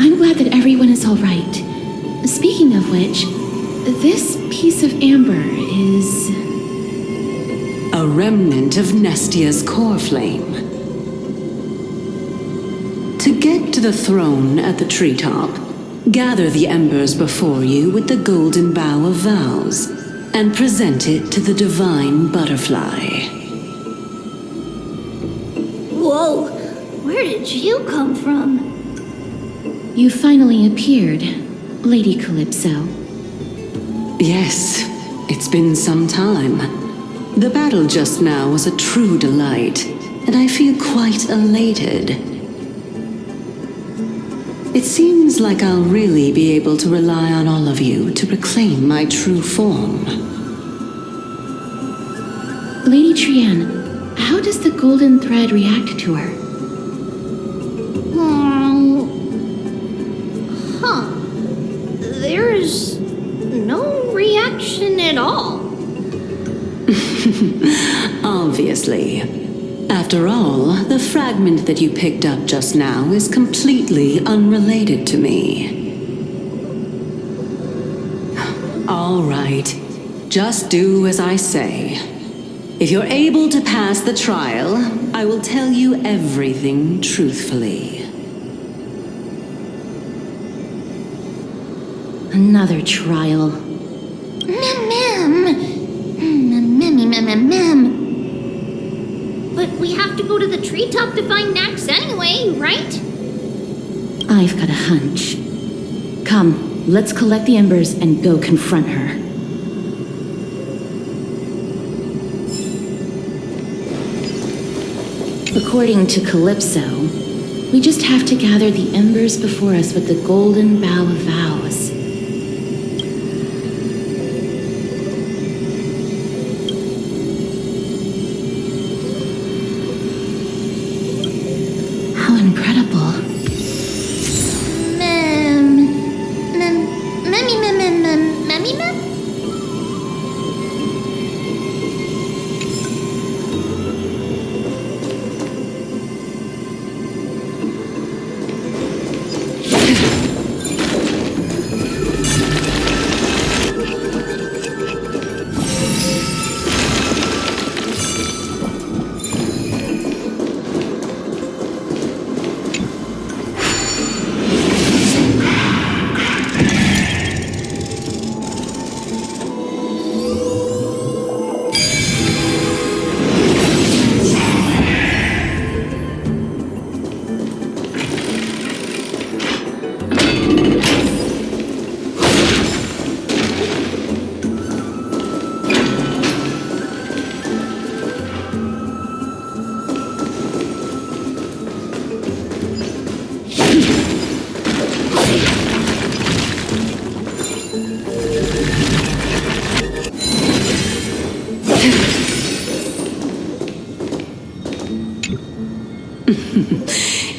I'm glad that everyone is all right. Speaking of which, this piece of amber is... a remnant of Nestia's core flame. To get to the throne at the treetop, gather the embers before you with the golden bough of vows, and present it to the divine butterfly. Whoa! Where did you come from? You finally appeared, Lady Calypso. Yes, it's been some time. The battle just now was a true delight, and I feel quite elated. It seems like I'll really be able to rely on all of you to reclaim my true form. Lady Trienne, how does the golden thread react to her? There's no reaction at all. Obviously. After all, the fragment that you picked up just now is completely unrelated to me. All right. Just do as I say. If you're able to pass the trial, I will tell you everything truthfully. Another trial. But we have to go to the treetop to find Nax anyway, right? I've got a hunch. Come, let's collect the embers and go confront her. According to Calypso, we just have to gather the embers before us with the golden bough of vows. How incredible.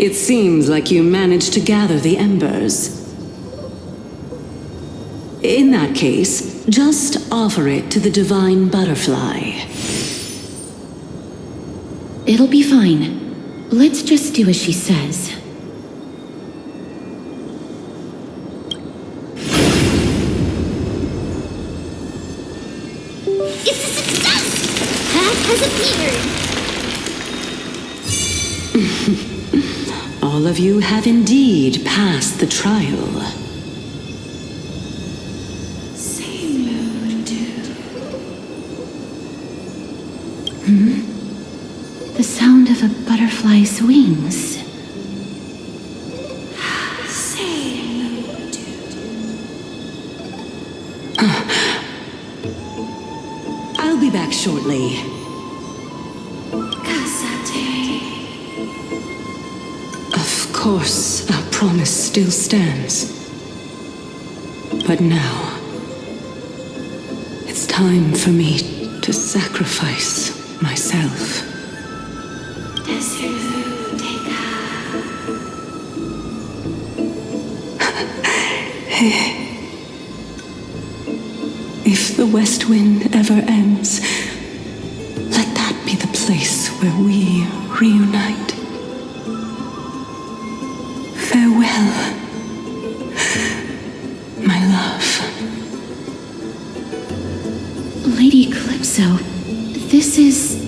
It seems like you managed to gather the embers. In that case, just offer it to the divine butterfly. It'll be fine. Let's just do as she says. It's a success! Path has appeared! All of you have indeed passed the trial. The sound of a butterfly's wings. I'll be back shortly. Of course, our promise still stands. But now, it's time for me to sacrifice myself. If the west wind ever ends, let that be the place where we reunite. Farewell, my love. Lady Calypso, this is...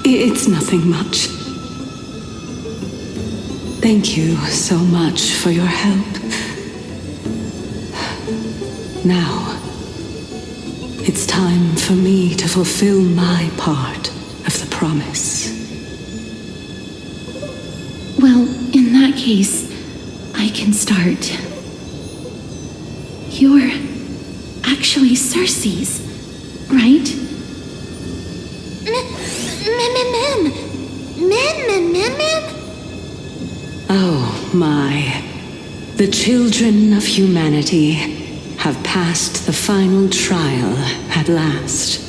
It's nothing much. Thank you so much for your help. Now, it's time for me to fulfill my part of the promise. Well, in that case, I can start. You're actually Circe's, right? Oh my. The children of humanity have passed the final trial at last.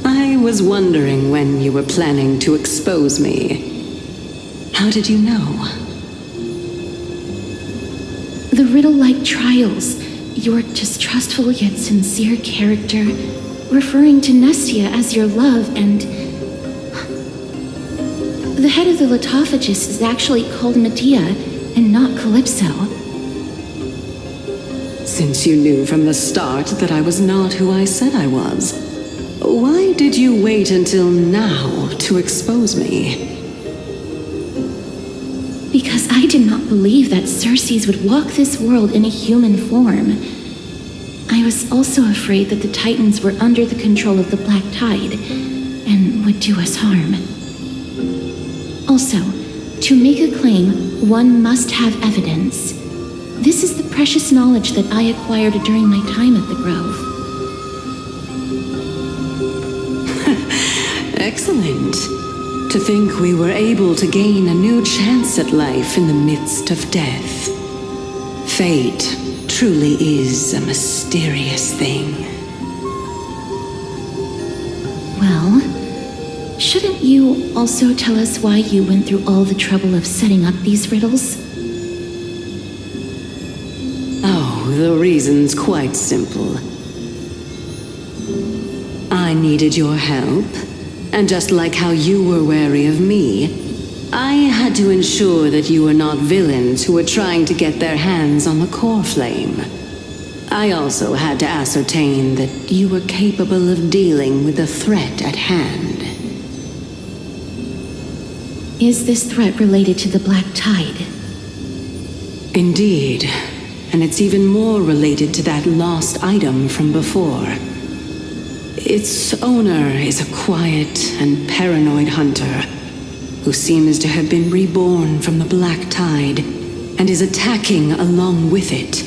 I was wondering when you were planning to expose me. How did you know? The riddle-like trials, your distrustful yet sincere character, referring to Nestia as your love, and... The head of the Lithophagus is actually called Medea, and not Calypso. Since you knew from the start that I was not who I said I was, why did you wait until now to expose me? Because I did not believe that Circe's would walk this world in a human form. I was also afraid that the Titans were under the control of the Black Tide, and would do us harm. Also, to make a claim, one must have evidence. This is the precious knowledge that I acquired during my time at the Grove. Excellent. To think we were able to gain a new chance at life in the midst of death. Fate truly is a mysterious thing. Well, shouldn't you also tell us why you went through all the trouble of setting up these riddles? Oh, the reason's quite simple. I needed your help, and just like how you were wary of me, I had to ensure that you were not villains who were trying to get their hands on the core flame. I also had to ascertain that you were capable of dealing with the threat at hand. Is this threat related to the Black Tide? Indeed, and it's even more related to that lost item from before. Its owner is a quiet and paranoid hunter who seems to have been reborn from the Black Tide and is attacking along with it.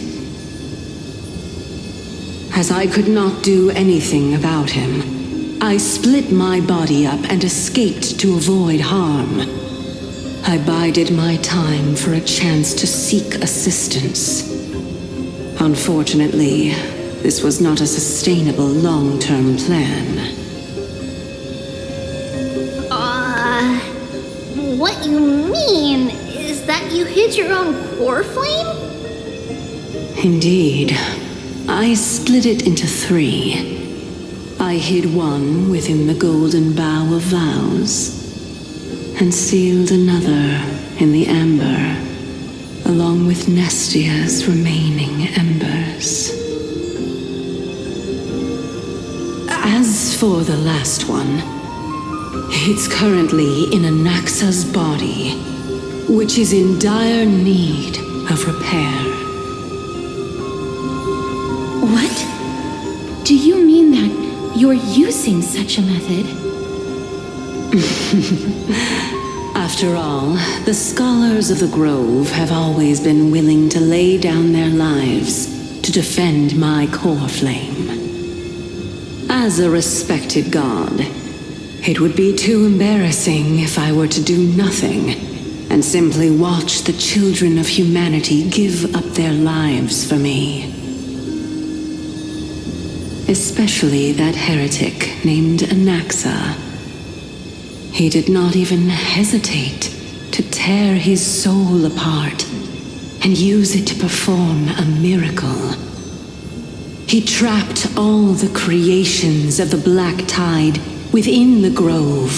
As I could not do anything about him, I split my body up and escaped to avoid harm. I bided my time for a chance to seek assistance. Unfortunately, this was not a sustainable long-term plan. What you mean is that you hid your own core flame? Indeed. I split it into 3. I hid one within the golden bough of vows, and sealed another in the amber, along with Nestia's remaining embers. As for the last one, it's currently in Anaxa's body, which is in dire need of repair. What? Do you mean that you're using such a method? After all, the scholars of the Grove have always been willing to lay down their lives to defend my core flame. As a respected god, it would be too embarrassing if I were to do nothing and simply watch the children of humanity give up their lives for me. Especially that heretic named Anaxa. He did not even hesitate to tear his soul apart and use it to perform a miracle. He trapped all the creations of the Black Tide within the grove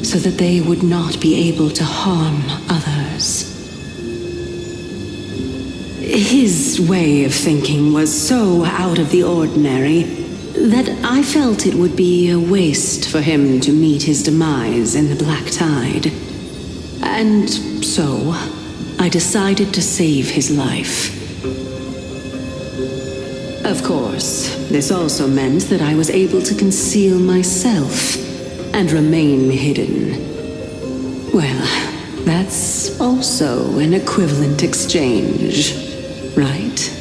so that they would not be able to harm others. His way of thinking was so out of the ordinary that I felt it would be a waste for him to meet his demise in the Black Tide. And so, I decided to save his life. Of course, this also meant that I was able to conceal myself and remain hidden. Well, that's also an equivalent exchange, right?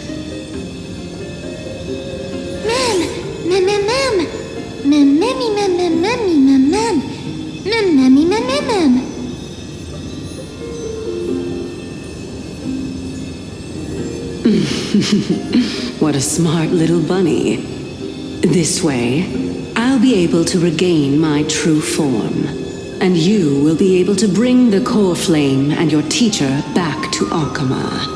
What a smart little bunny. This way, I'll be able to regain my true form, and you will be able to bring the core flame and your teacher back to Arkama.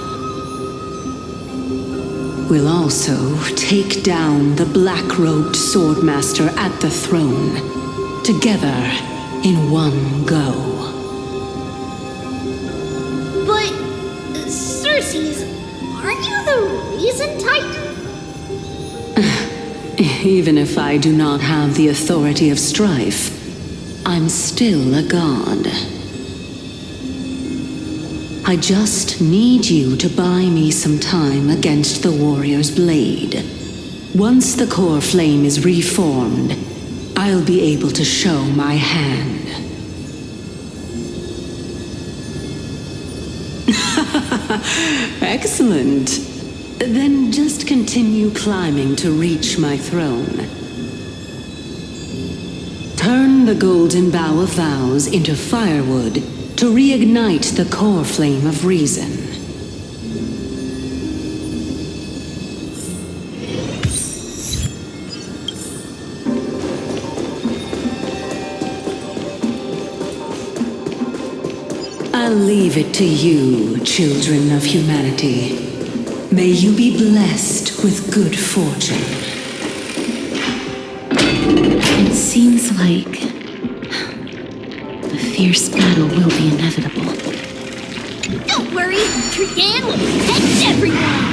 We'll also take down the black-robed swordmaster at the throne, together in one go. But, Cersei's, aren't you the reason, Titan? Even if I do not have the authority of strife, I'm still a god. I just need you to buy me some time against the warrior's blade. Once the core flame is reformed, I'll be able to show my hand. Excellent. Then just continue climbing to reach my throne. Turn the golden bough of vows into firewood to reignite the core flame of reason. I'll leave it to you, children of humanity. May you be blessed with good fortune. It seems like a fierce battle will be inevitable. Don't worry, Trigan will protect everyone!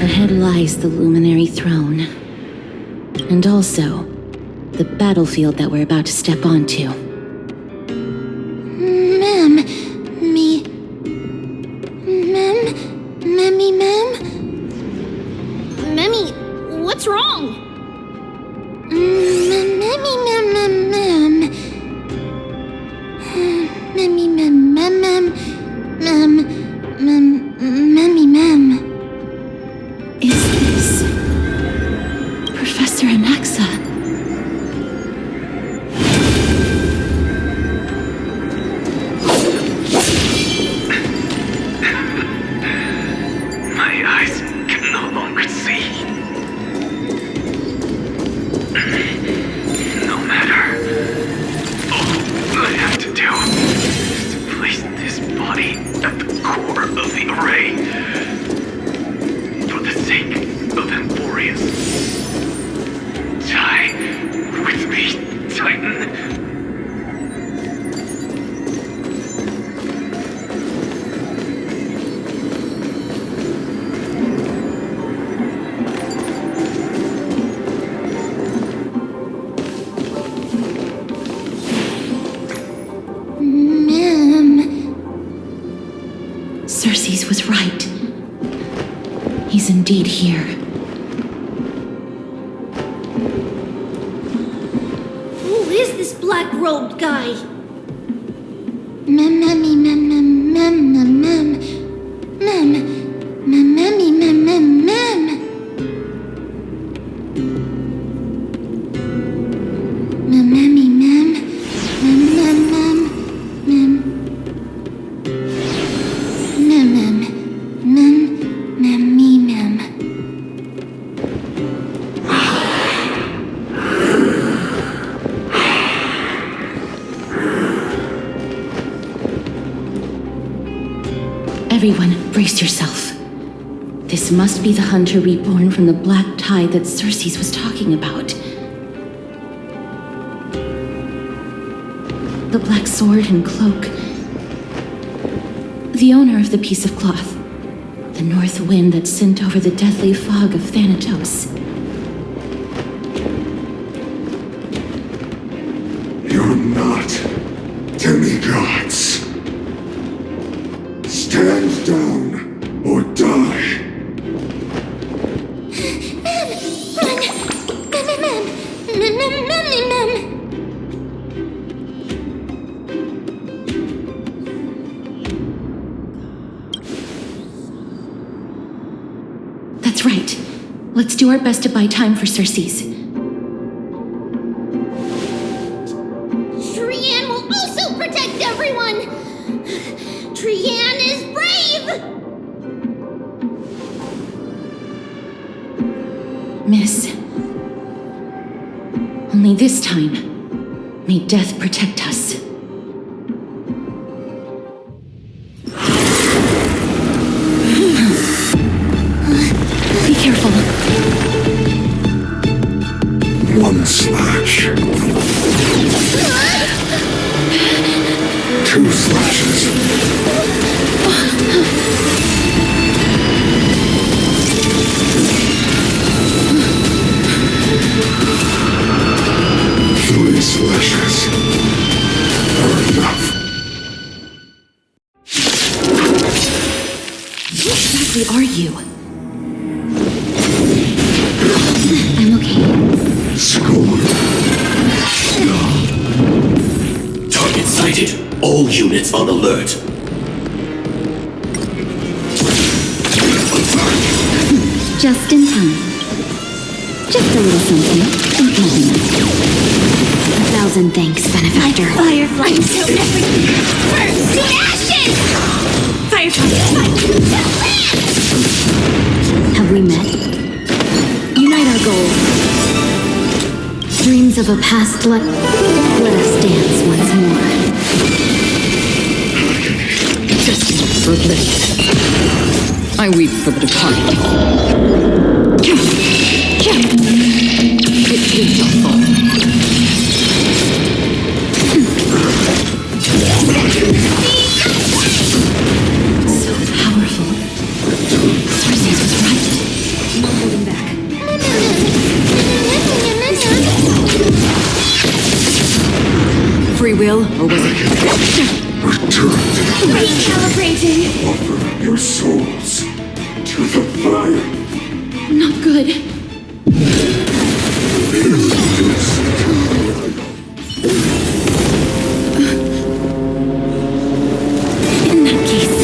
Ahead lies the Luminary Throne. And also, the battlefield that we're about to step onto. Memmy, what's wrong? Is this Professor Anaxa? My eyes can no longer see. No matter. All I have to do is to place this body at the core of the array. For the sake of Emporius. Die with me, Titan. Cersei's was right. He's indeed here. Who is this black-robed guy? Everyone, brace yourself. This must be the hunter reborn from the black tide that Circes was talking about. The black sword and cloak. The owner of the piece of cloth. The north wind that sent over the deathly fog of Thanatos. You're not demigods. Stand down or die. That's right. Let's do our best to buy time for Circes. Trian will also protect everyone! Trian is brave! Miss. Only this time, may death protect us. Be careful. One slash. Two slashes. Three slashes are enough. Who exactly are you? I'm okay. Score. Target sighted. All units on alert. Just in time. Just a little something. A thousand thanks, benefactor. Firefly killed everything! Burn to ashes! Firefly, Have we met? Unite our goals. Dreams of a past life. Let us dance once more. Destined for oblivion. I weep for the departed. It is your fault. So powerful. Circes was right. No holding back. Free will, or was it? Return to the recalibrating! offer your souls to the fire. Not good. In that case.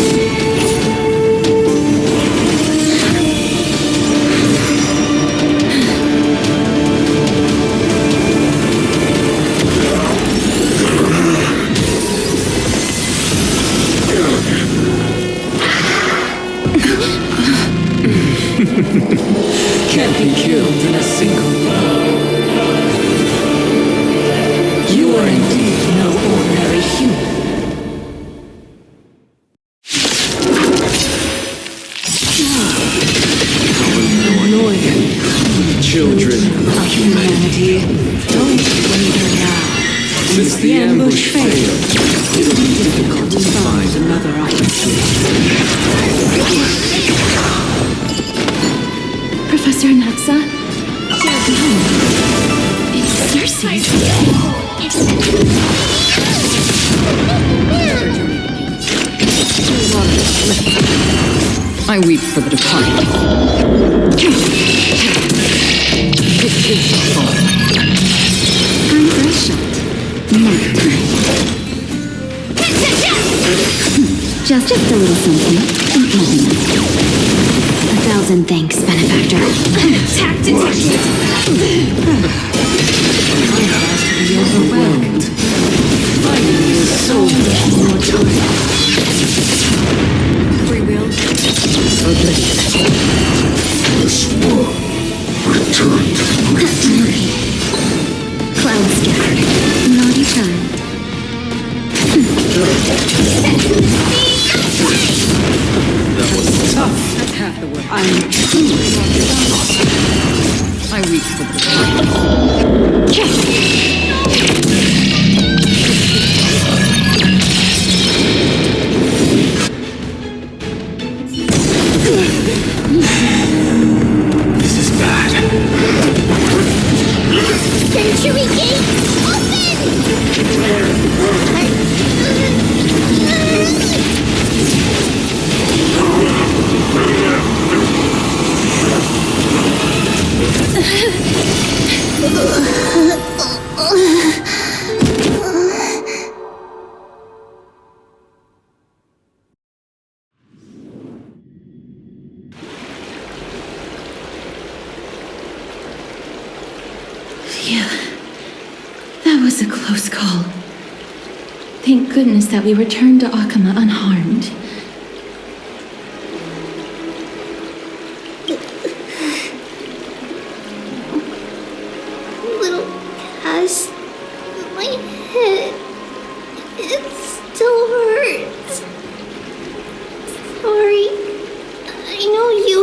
Can't be killed in a single blow. You are indeed no ordinary human. How annoying. Children of humanity, don't waver now. Since the ambush failed, it'll be difficult to find another opportunity. Professor Natsa? It's Circes. I weep for the departed. It is your fault. I'm Greshot. Not Just a little something. A thousand thanks, benefactor. Attack detected! I have to be overwhelmed. Fighting is so much more time. Free will, oblivion. This world return to the great tree. Cloud scattered. Naughty child. This is bad. Century Gate, Phew. That was a close call. Thank goodness that we returned to Akama unharmed. little cast. My head. It still hurts. Sorry. I know you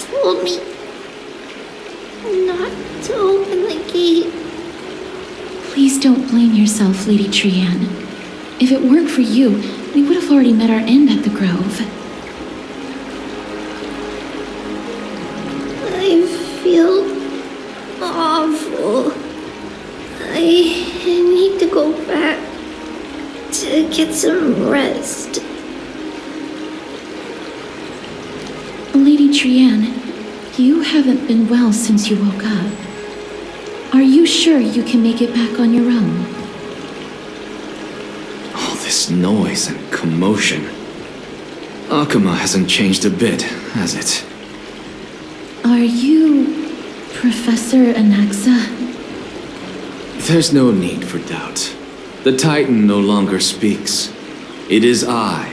told me not to open the gate. Please don't blame yourself, Lady Trianne. If it weren't for you, we would have already met our end at the Grove. I feel awful. I need to go back to get some rest. Lady Trianne, you haven't been well since you woke up. Are you sure you can make it back on your own? All this noise and commotion. Akama hasn't changed a bit, has it? Are you Professor Anaxa? There's no need for doubt. The Titan no longer speaks. It is I,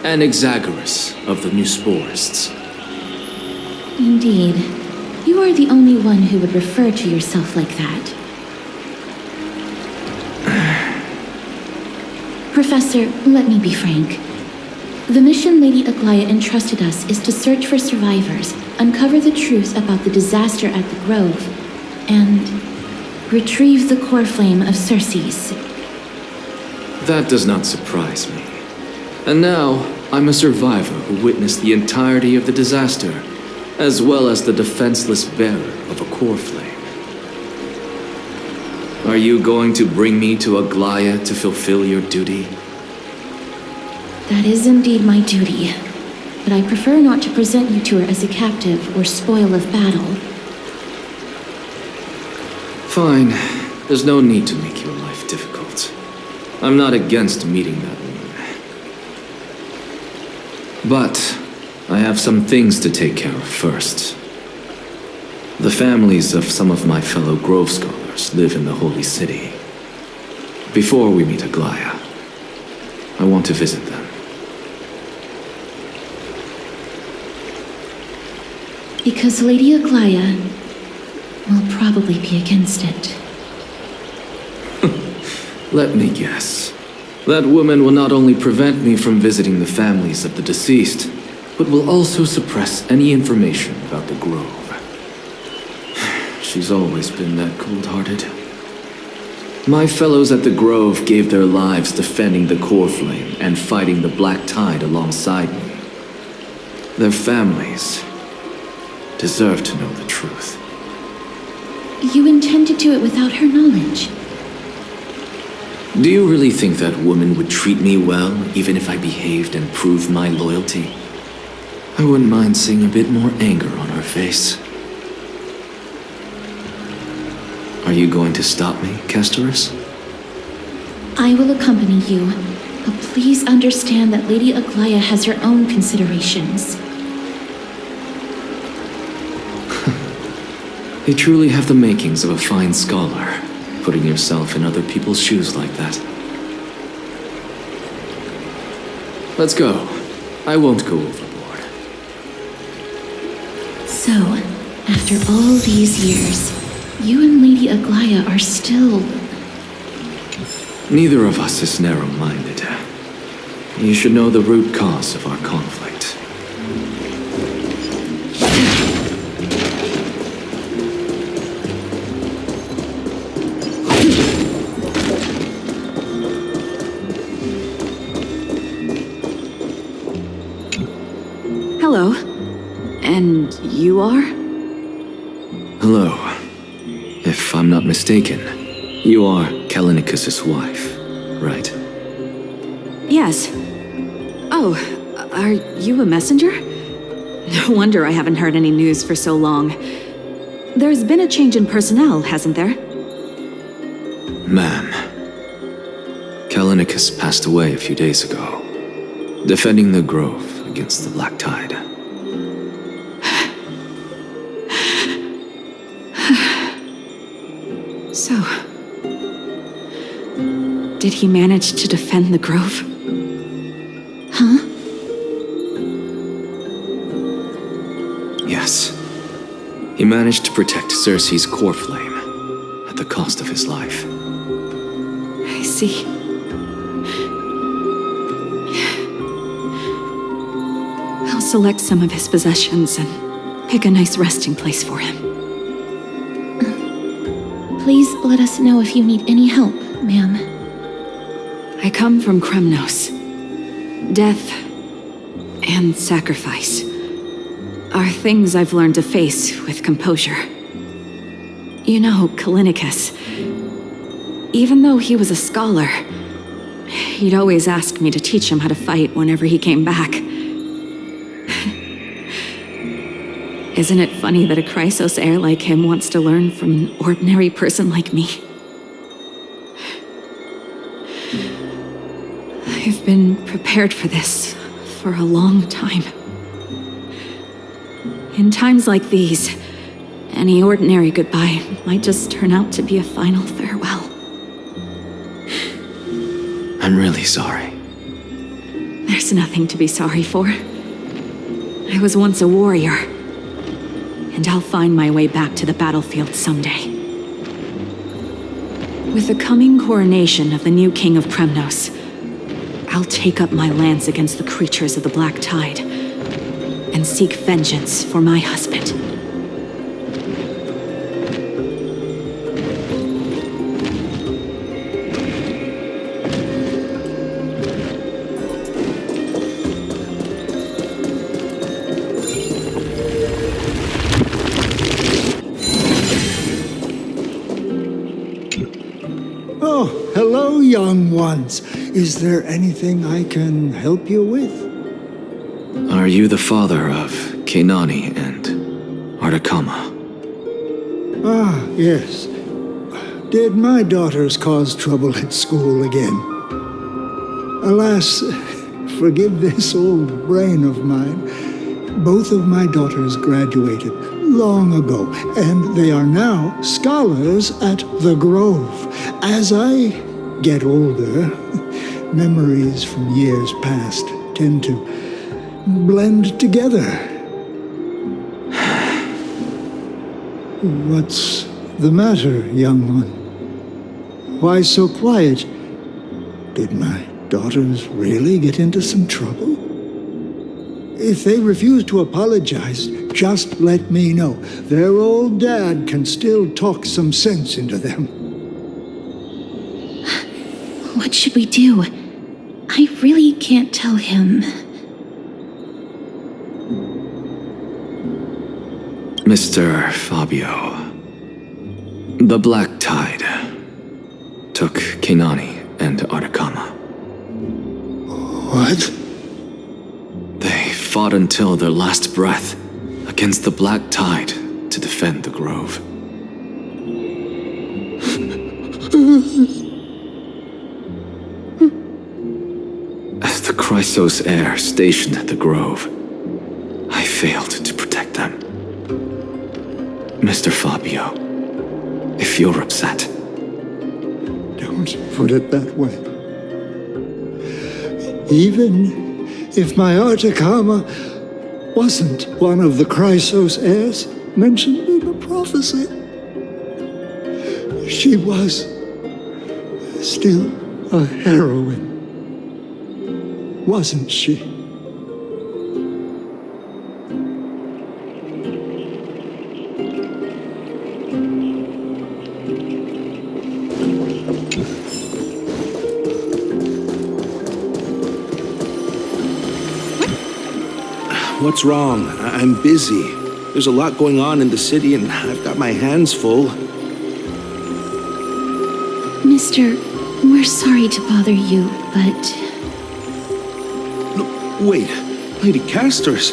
Anaxagoras of the New Sporists. Indeed. You are the only one who would refer to yourself like that. Professor, let me be frank. The mission Lady Aglaya entrusted us is to search for survivors, uncover the truth about the disaster at the Grove, and retrieve the core flame of Circes. That does not surprise me. And now, I'm a survivor who witnessed the entirety of the disaster, as well as the defenseless bearer of a core flame. Are you going to bring me to Aglaya to fulfill your duty? That is indeed my duty, but I prefer not to present you to her as a captive or spoil of battle. Fine. There's no need to make your life difficult. I'm not against meeting that woman. But I have some things to take care of first. The families of some of my fellow Grove scholars live in the Holy City. Before we meet Aglaya, I want to visit them. Because Lady Aglaya will probably be against it. Let me guess. That woman will not only prevent me from visiting the families of the deceased, but will also suppress any information about the Grove. She's always been that cold-hearted. My fellows at the Grove gave their lives defending the core flame and fighting the Black Tide alongside me. Their families deserve to know the truth. You intend to do it without her knowledge? Do you really think that woman would treat me well, even if I behaved and proved my loyalty? I wouldn't mind seeing a bit more anger on her face. Are you going to stop me, Kesterus? I will accompany you, but please understand that Lady Aglaya has her own considerations. You truly have the makings of a fine scholar, putting yourself in other people's shoes like that. Let's go. I won't go overboard. So, after all these years, you and Lady Aglaya are still... Neither of us is narrow-minded. You should know the root cause of our conflict. are? Hello. If I'm not mistaken, you are Kalinicus's wife, right? Yes. Oh, are you a messenger? No wonder I haven't heard any news for so long. There's been a change in personnel, hasn't there? Ma'am, Kalinicus passed away a few days ago, defending the Grove against the Black Tide. So, did he manage to defend the Grove? Huh? Yes. He managed to protect Cersei's core flame at the cost of his life. I see. I'll select some of his possessions and pick a nice resting place for him. Please let us know if you need any help, ma'am. I come from Kremnos. Death and sacrifice are things I've learned to face with composure. You know, Kalinicus, even though he was a scholar, he'd always ask me to teach him how to fight whenever he came back. Isn't it funny that a Chrysos heir like him wants to learn from an ordinary person like me? I've been prepared for this for a long time. In times like these, any ordinary goodbye might just turn out to be a final farewell. I'm really sorry. There's nothing to be sorry for. I was once a warrior, and I'll find my way back to the battlefield someday. With the coming coronation of the new king of Kremnos, I'll take up my lance against the creatures of the Black Tide and seek vengeance for my husband. Oh, hello, young ones. Is there anything I can help you with? Are you the father of Kenani and Artakama? Ah, yes. Did my daughters cause trouble at school again? Alas, forgive this old brain of mine. Both of my daughters graduated long ago, and they are now scholars at the Grove. As I get older, memories from years past tend to blend together. What's the matter, young one? Why so quiet? Did my daughters really get into some trouble? If they refuse to apologize, just let me know. Their old dad can still talk some sense into them. What should we do? I really can't tell him. Mr. Fabio, the Black Tide took Kenani and Artakama. What? They fought until their last breath against the Black Tide to defend the Grove. As the Chrysos heir stationed at the Grove, I failed to protect them. Mr. Fabio, if you're upset... Don't put it that way. Even if my Artakama wasn't one of the Chrysos heirs mentioned in the prophecy, she was still a heroine, wasn't she? What's wrong? I'm busy. There's a lot going on in the city, and I've got my hands full. Mister, we're sorry to bother you, but... No, wait, Lady Castors,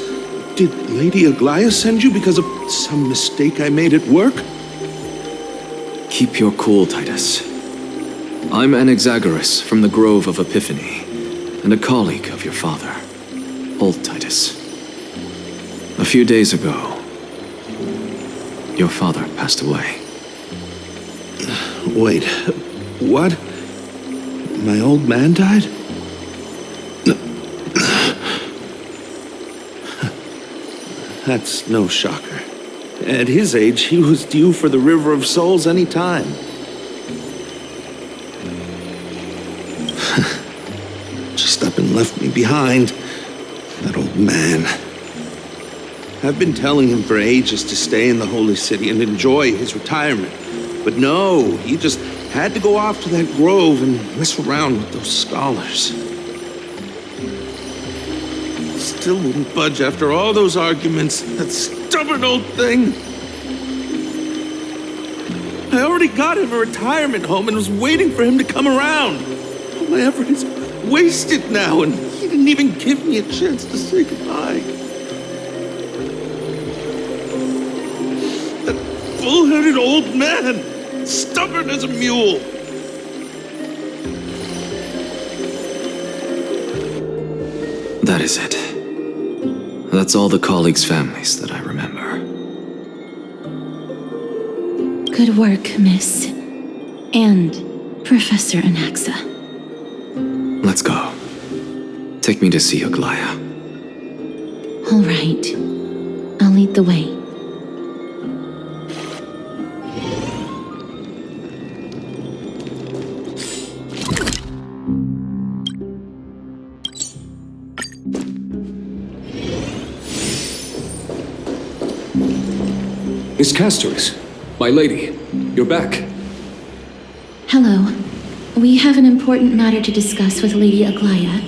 did Lady Aglaia send you because of some mistake I made at work? Keep your cool, Titus. I'm Anaxagoras from the Grove of Epiphany, and a colleague of your father, old Titus. A few days ago, your father passed away. Wait, what? My old man died? That's no shocker. At his age, he was due for the River of Souls any time. Just up and left me behind. That old man. I've been telling him for ages to stay in the Holy City and enjoy his retirement. But no, he just had to go off to that grove and mess around with those scholars. Still wouldn't budge after all those arguments. That stubborn old thing. I already got him a retirement home and was waiting for him to come around. All my effort is wasted now, and he didn't even give me a chance to say goodbye. That bull-headed old man, stubborn as a mule. That is it. That's all the colleagues' families that I remember. Good work, Miss. And Professor Anaxa. Let's go. Take me to see Aglaia. All right. I'll lead the way. Miss Castors, my lady, you're back. Hello. We have an important matter to discuss with Lady Aglaia.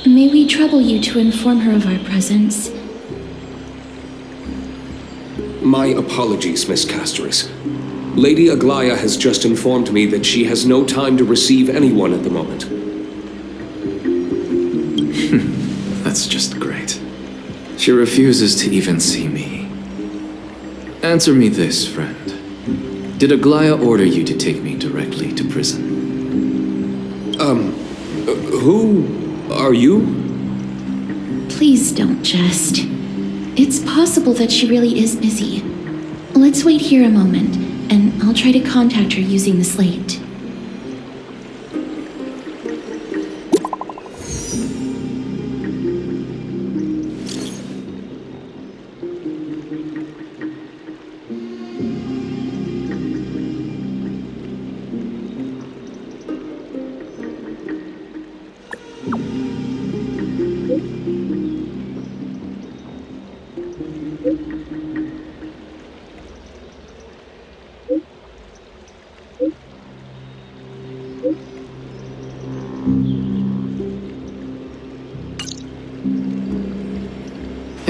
May we trouble you to inform her of our presence? My apologies, Miss Castors. Lady Aglaia has just informed me that she has no time to receive anyone at the moment. That's just great. She refuses to even see me. Answer me this, friend. Did Aglaia order you to take me directly to prison? Who are you? Please don't jest. It's possible that she really is busy. Let's wait here a moment, and I'll try to contact her using the slate.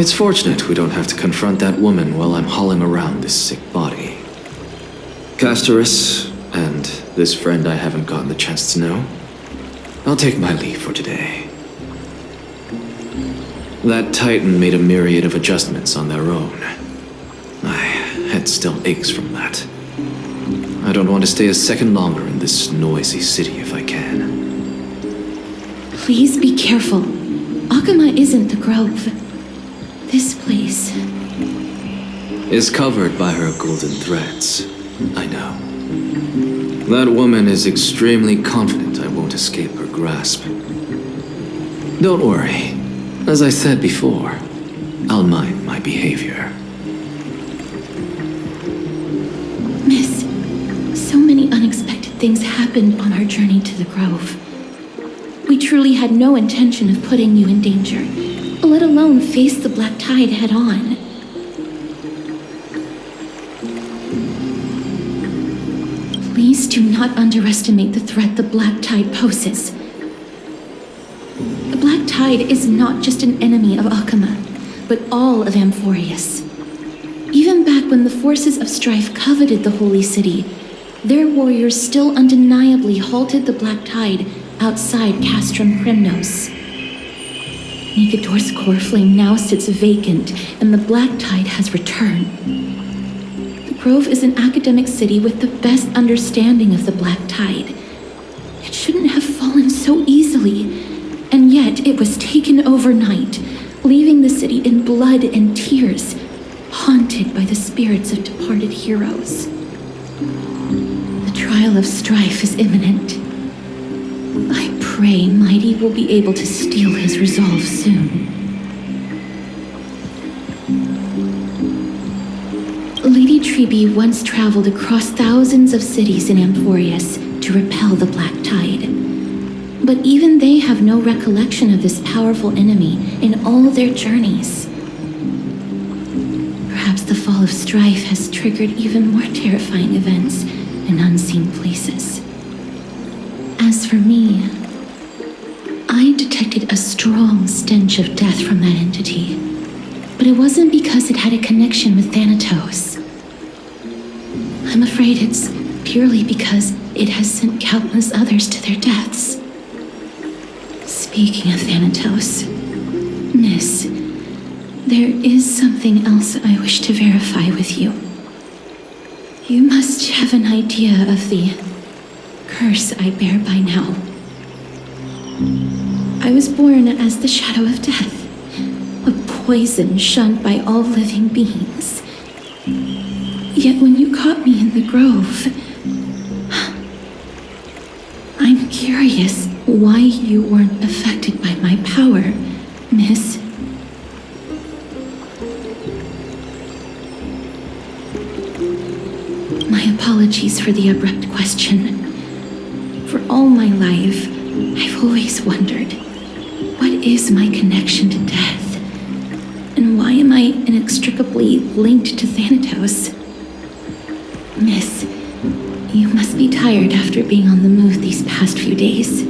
It's fortunate we don't have to confront that woman while I'm hauling around this sick body. Castorus, and this friend I haven't gotten the chance to know, I'll take my leave for today. That Titan made a myriad of adjustments on their own. My head still aches from that. I don't want to stay a second longer in this noisy city if I can. Please be careful. Akama isn't the Grove. This place is covered by her golden threads. I know. That woman is extremely confident I won't escape her grasp. Don't worry. As I said before, I'll mind my behavior. Miss, so many unexpected things happened on our journey to the Grove. We truly had no intention of putting you in danger, let alone face the Black Tide head-on. Please do not underestimate the threat the Black Tide poses. The Black Tide is not just an enemy of Akama, but all of Amphorius. that when the forces of strife coveted the Holy City, their warriors still undeniably halted the Black Tide outside Castrum Kremnos. Nigador's core flame now sits vacant, and the Black Tide has returned. The Grove is an academic city with the best understanding of the Black Tide. It shouldn't have fallen so easily, and yet it was taken overnight, leaving the city in blood and tears, haunted by the spirits of departed heroes. The trial of strife is imminent. I pray Mighty will be able to steel his resolve soon. Lady Trebe once traveled across thousands of cities in Amphorius to repel the Black Tide. But even they have no recollection of this powerful enemy in all their journeys. Perhaps the fall of strife has triggered even more terrifying events in unseen places. As for me, I detected a strong stench of death from that entity, but it wasn't because it had a connection with Thanatos. I'm afraid it's purely because it has sent countless others to their deaths. Speaking of Thanatos, Miss, there is something else I wish to verify with you. You must have an idea of the curse I bear by now. I was born as the shadow of death, a poison shunned by all living beings. Yet when you caught me in the grove, I'm curious why you weren't affected by my power, Miss. My apologies for the abrupt question. For all my life, I've always wondered, what is my connection to death? And why am I inextricably linked to Thanatos? Miss, you must be tired after being on the move these past few days.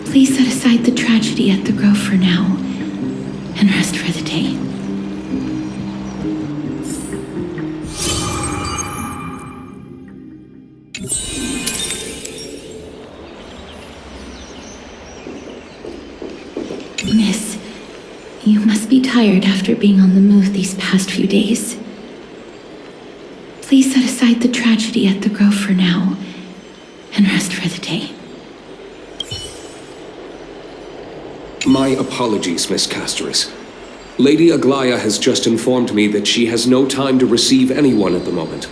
Please set aside the tragedy at the Grove for now, and rest for the day. Miss, you must be tired after being on the move these past few days. Please set aside the tragedy at the Grove for now, and rest for the day. My apologies, Miss Castoris. Lady Aglaya has just informed me that she has no time to receive anyone at the moment.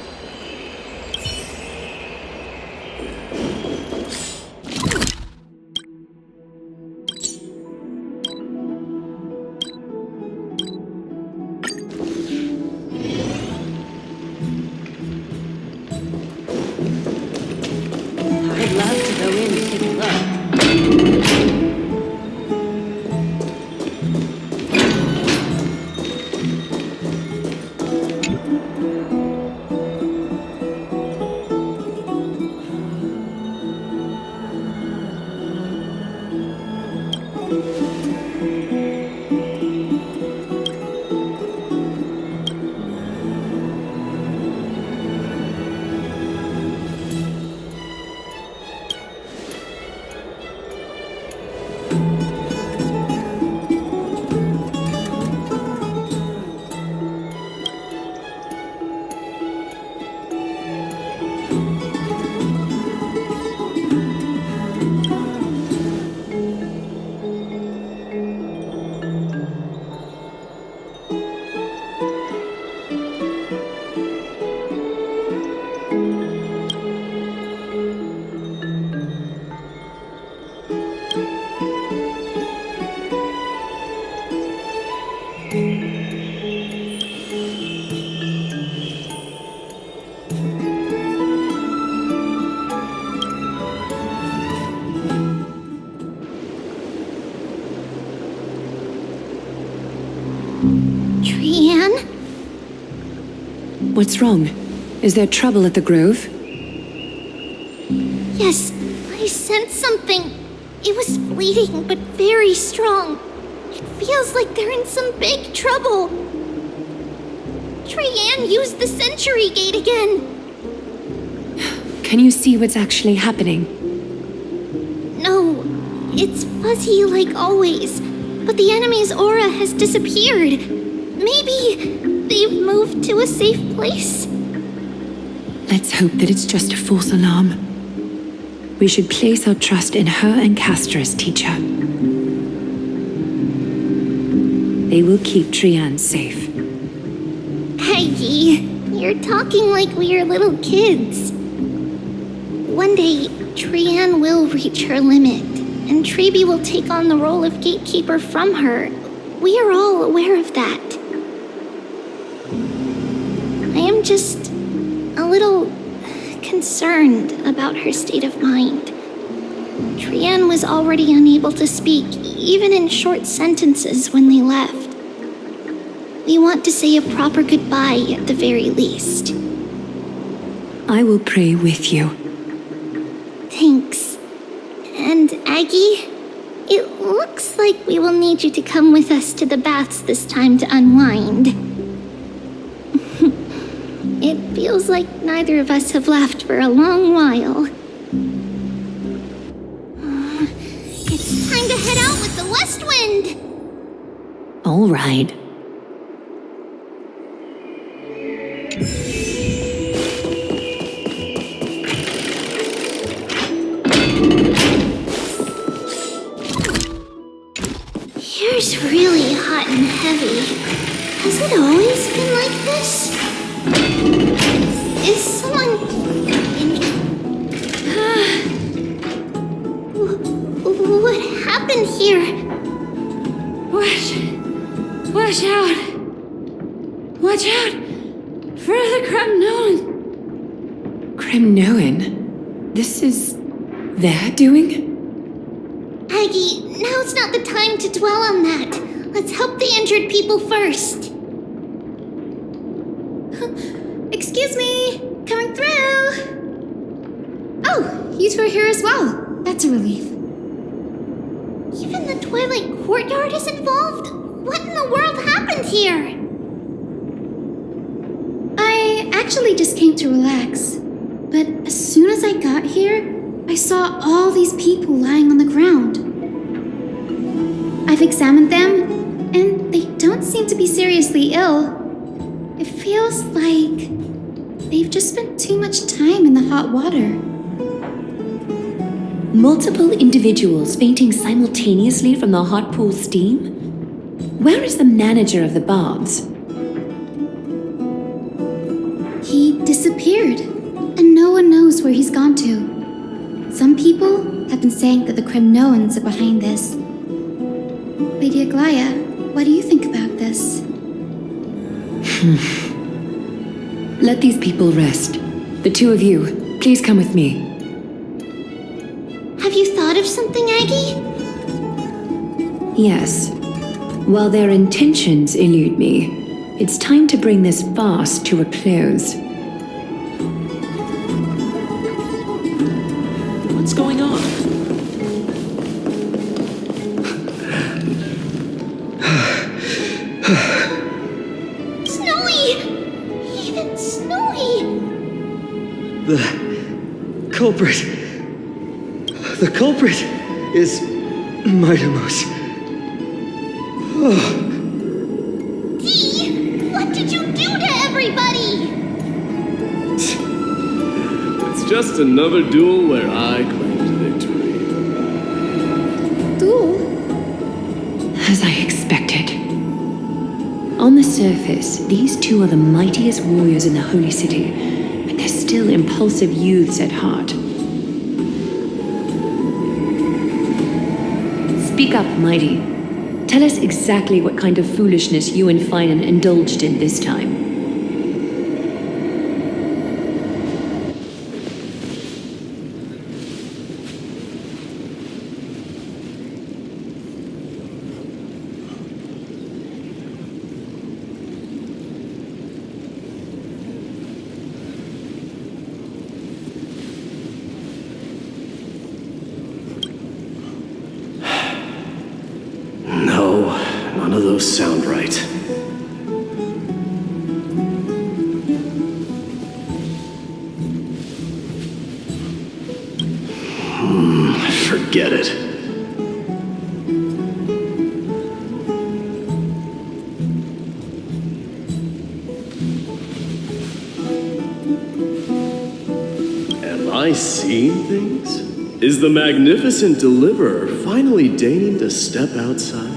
I'd love to go in and take a look. Trianne? What's wrong? Is there trouble at the Grove? Yes, I sensed something. It was fleeting, but very strong. It feels like they're in some big trouble. Trianne used the Century Gate again! Can you see what's actually happening? No, it's fuzzy like always, but the enemy's aura has disappeared. Maybe they've moved to a safe place? Let's hope that it's just a false alarm. We should place our trust in her and Castor's teacher. They will keep Trianne safe. Peggy, you're talking like we're little kids. One day, Trianne will reach her limit, and Treeby will take on the role of gatekeeper from her. We are all aware of that. I am just a little concerned about her state of mind. Trianne was already unable to speak, even in short sentences when they left. We want to say a proper goodbye at the very least. I will pray with you. Thanks. And Aggie, it looks like we will need you to come with us to the baths this time to unwind. It feels like neither of us have laughed for a long while. It's time to head out with the west wind! All right. Here's really hot and heavy. Has it always been like this? Is someone... What happened here? Watch out! Watch out! For the Kremnoan! Kremnoan? This is... their doing? Aggie, now's not the time to dwell on that. Let's help the injured people first. Excuse me! Coming through! Oh, you two are here as well. That's a relief. Even the Twilight Courtyard is involved? What in the world happened here? I actually just came to relax. But as soon as I got here, I saw all these people lying on the ground. I've examined them, and they don't seem to be seriously ill. It feels like they've just spent too much time in the hot water. Multiple individuals fainting simultaneously from the hot pool steam? Where is the manager of the baths? He disappeared, and no one knows where he's gone to. Some people have been saying that the Kremnoans are behind this. Lady Aglaya, what do you think about this? Let these people rest. The two of you, please come with me. Have you thought of something, Aggie? Yes. While their intentions elude me, it's time to bring this farce to a close. What's going on? Snowy! Even Snowy! The culprit is Mightimos. Dee! What did you do to everybody? It's just another duel where I claimed victory. Duel? As I expected. On the surface, these two are the mightiest warriors in the Holy City, but they're still impulsive youths at heart. Speak up, Mighty. Tell us exactly what kind of foolishness you and Finan indulged in this time. No, none of those sound right. Forget it. Am I seeing things? Is the magnificent deliverer finally deigning to step outside?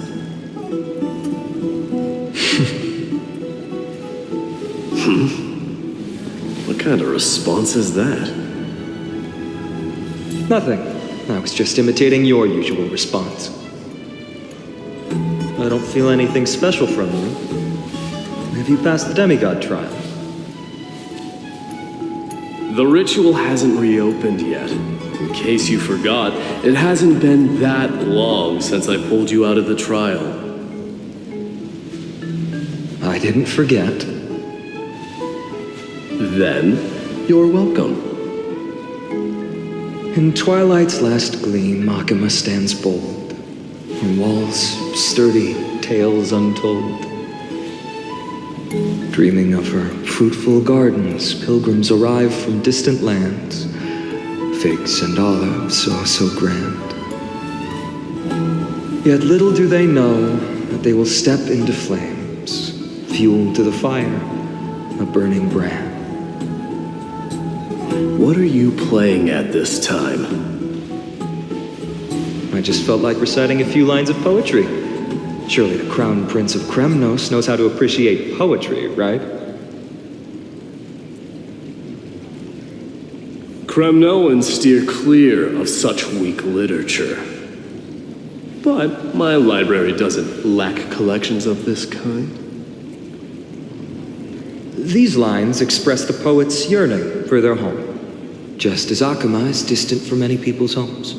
What kind of response is that? Nothing. I was just imitating your usual response. I don't feel anything special from you. Have you passed the demigod trial? The ritual hasn't reopened yet. In case you forgot, it hasn't been that long since I pulled you out of the trial. I didn't forget. Then, you're welcome. In twilight's last gleam, Makima stands bold. Her walls sturdy, tales untold. Dreaming of her fruitful gardens, pilgrims arrive from distant lands. Figs and olives, oh so grand. Yet little do they know that they will step into flames, fuel to the fire, a burning brand. What are you playing at this time? I just felt like reciting a few lines of poetry. Surely the Crown Prince of Kremnos knows how to appreciate poetry, right? Kremnoans steer clear of such weak literature. But my library doesn't lack collections of this kind. These lines express the poet's yearning for their home, just as Akama is distant from many people's homes.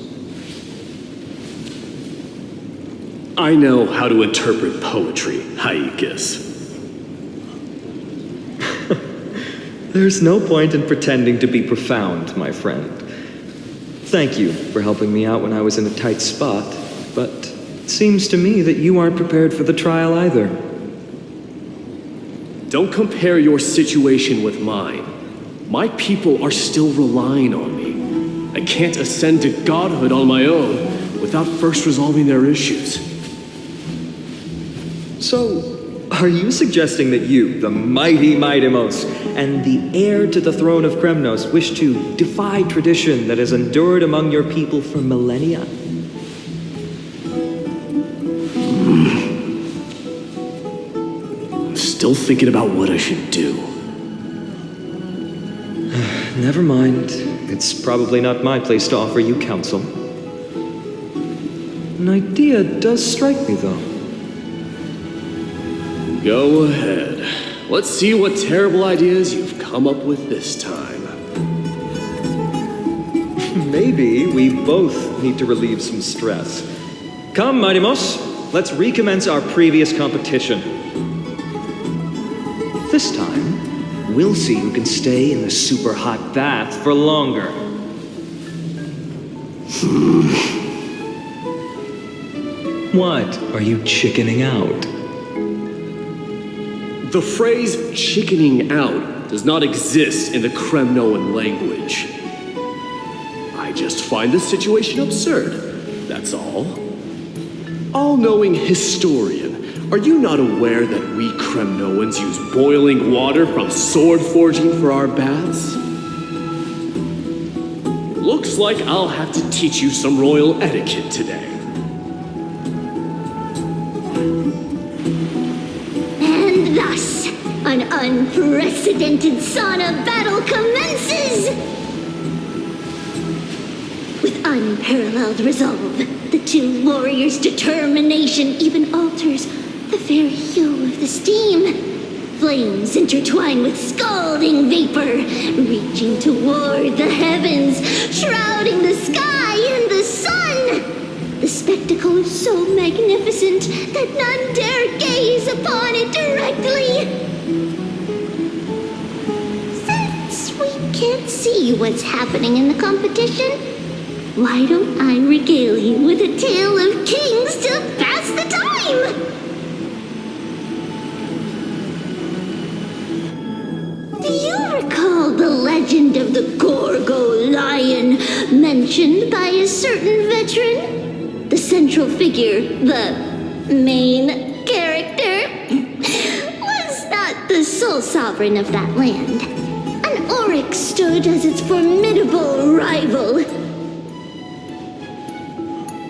I know how to interpret poetry, Haikis. There's no point in pretending to be profound, my friend. Thank you for helping me out when I was in a tight spot, but it seems to me that you aren't prepared for the trial either. Don't compare your situation with mine. My people are still relying on me. I can't ascend to godhood on my own without first resolving their issues. So, are you suggesting that you, the mighty Mightimos, and the heir to the throne of Kremnos, wish to defy tradition that has endured among your people for millennia? I'm still thinking about what I should do. Never mind. It's probably not my place to offer you counsel. An idea does strike me, though. Go ahead. Let's see what terrible ideas you've come up with this time. Maybe we both need to relieve some stress. Come, Mightimos, let's recommence our previous competition. This time, we'll see who can stay in the super hot bath for longer. What? Are you chickening out? The phrase chickening out does not exist in the Kremnoan language. I just find the situation absurd, that's all. All-knowing historian, are you not aware that we Kremnoans use boiling water from sword forging for our baths? Looks like I'll have to teach you some royal etiquette today. And thus, an unprecedented sauna battle commences! With unparalleled resolve, the two warriors' determination even alters the very hue of the steam. Flames intertwine with scalding vapor, reaching toward the heavens, shrouding the sky and the sun. The spectacle is so magnificent that none dare gaze upon it directly. Since we can't see what's happening in the competition, why don't I regale you with a tale of kings to pass the time? Do you recall the legend of the Gorgo lion shrine mentioned by a certain veteran? The central figure, the main character, was not the sole sovereign of that land. An Oryx stood as its formidable rival.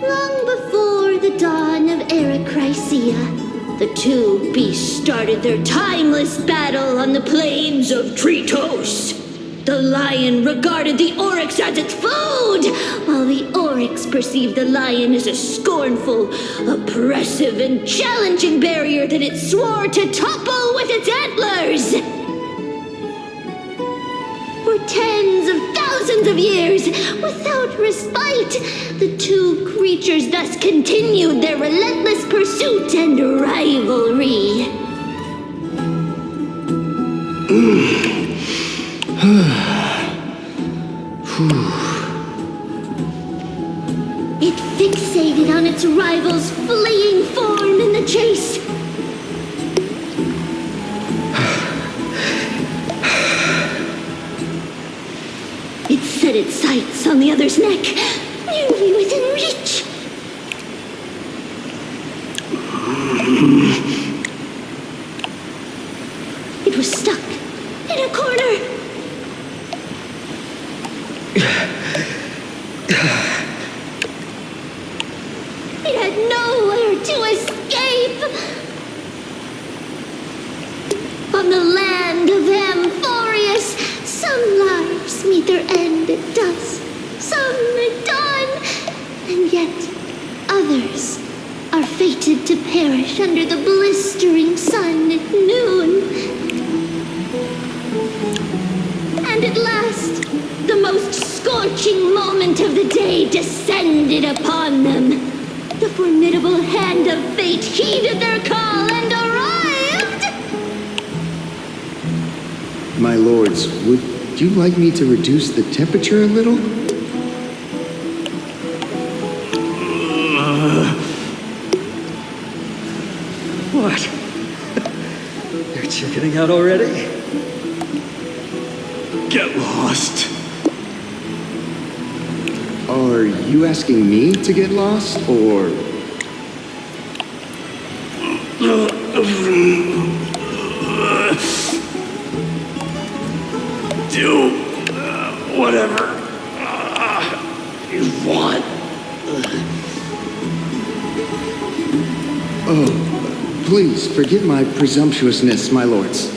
Long before the dawn of Erechrysia, the two beasts started their timeless battle on the plains of Tritos. The lion regarded the Oryx as its food, while the Oryx perceived the lion as a scornful, oppressive, and challenging barrier that it swore to topple with its antlers. For tens of thousands of years, without respite, the two creatures thus continued their relentless pursuit and rivalry. It fixated on its rival's fleeing form in the chase. It set its sights on the other's neck, nearly within reach. It was stuck in a corner. It had nowhere to escape. On the land of Amphorius, some lives meet their end at dusk, some at dawn, and yet others are fated to perish under the blistering sun at noon. And at last, the most scorching moment of the day descended upon them. The formidable hand of fate heeded their call and arrived! My lords, would you like me to reduce the temperature a little? What? You're chickening out already? Get lost. Are you asking me to get lost, or...? Do whatever you want. Oh, please, forgive my presumptuousness, my lords.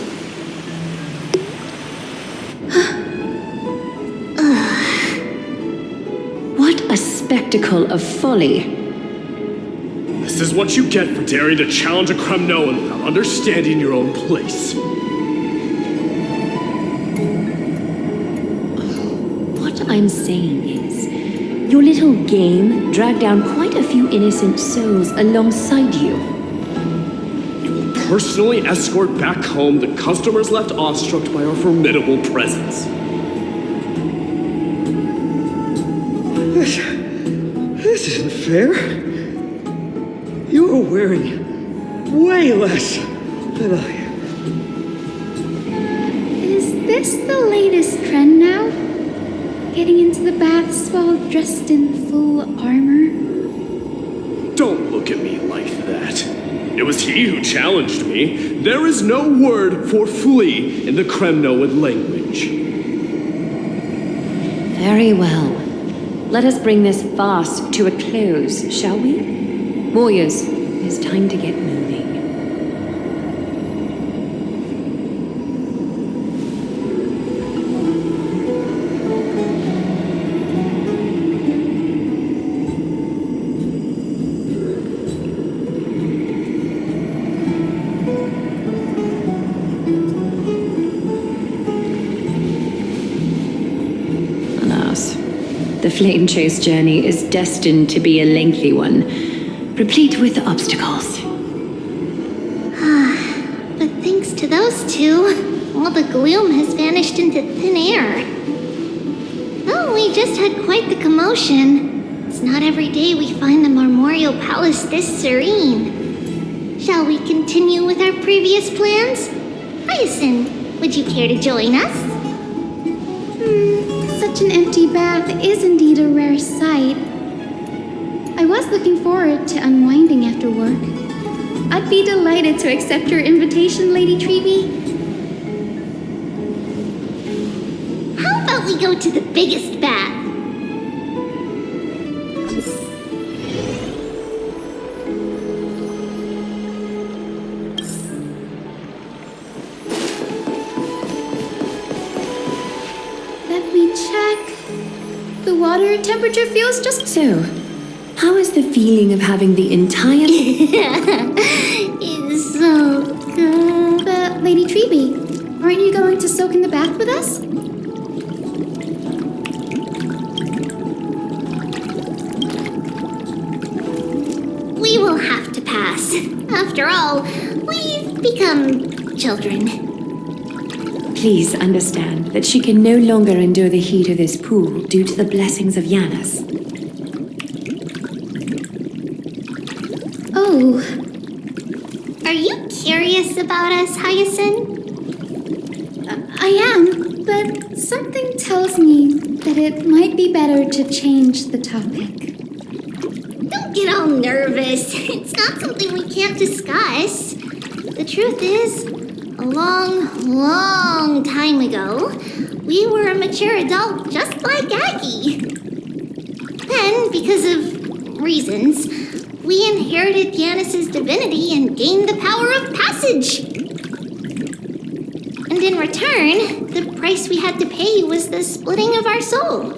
What a spectacle of folly. This is what you get for daring to challenge a Kremnoan without understanding your own place. What I'm saying is, your little game dragged down quite a few innocent souls alongside you. You will personally escort back home the customers left awestruck by our formidable presence. This isn't fair. You are wearing way less than I am. Is this the latest trend now? Getting into the baths while dressed in full armor? Don't look at me like that. It was he who challenged me. There is no word for flee in the Kremnoan language. Very well. Let us bring this farce to a close, shall we? Warriors, it's time to get moving. Alas, the flame chase journey is destined to be a lengthy one, replete with obstacles. But thanks to those two, all the gloom has vanished into thin air. Oh, we just had quite the commotion. It's not every day we find the Marmoreal Palace this serene. Shall we continue with our previous plans? Hyacinth, would you care to join us? Such Such an empty bath is indeed a rare sight. I was looking forward to unwinding after work. I'd be delighted to accept your invitation, Lady Treeby. How about we go to the biggest bath? Let me check. The water temperature feels just... So, how is the feeling of having the entire... It's so good. But, Lady Treeby, aren't you going to soak in the bath with us? We will have to pass. After all, we've become children. Please understand that she can no longer endure the heat of this pool due to the blessings of Janus. Oh. Are you curious about us, Hyacinth? I am, but something tells me that it might be better to change the topic. Don't get all nervous. It's not something we can't discuss. The truth is, a long, long time ago, we were a mature adult just like Aggie. Then, because of reasons, we inherited Janus's divinity and gained the power of passage. And in return, the price we had to pay was the splitting of our soul.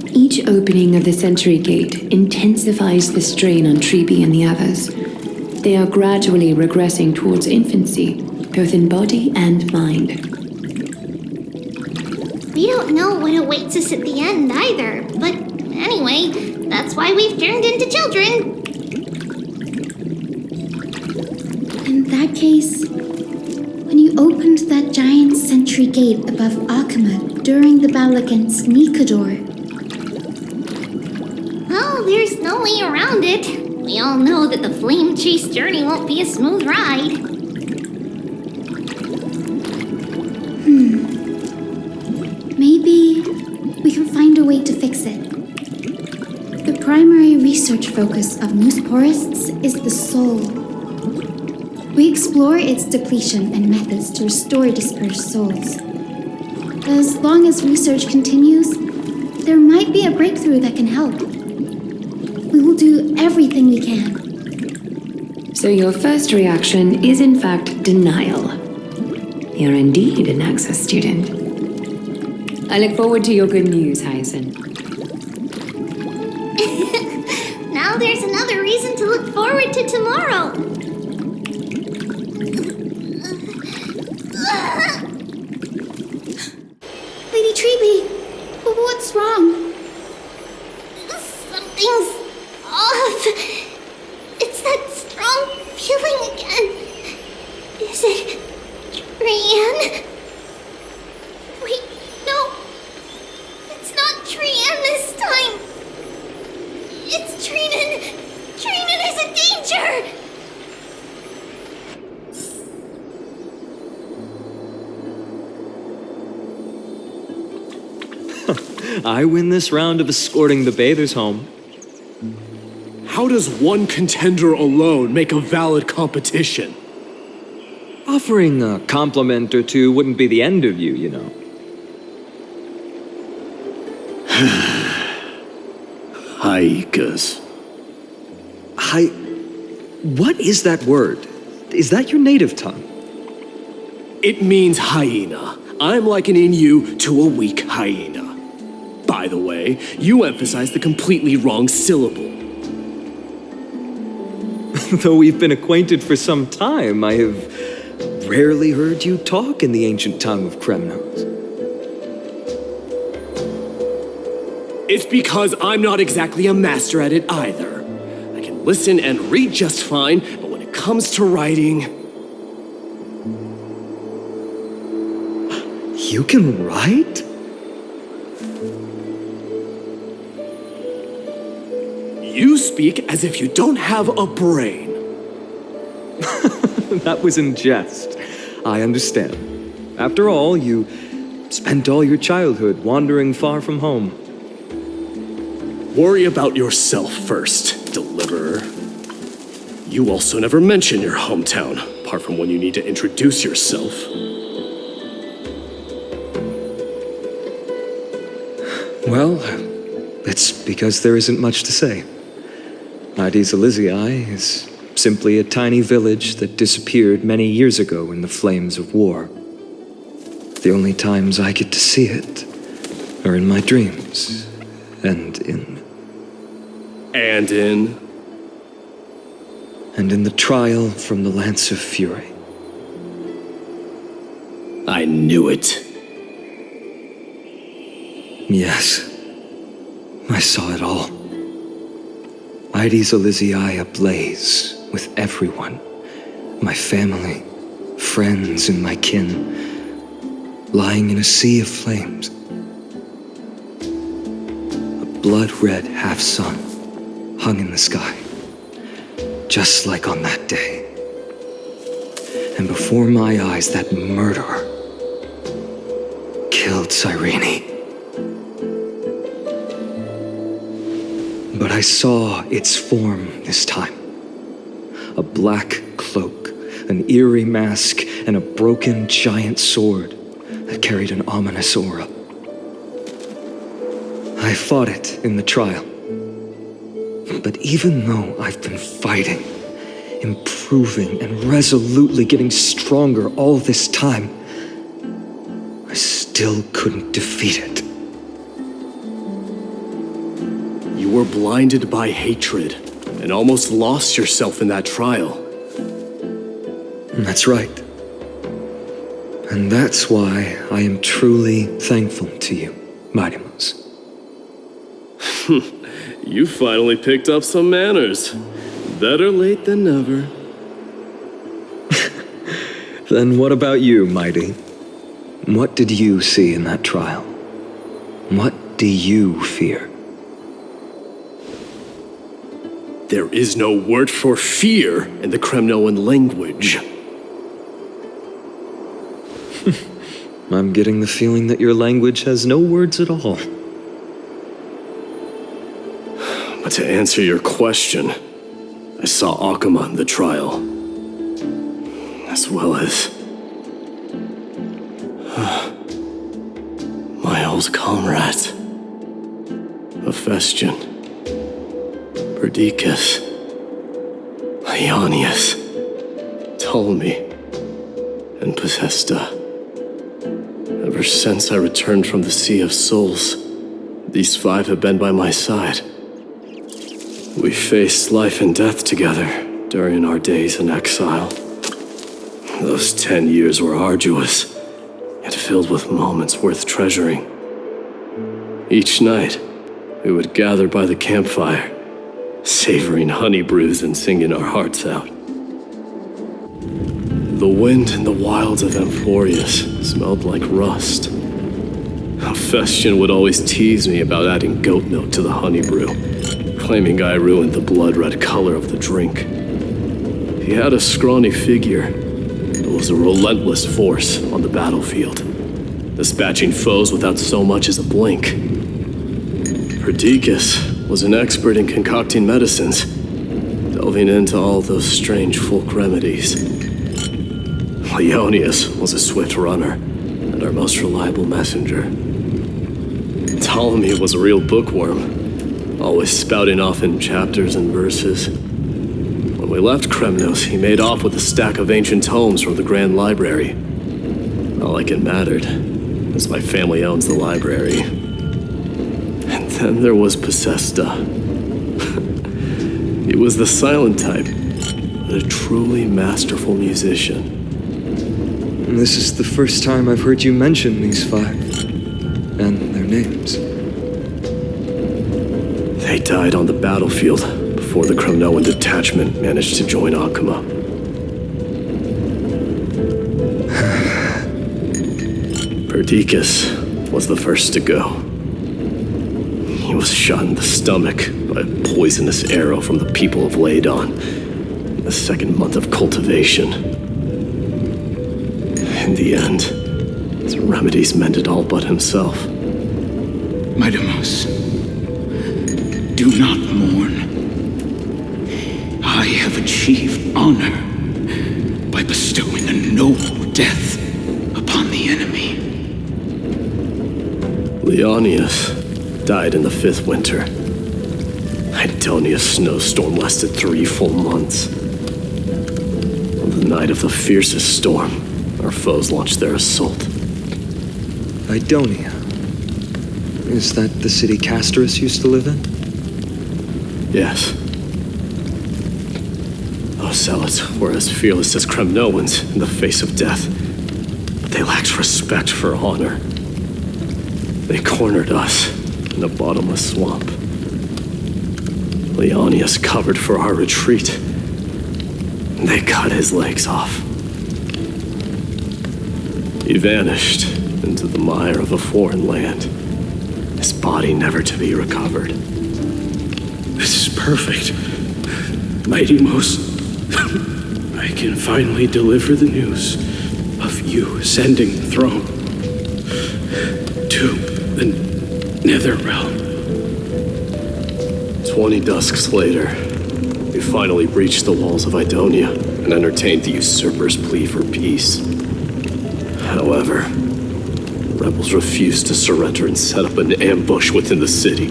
Each opening of the Century Gate intensifies the strain on Treeby and the others. They are gradually regressing towards infancy, both in body and mind. We don't know what awaits us at the end either, but anyway, that's why we've turned into children. In that case, when you opened that giant sentry gate above Akama during the battle against Nikador... Well, there's no way around it. We all know that the flame chase journey won't be a smooth ride. Maybe we can find a way to fix it. The primary research focus of Noosporists is the soul. We explore its depletion and methods to restore dispersed souls. As long as research continues, there might be a breakthrough that can help. We will do everything we can. So your first reaction is in fact denial. You're indeed an Access student. I look forward to your good news, Hyacinth. Now there's another reason to look forward to tomorrow. Lady Treeby, what's wrong? Something's off. It's that strong feeling again. Is it Trian? Wait, no. It's not Trian this time. It's Trinan. Trinan is in danger. I win this round of escorting the bathers home. How does one contender alone make a valid competition? Offering a compliment or two wouldn't be the end of you, you know. Haikas. What is that word? Is that your native tongue? It means hyena. I'm likening you to a weak hyena. By the way, you emphasized the completely wrong syllable. Though we've been acquainted for some time, I have rarely heard you talk in the ancient tongue of Kremnos. It's because I'm not exactly a master at it either. I can listen and read just fine, but when it comes to writing... You can write? You speak as if you don't have a brain. That was in jest. I understand. After all, you spent all your childhood wandering far from home. Worry about yourself first, Deliverer. You also never mention your hometown, apart from when you need to introduce yourself. Well, it's because there isn't much to say. Aedes Elysiae is simply a tiny village that disappeared many years ago in the flames of war. The only times I get to see it are in my dreams, and in the trial from the Lance of Fury. I knew it. Yes, I saw it all. Aedes Elysiae ablaze with everyone. My family, friends, and my kin, lying in a sea of flames. A blood-red half-sun hung in the sky, just like on that day. And before my eyes, that murderer killed Cyrene. But I saw its form this time. A black cloak, an eerie mask, and a broken giant sword that carried an ominous aura. I fought it in the trial. But even though I've been fighting, improving, and resolutely getting stronger all this time, I still couldn't defeat it. You were blinded by hatred and almost lost yourself in that trial. That's right. And that's why I am truly thankful to you, Mightymouse. You finally picked up some manners. Better late than never. Then what about you, Mighty? What did you see in that trial? What do you fear? There is no word for fear in the Kremnoan language. I'm getting the feeling that your language has no words at all. But to answer your question, I saw Akuma in the trial, as well as my old comrades, Hephaestion, Perdiccas, Ionius, Ptolemy, and Possesta. Ever since I returned from the Sea of Souls, these five have been by my side. We faced life and death together during our days in exile. Those 10 years were arduous, yet filled with moments worth treasuring. Each night, we would gather by the campfire, savoring honey brews and singing our hearts out. The wind in the wilds of Amphorius smelled like rust. Hephaestion would always tease me about adding goat milk to the honey brew, claiming I ruined the blood-red color of the drink. He had a scrawny figure, but was a relentless force on the battlefield, dispatching foes without so much as a blink. Perdiccas was an expert in concocting medicines, delving into all those strange folk remedies. Ionius was a swift runner and our most reliable messenger. Ptolemy was a real bookworm, always spouting off in chapters and verses. When we left Kremnos, he made off with a stack of ancient tomes from the Grand Library. Not like it mattered, as my family owns the library. And then there was Possesta. He was the silent type, but a truly masterful musician. This is the first time I've heard you mention these five, and their names. They died on the battlefield before the Kremnoan detachment managed to join Akuma. Perdiccas was the first to go. He was shot in the stomach by a poisonous arrow from the people of Ladon in the second month of cultivation. In the end, The remedies mended all but himself. Mightimos, do not mourn. I have achieved honor by bestowing a noble death upon the enemy. Leonius died in the 5th winter. Idonia's snowstorm lasted 3 full months. On the night of the fiercest storm, our foes launched their assault. Idonia. Is that the city Castorus used to live in? Yes. Those zealots were as fearless as Kremnoans in the face of death, but they lacked respect for honor. They cornered us in a bottomless swamp. Leonius covered for our retreat. They cut his legs off. He vanished into the mire of a foreign land, his body never to be recovered. This is perfect. Mightimos, I can finally deliver the news of you ascending the throne to the Nether Realm. 20 dusks later, we finally breached the walls of Idonia and entertained the usurper's plea for peace. However, the rebels refused to surrender and set up an ambush within the city.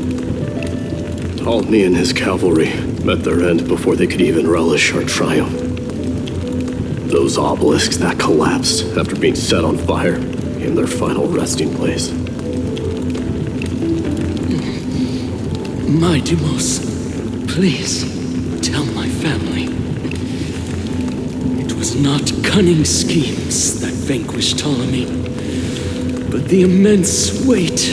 Ptolemy and his cavalry met their end before they could even relish our triumph. Those obelisks that collapsed after being set on fire became their final resting place. Mightimos, please tell my family. It was not cunning schemes that vanquished Ptolemy, but the immense weight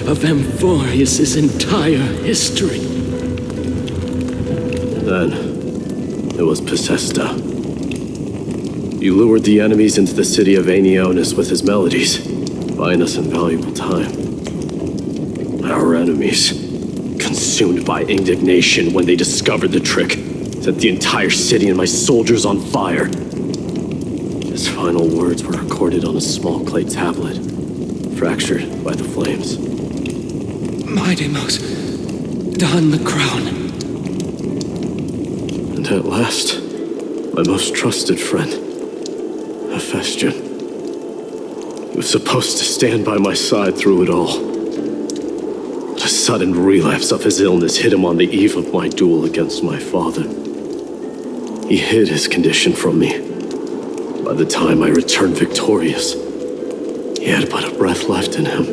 of Amphorius' entire history. Then, it was Pacesta. He lured the enemies into the city of Aenionis with his melodies, buying us invaluable time. Our enemies, consumed by indignation when they discovered the trick, set the entire city and my soldiers on fire. His final words were recorded on a small clay tablet, fractured by the flames. Mightimos, don the crown. And at last, my most trusted friend, Hephaestion. He was supposed to stand by my side through it all. But a sudden relapse of his illness hit him on the eve of my duel against my father. He hid his condition from me. By the time I returned victorious, he had but a breath left in him.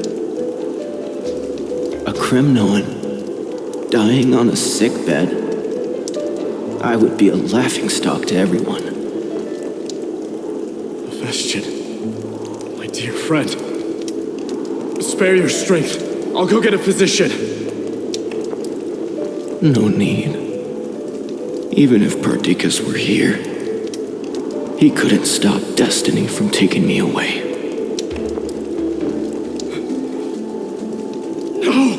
A Kremnoan dying on a sick bed. I would be a laughingstock to everyone. Hephaestion, my dear friend, spare your strength. I'll go get a physician. No need. Even if Perdiccas were here, he couldn't stop destiny from taking me away. No!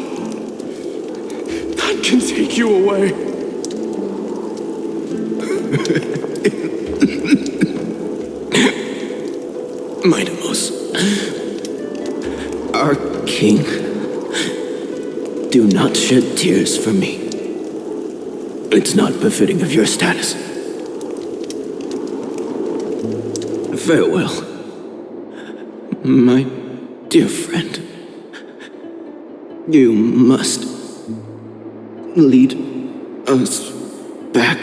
None can take you away. Mightimos, our king, do not shed tears for me. It's not befitting of your status. Farewell, my dear friend. You must lead us back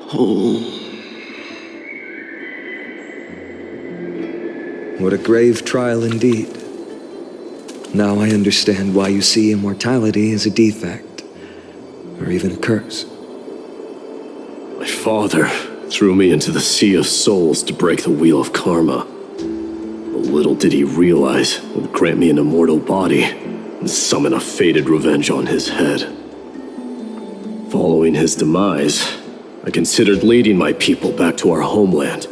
home. What a grave trial indeed. Now I understand why you see immortality as a defect, or even a curse. My father threw me into the sea of souls to break the wheel of karma. But little did he realize it would grant me an immortal body and summon a fated revenge on his head. Following his demise, I considered leading my people back to our homeland.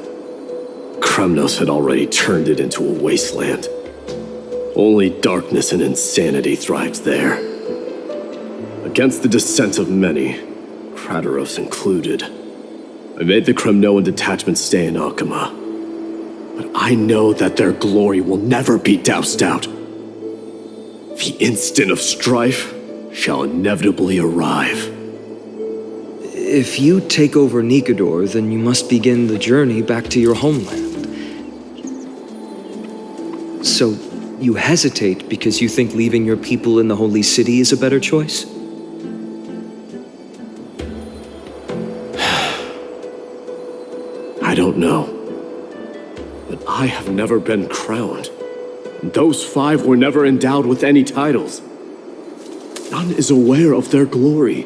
Kremnos had already turned it into a wasteland. Only darkness and insanity thrived there. Against the dissent of many, Krateros included, I made the Kremnoan detachment stay in Akama. But I know that their glory will never be doused out. The instant of strife shall inevitably arrive. If you take over Nikodor, then you must begin the journey back to your homeland. So, you hesitate because you think leaving your people in the Holy City is a better choice? I don't know. But I have never been crowned. Those 5 were never endowed with any titles. None is aware of their glory.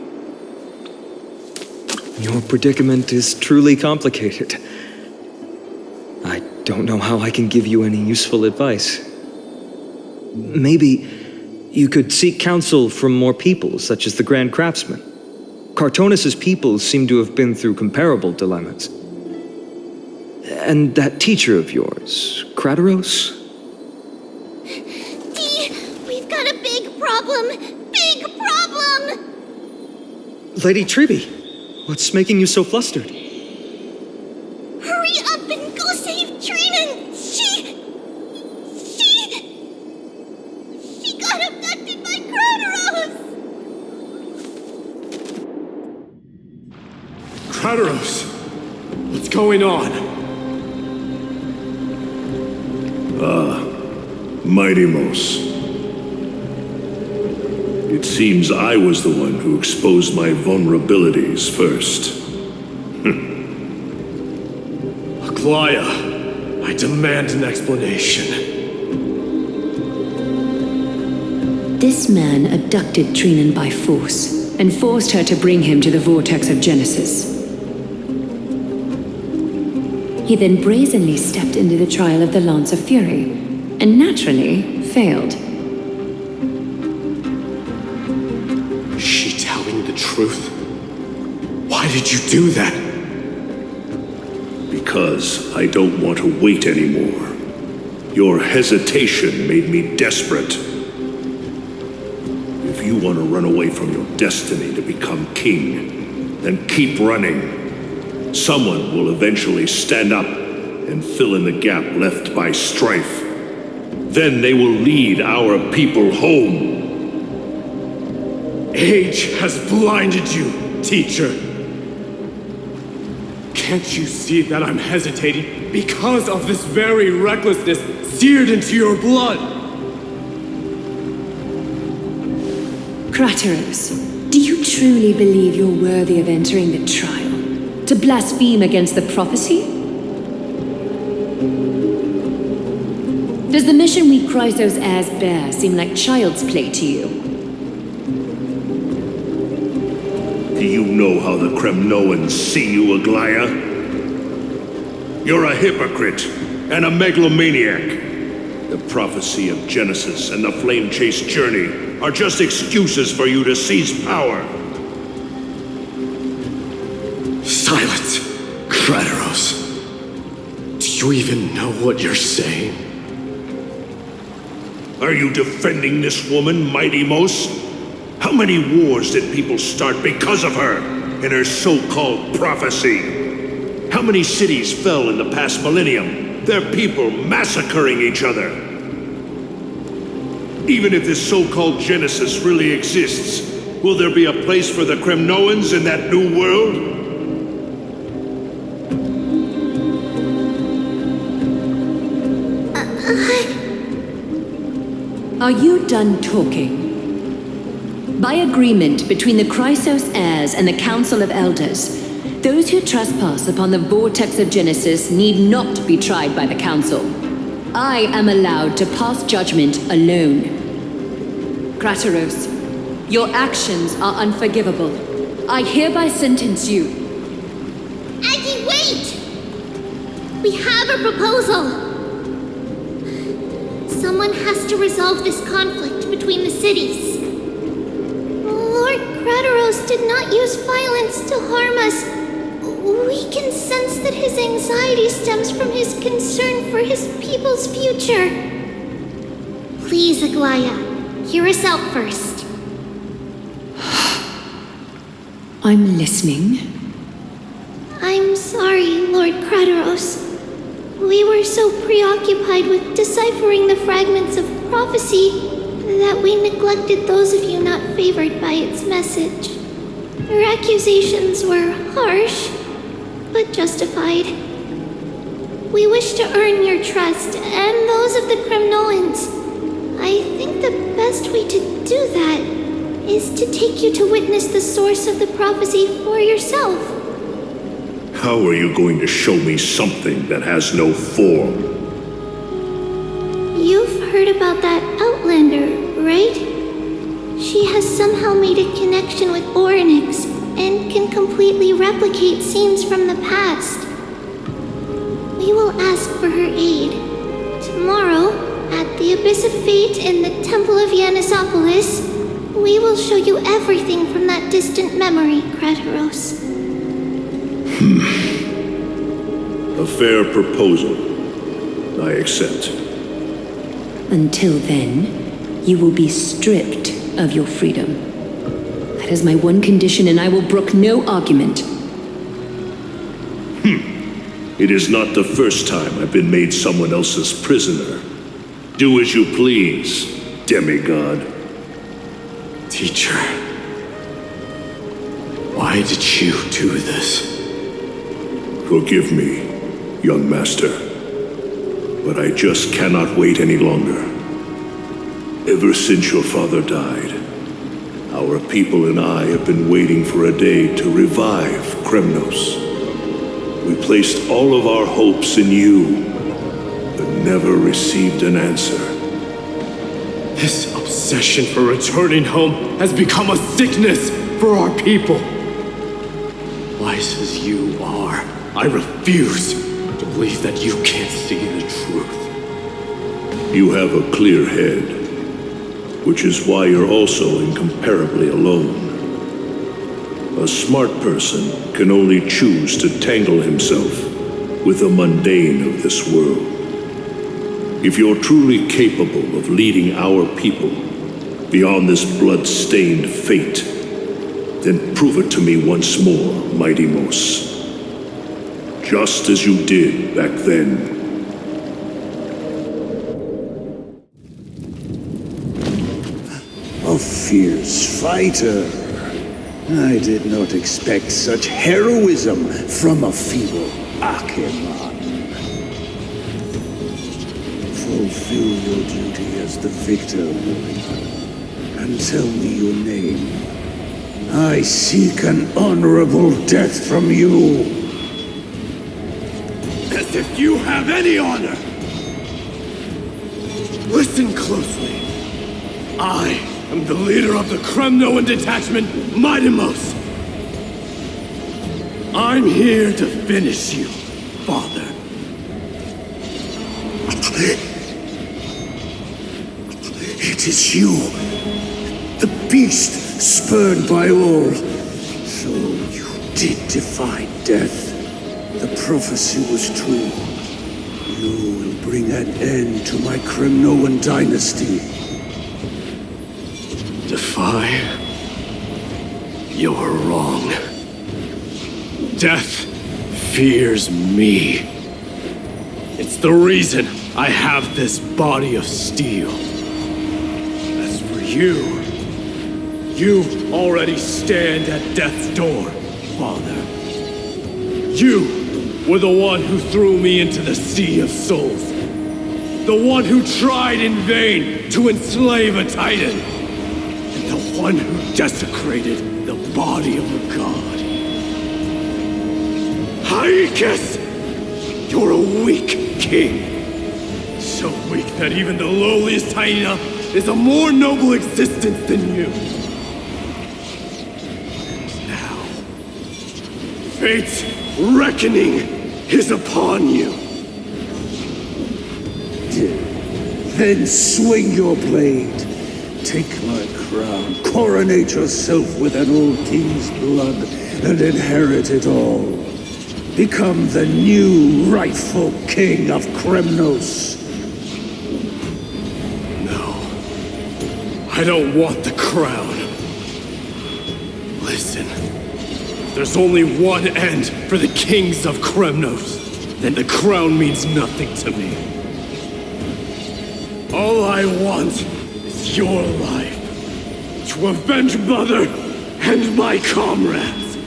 Your predicament is truly complicated. I don't know how I can give you any useful advice. Maybe you could seek counsel from more people, such as the Grand Craftsman. Cartonis' people seem to have been through comparable dilemmas. And that teacher of yours, Krateros? We've got a big problem! Big problem! Lady Triby, what's making you so flustered? Hurry up and go save Trinan! She got abducted by Krateros! Krateros! What's going on? Mighty-Mos. It seems I was the one who exposed my vulnerabilities first. Aglaya, I demand an explanation. This man abducted Trinan by force and forced her to bring him to the vortex of Genesis. He then brazenly stepped into the trial of the Lance of Fury, and naturally failed. Is she telling the truth? Why did you do that? Because I don't want to wait anymore. Your hesitation made me desperate. If you want to run away from your destiny to become king, then keep running. Someone will eventually stand up and fill in the gap left by strife. Then they will lead our people home. Age has blinded you, teacher. Can't you see that I'm hesitating because of this very recklessness seared into your blood? Krateros, do you truly believe you're worthy of entering the trial? To blaspheme against the prophecy? Does the mission we Chrysos heirs bear seem like child's play to you? Do you know how the Kremnoans see you, Aglaya? You're a hypocrite and a megalomaniac. The prophecy of Genesis and the flame-chased journey are just excuses for you to seize power. Silence, Krateros. Do you even know what you're saying? Are you defending this woman, Mighty-Mos? How many wars did people start because of her and her so-called prophecy? How many cities fell in the past millennium, their people massacring each other? Even if this so-called Genesis really exists, will there be a place for the Kremnoans in that new world? Are you done talking? By agreement between the Chrysos heirs and the Council of Elders, those who trespass upon the vortex of Genesis need not be tried by the Council. I am allowed to pass judgment alone. Krateros, your actions are unforgivable. I hereby sentence you. Aggie, wait! We have a proposal! Someone has to resolve this conflict between the cities. Lord Krateros did not use violence to harm us. We can sense that his anxiety stems from his concern for his people's future. Please, Aglaya, hear us out first. I'm listening. I'm sorry, Lord Krateros. We were so preoccupied with deciphering the fragments of prophecy that we neglected those of you not favored by its message. Your accusations were harsh, but justified. We wish to earn your trust and those of the Kremnoans. I think the best way to do that is to take you to witness the source of the prophecy for yourself. How are you going to show me something that has no form? You've heard about that Outlander, right? She has somehow made a connection with Orynyx and can completely replicate scenes from the past. We will ask for her aid. Tomorrow, at the Abyss of Fate in the Temple of Yanissopolis, we will show you everything from that distant memory, Krateros. A fair proposal. I accept. Until then, you will be stripped of your freedom. That is my one condition, and I will brook no argument. It is not the first time I've been made someone else's prisoner. Do as you please, demigod. Teacher, why did you do this? Forgive me, young master, but I just cannot wait any longer. Ever since your father died, our people and I have been waiting for a day to revive Kremnos. We placed all of our hopes in you, but never received an answer. This obsession for returning home has become a sickness for our people. Wise as you are, I refuse to believe that you can't see the truth. You have a clear head, which is why you're also incomparably alone. A smart person can only choose to tangle himself with the mundane of this world. If you're truly capable of leading our people beyond this blood-stained fate, then prove it to me once more, Mighty Mos. Just as you did back then. A fierce fighter. I did not expect such heroism from a feeble Acheman. Fulfill your duty as the victor, warrior, and tell me your name. I seek an honorable death from you. As if you have any honor! Listen closely. I am the leader of the Kremnoan detachment, Mighty Mos. I'm here to finish you, Father. It is you, the beast spurned by all. So you did defy death. The prophecy was true. You will bring an end to my Kremnoan dynasty. Defy? You're wrong. Death fears me. It's the reason I have this body of steel. As for you, you already stand at death's door, Father. You were the one who threw me into the Sea of Souls. The one who tried in vain to enslave a Titan. And the one who desecrated the body of a god. Haikis! You're a weak king. So weak that even the lowliest hyena is a more noble existence than you. And now, fate's reckoning is upon you. Then swing your blade. Take my crown. Coronate yourself with an old king's blood and inherit it all. Become the new rightful king of Kremnos. No. I don't want the crown. Listen. There's only one end for the kings of Kremnos. then the crown means nothing to me. All I want is your life, to avenge Mother and my comrades.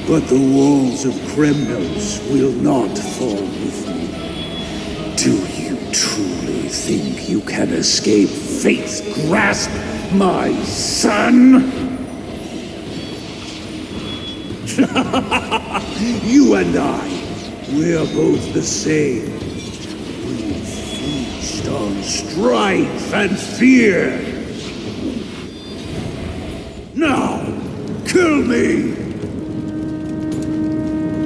But the walls of Kremnos will not fall with me. Do you truly think you can escape fate's grasp, my son? You and I, we're both the same. We feast on strife and fear. Now, kill me!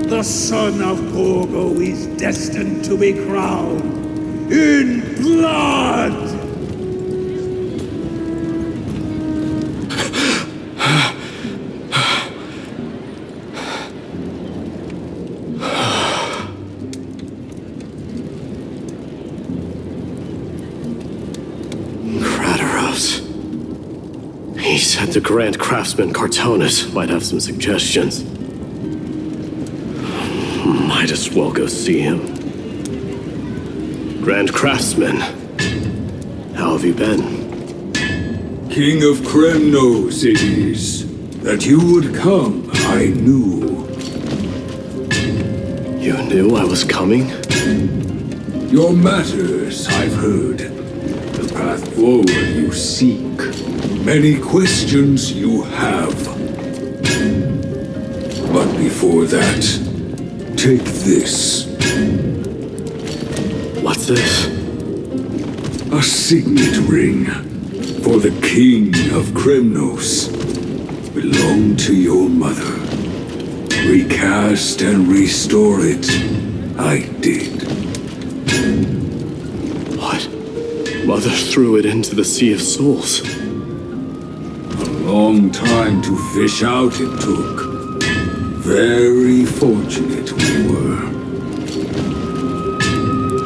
The son of Borgo is destined to be crowned in blood! He said the Grand Craftsman Cartonus might have some suggestions. Might as well go see him. Grand Craftsman, how have you been? King of Kremnos it is. That you would come, I knew. You knew I was coming? Your matters, I've heard. The path forward you seek. Many questions you have. But before that, take this. What's this? A signet ring for the King of Kremnos. Belonged to your mother. Recast and restore it. I did. What? Mother threw it into the Sea of Souls. Long time to fish out it took. Very fortunate we were.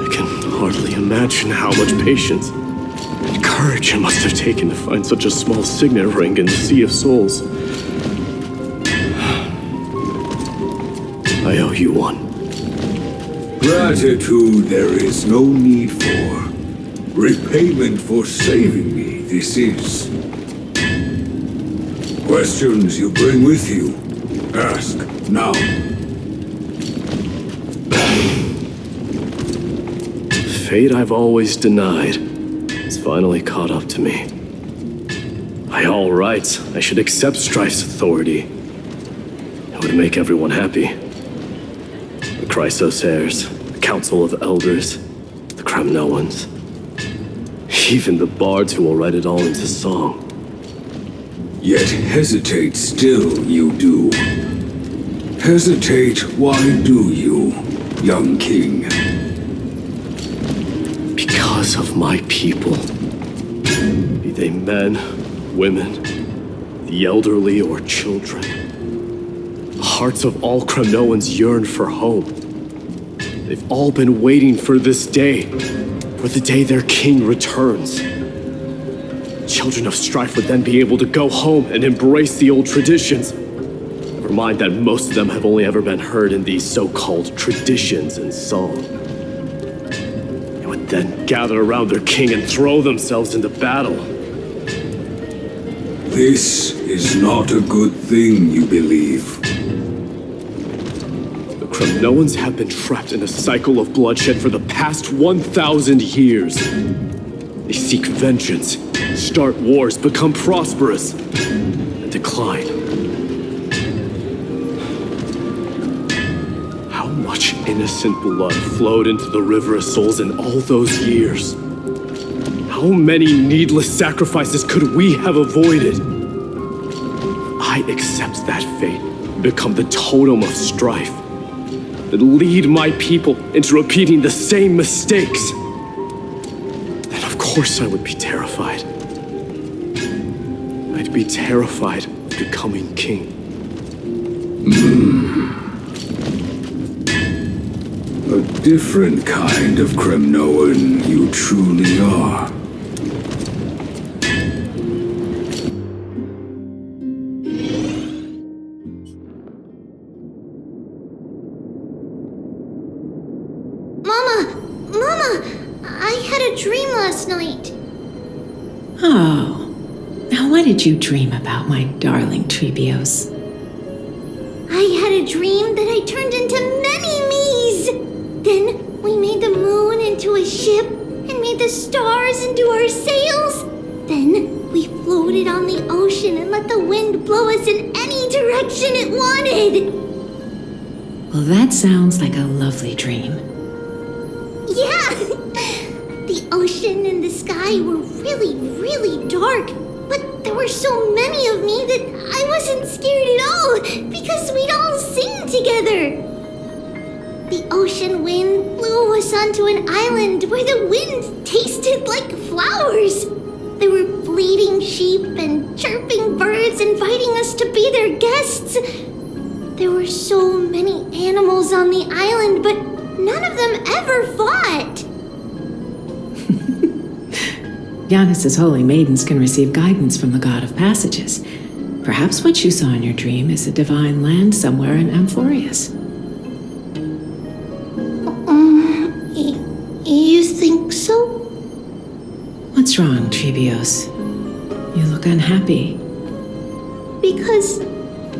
I can hardly imagine how much patience and courage it must have taken to find such a small signet ring in the Sea of Souls. I owe you one. Gratitude there is no need for. Repayment for saving me, this is. Questions you bring with you, ask now. Fate I've always denied has finally caught up to me. By all rights, I should accept Strife's authority. It would make everyone happy. The Chrysos heirs, the Council of Elders, the Kremnoans, even the bards who will write it all into song. Yet hesitate still you do. Hesitate, why do you, young king? Because of my people. Be they men, women, the elderly, or children. The hearts of all Kremnoans yearn for home. They've all been waiting for this day, for the day their king returns. Children of Strife would then be able to go home and embrace the old traditions. Never mind that most of them have only ever been heard in these so-called traditions and song. They would then gather around their king and throw themselves into battle. This is not a good thing, you believe. The Kremnoans have been trapped in a cycle of bloodshed for the past 1,000 years. They seek vengeance, start wars, become prosperous, and decline. How much innocent blood flowed into the River of Souls in all those years? How many needless sacrifices could we have avoided? I accept that fate and become the totem of strife that lead my people into repeating the same mistakes. Then of course I would be terrified. I'd be terrified of becoming king. A different kind of Kremnoan you truly are. Oh, now what did you dream about, my darling Trebios? I had a dream that I turned into many me's. Then we made the moon into a ship and made the stars into our sails. Then we floated on the ocean and let the wind blow us in any direction it wanted. Well, that sounds like a lovely dream. Yeah! The ocean and the sky were really, really dark. But there were so many of me that I wasn't scared at all because we'd all sing together. The ocean wind blew us onto an island where the wind tasted like flowers. There were bleating sheep and chirping birds inviting us to be their guests. There were so many animals on the island, but none of them ever fought. Giannis's holy maidens can receive guidance from the god of passages. Perhaps what you saw in your dream is a divine land somewhere in Amphorius. You think so? What's wrong, Trebios? You look unhappy. Because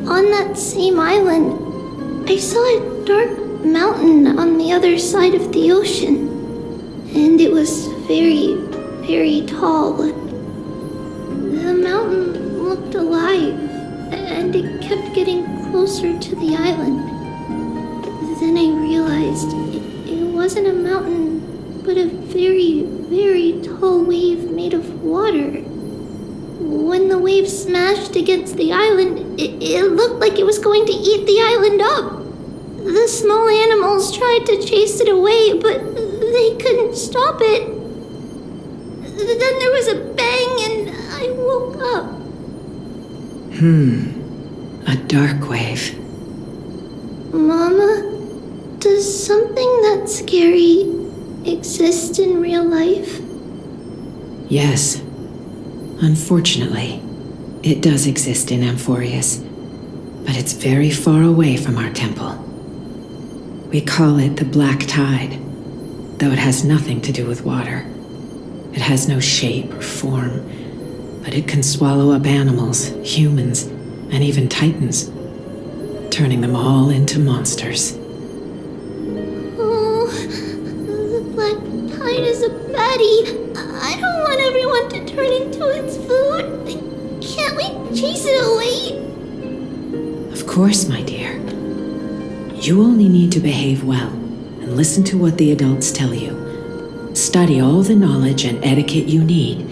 on that same island, I saw a dark mountain on the other side of the ocean. And it was very, very tall. The mountain looked alive, and it kept getting closer to the island. Then I realized it wasn't a mountain, but a very, very tall wave made of water. When the wave smashed against the island, it looked like it was going to eat the island up. The small animals tried to chase it away, but they couldn't stop it. Then there was a bang and I woke up. A dark wave. Mama, does something that scary exist in real life? Yes. Unfortunately, it does exist in Amphorius, but it's very far away from our temple. We call it the Black Tide, though it has nothing to do with water. It has no shape or form, but it can swallow up animals, humans, and even titans, turning them all into monsters. Oh, the Black Tide is a baddie. I don't want everyone to turn into its food. Can't we chase it away? Of course, my dear. You only need to behave well and listen to what the adults tell you. Study all the knowledge and etiquette you need,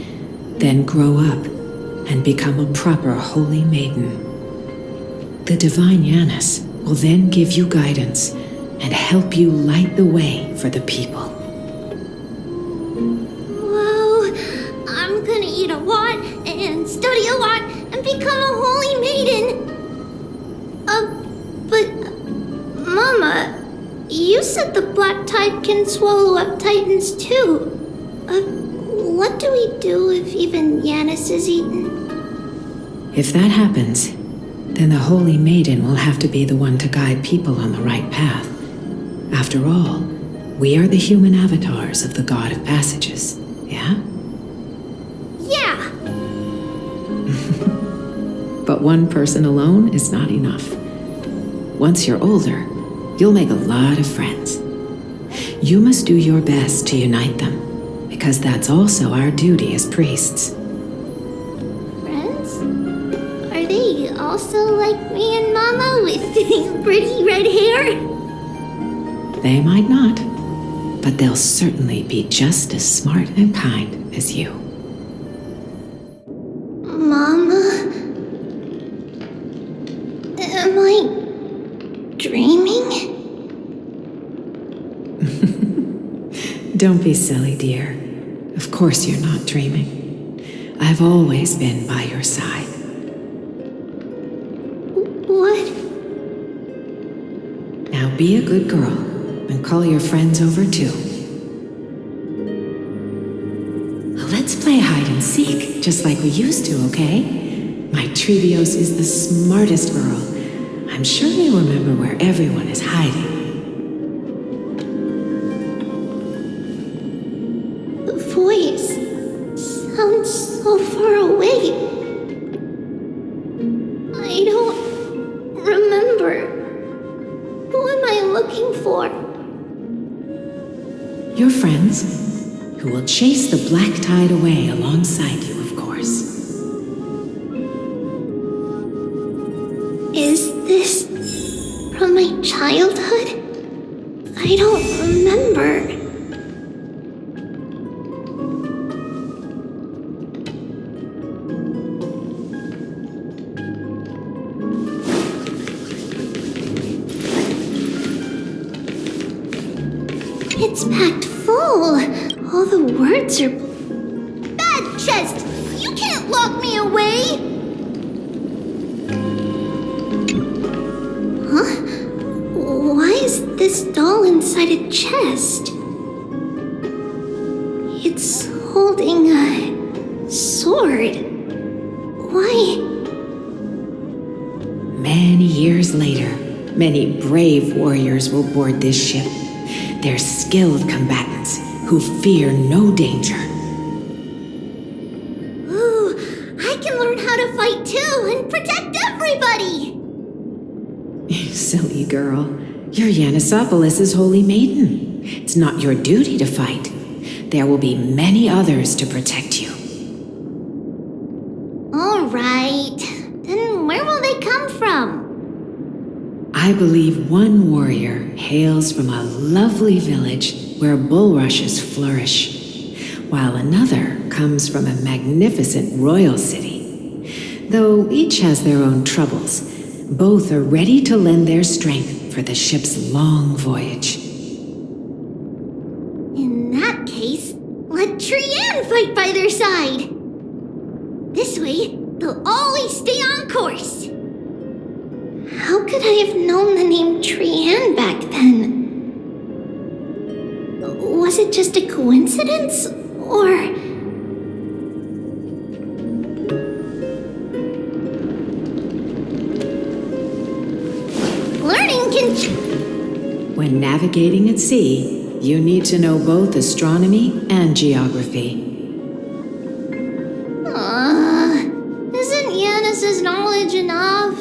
then grow up and become a proper holy maiden. The divine Janus will then give you guidance and help you light the way for the people. Wow, I'm gonna eat a lot and study a lot and become a holy maiden. But Mama, you said the Black Tide can swallow up titans too. What do we do if even Janus is eaten? If that happens, then the Holy Maiden will have to be the one to guide people on the right path. After all, we are the human avatars of the God of Passages, yeah? Yeah! But one person alone is not enough. Once you're older, you'll make a lot of friends. You must do your best to unite them, because that's also our duty as priests. Friends? Are they also like me and Mama with pretty red hair? They might not, but they'll certainly be just as smart and kind as you. Mama? Am I dreaming? Don't be silly, dear. Of course you're not dreaming. I've always been by your side. What? Now be a good girl and call your friends over too. Let's play hide and seek, just like we used to, okay? My Trebios is the smartest girl. I'm sure they remember where everyone is hiding. The voice sounds so chase the black tide away alongside you, of course. Is this from my childhood? I don't remember. It's packed full. All the words are... Bad chest! You can't lock me away! Huh? Why is this doll inside a chest? It's holding a sword. Why? Many years later, many brave warriors will board this ship. They're skilled combatants who fear no danger. Ooh, I can learn how to fight too and protect everybody! Silly girl. You're Yanisopoulos' holy maiden. It's not your duty to fight. There will be many others to protect you. All right. Then where will they come from? I believe one warrior hails from a lovely village where bulrushes flourish, while another comes from a magnificent royal city. Though each has their own troubles, both are ready to lend their strength for the ship's long voyage. In that case, let Trian fight by their side. This way, they'll always stay on course. How could I have known the name Trian back then? Was it just a coincidence, or... Learning can... When navigating at sea, you need to know both astronomy and geography. Isn't Yanis's knowledge enough?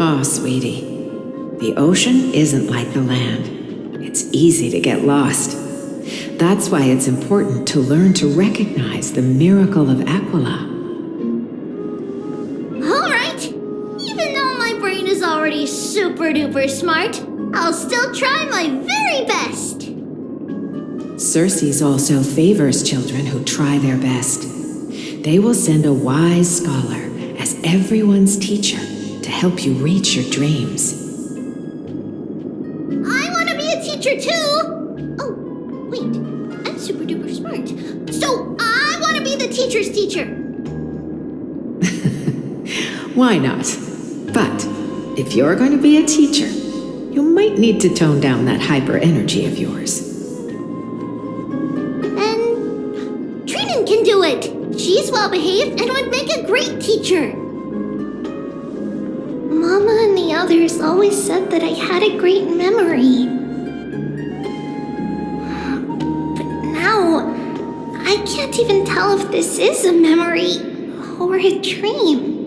Oh, sweetie. The ocean isn't like the land. It's easy to get lost. That's why it's important to learn to recognize the miracle of Aquila. Alright! Even though my brain is already super duper smart, I'll still try my very best! Circe also favors children who try their best. They will send a wise scholar as everyone's teacher to help you reach your dreams. I want to be a teacher too! Oh, wait, I'm super duper smart. So I want to be the teacher's teacher! Why not? But if you're going to be a teacher, you might need to tone down that hyper energy of yours. And Trinan can do it! She's well behaved and would make a great teacher! Mama and the others always said that I had a great memory. But now, I can't even tell if this is a memory or a dream.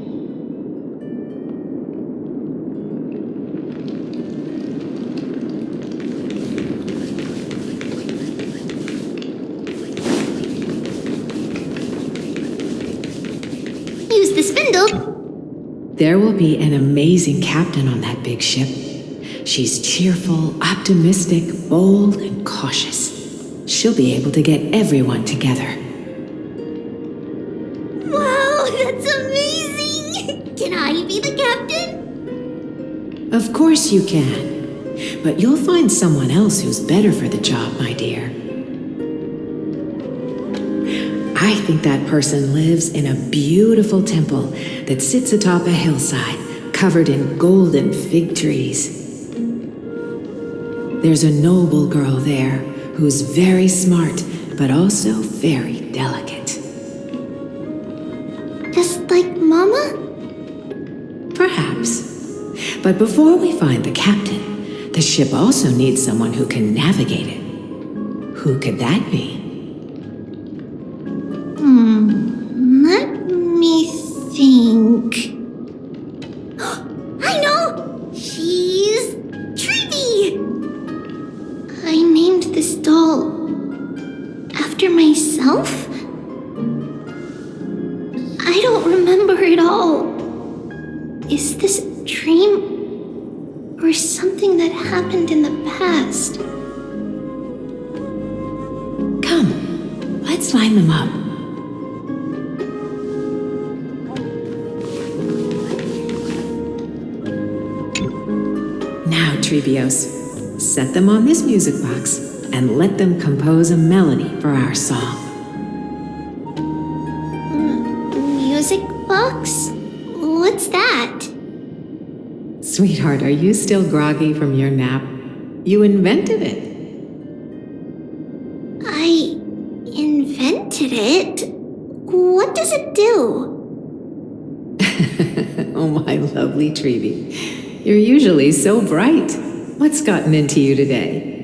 Use the spindle. There will be an amazing captain on that big ship. She's cheerful, optimistic, bold, and cautious. She'll be able to get everyone together. Wow, that's amazing! Can I be the captain? Of course you can. But you'll find someone else who's better for the job, my dear. I think that person lives in a beautiful temple that sits atop a hillside covered in golden fig trees. There's a noble girl there who's very smart, but also very delicate. Just like Mama? Perhaps. But before we find the captain, the ship also needs someone who can navigate it. Who could that be? Let me think. I know! She's Trivy! I named this doll after at all. Is this a dream or something that happened in the past? Come, let's line them up. Now, Trebios, set them on this music box and let them compose a melody for our song. Music box? What's that? Sweetheart, are you still groggy from your nap? You invented it. I invented it? What does it do? Oh, my lovely Trebi. You're usually so bright. What's gotten into you today?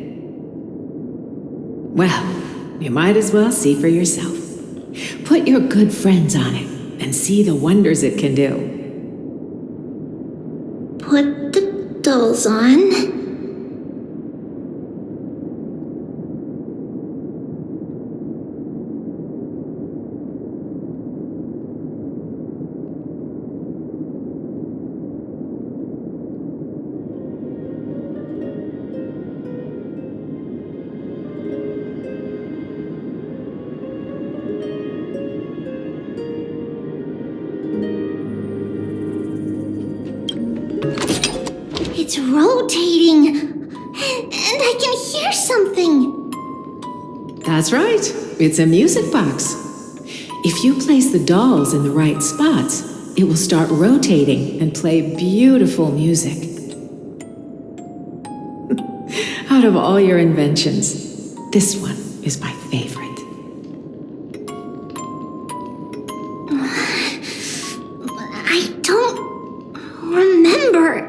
Well, you might as well see for yourself. Put your good friends on it and see the wonders it can do. Put the dolls on. It's rotating, and I can hear something. That's right. It's a music box. If you place the dolls in the right spots, it will start rotating and play beautiful music. Out of all your inventions, this one is my favorite. I don't remember.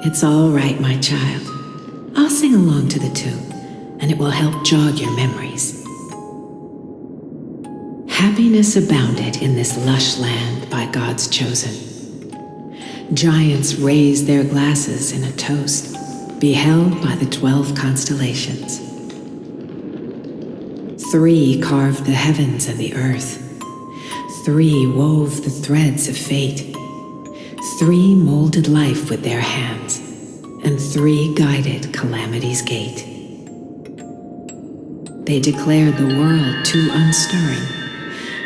It's all right, my child. I'll sing along to the tune, and it will help jog your memories. Happiness abounded in this lush land by God's chosen. Giants raised their glasses in a toast, beheld by the 12 constellations. 3 carved the heavens and the earth. 3 wove the threads of fate. 3 molded life with their hands, and 3 guided calamity's gate. They declared the world too unstirring,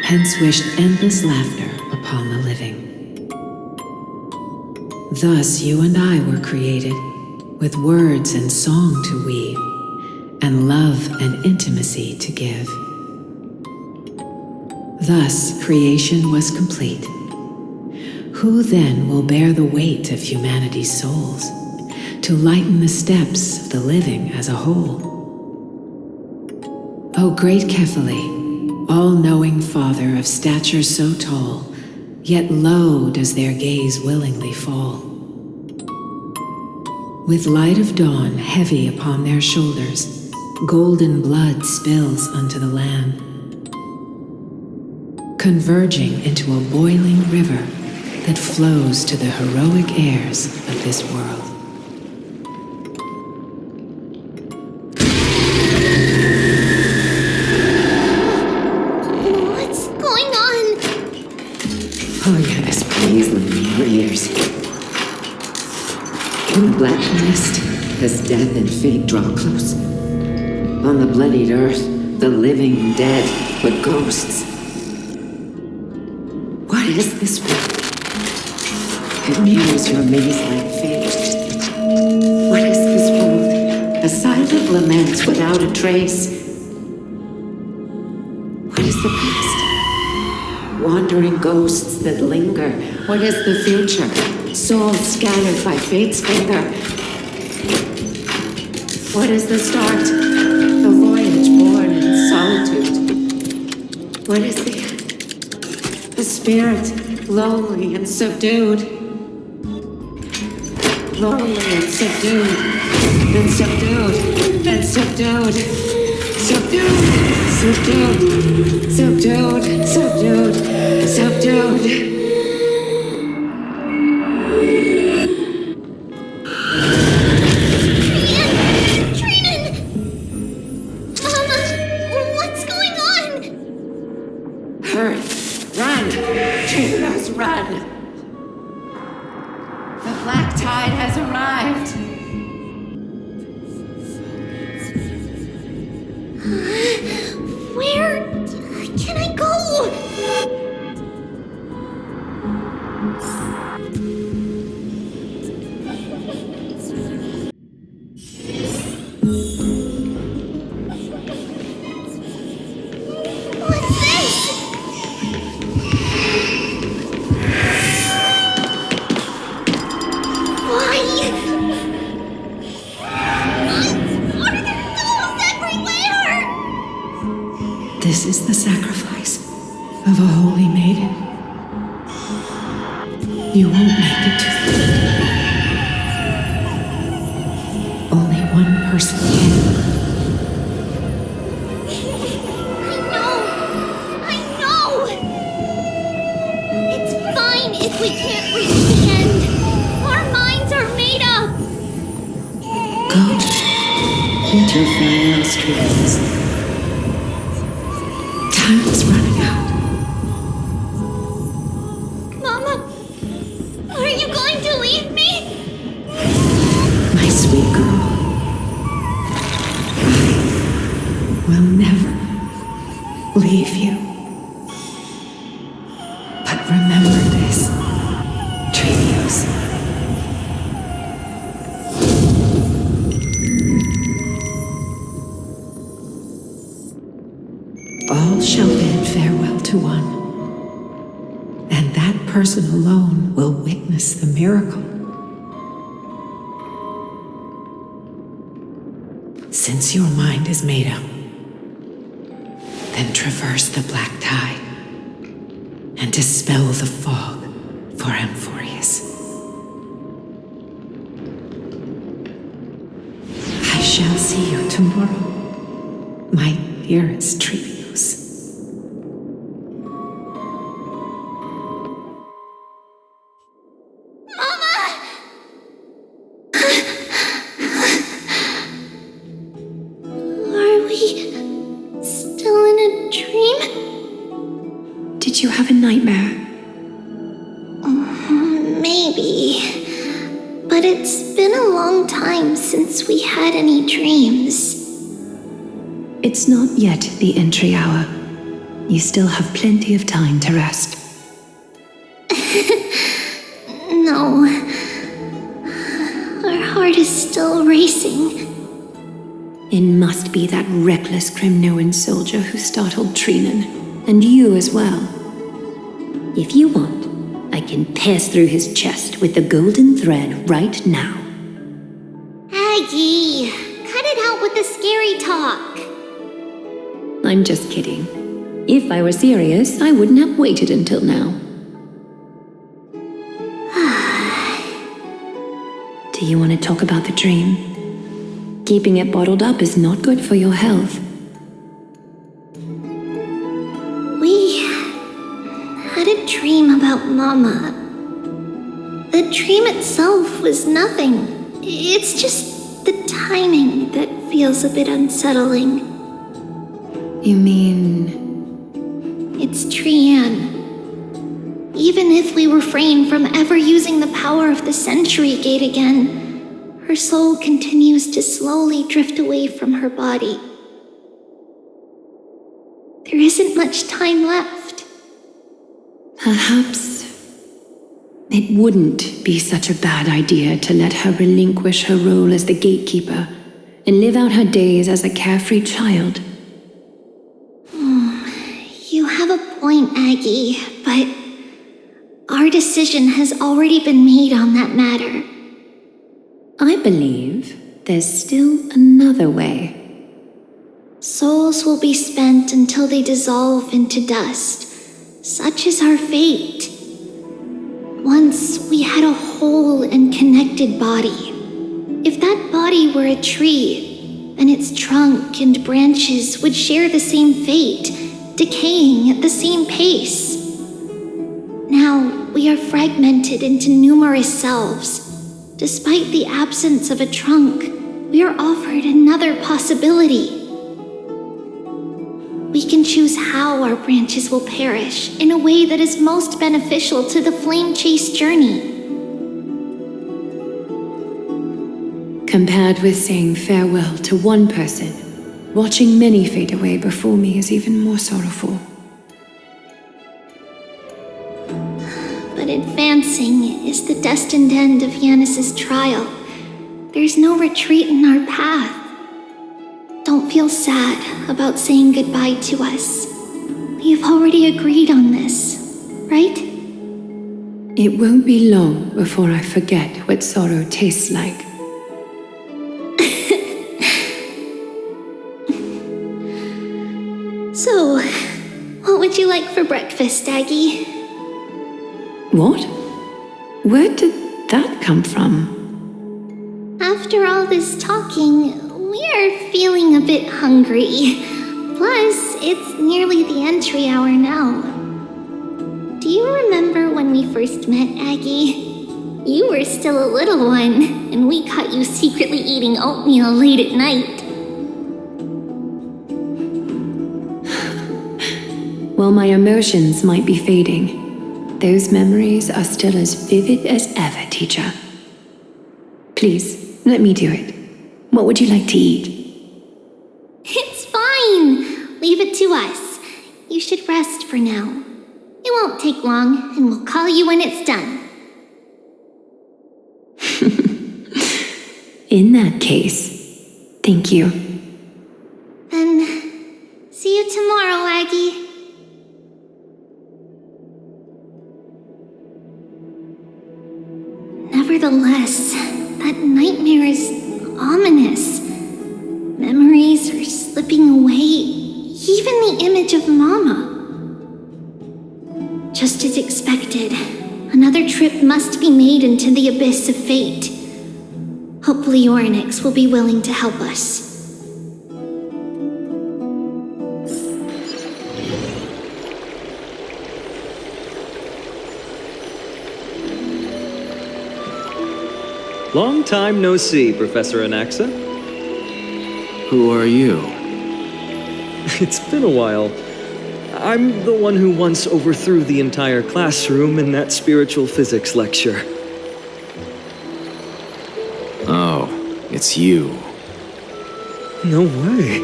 hence wished endless laughter upon the living. Thus you and I were created, with words and song to weave, and love and intimacy to give. Thus creation was complete. Who then will bear the weight of humanity's souls, to lighten the steps of the living as a whole? O great Kephale, all-knowing Father of stature so tall, yet low does their gaze willingly fall. With light of dawn heavy upon their shoulders, golden blood spills unto the land, converging into a boiling river that flows to the heroic heirs of this world. What's going on? Oh yes, please lend me your ears. In the black mist, as death and fate draw close, on the bloodied earth, the living dead but ghosts. What is this world? It mirrors your maze-like fate. What is this world? A silent lament without a trace. What is the past? Wandering ghosts that linger. What is the future? Souls scattered by fate's finger. What is the start? The voyage born in solitude. What is the end? The spirit, lonely and subdued. Lonely and subdued, and subdued, and subdued, subdued, subdued, subdued, subdued, subdued. Trinan! Mama, what's going on? Hurt Run! Treehouse, run! The black tide has arrived. Where can I go? What's this? Why? Are there dolls everywhere? This is the sacrifice of a holy maiden. You won't make it to the end. Only one person can. I know! It's fine if we can't reach the end. Our minds are made up. Go. Interfere streams. Time is running out. Mama, are you going to leave me? My sweet girl. I will never leave you. But remember this, Trevios. All shall bid farewell to one, and that person alone will witness the miracle. Since your mind is made up, then traverse the black tide and dispel the fog for Amphorius. I shall see you tomorrow, my dearest Trevios. Did you have a nightmare? Maybe. But it's been a long time since we had any dreams. It's not yet the entry hour. You still have plenty of time to rest. No. Our heart is still racing. It must be that reckless Kremnoan soldier who startled Trinan, and you as well. If you want, I can pass through his chest with the golden thread right now. Aggie, cut it out with the scary talk. I'm just kidding. If I were serious, I wouldn't have waited until now. Do you want to talk about the dream? Keeping it bottled up is not good for your health. We had a dream about Mama. The dream itself was nothing. It's just the timing that feels a bit unsettling. You mean... It's Trian. Even if we refrain from ever using the power of the Century Gate again, her soul continues to slowly drift away from her body. There isn't much time left. Perhaps it wouldn't be such a bad idea to let her relinquish her role as the gatekeeper and live out her days as a carefree child. You have a point, Aggie, but our decision has already been made on that matter. I believe there's still another way. Souls will be spent until they dissolve into dust. Such is our fate. Once we had a whole and connected body. If that body were a tree, then its trunk and branches would share the same fate, decaying at the same pace. Now we are fragmented into numerous selves. Despite the absence of a trunk, we are offered another possibility. we can choose how our branches will perish in a way that is most beneficial to the flame chase journey. Compared with saying farewell to one person, watching many fade away before me is even more sorrowful. But advancing is the destined end of Yanis's trial. There's no retreat in our path. Don't feel sad about saying goodbye to us. We have already agreed on this, right? It won't be long before I forget what sorrow tastes like. So, what would you like for breakfast, Aggie? What? Where did that come from? After all this talking, we are feeling a bit hungry. Plus, it's nearly the entry hour now. Do you remember when we first met, Aggie? You were still a little one, and we caught you secretly eating oatmeal late at night. While my emotions might be fading, those memories are still as vivid as ever, teacher. Please, let me do it. What would you like to eat? It's fine! Leave it to us. You should rest for now. It won't take long, and we'll call you when it's done. In that case, thank you. Then, see you tomorrow, Aggie. Nevertheless, that nightmare is ominous. Memories are slipping away, even the image of Mama. Just as expected, another trip must be made into the abyss of fate. Hopefully Orynyx will be willing to help us. Long time no see, Professor Anaxa. Who are you? It's been a while. I'm the one who once overthrew the entire classroom in that spiritual physics lecture. Oh, it's you. No way.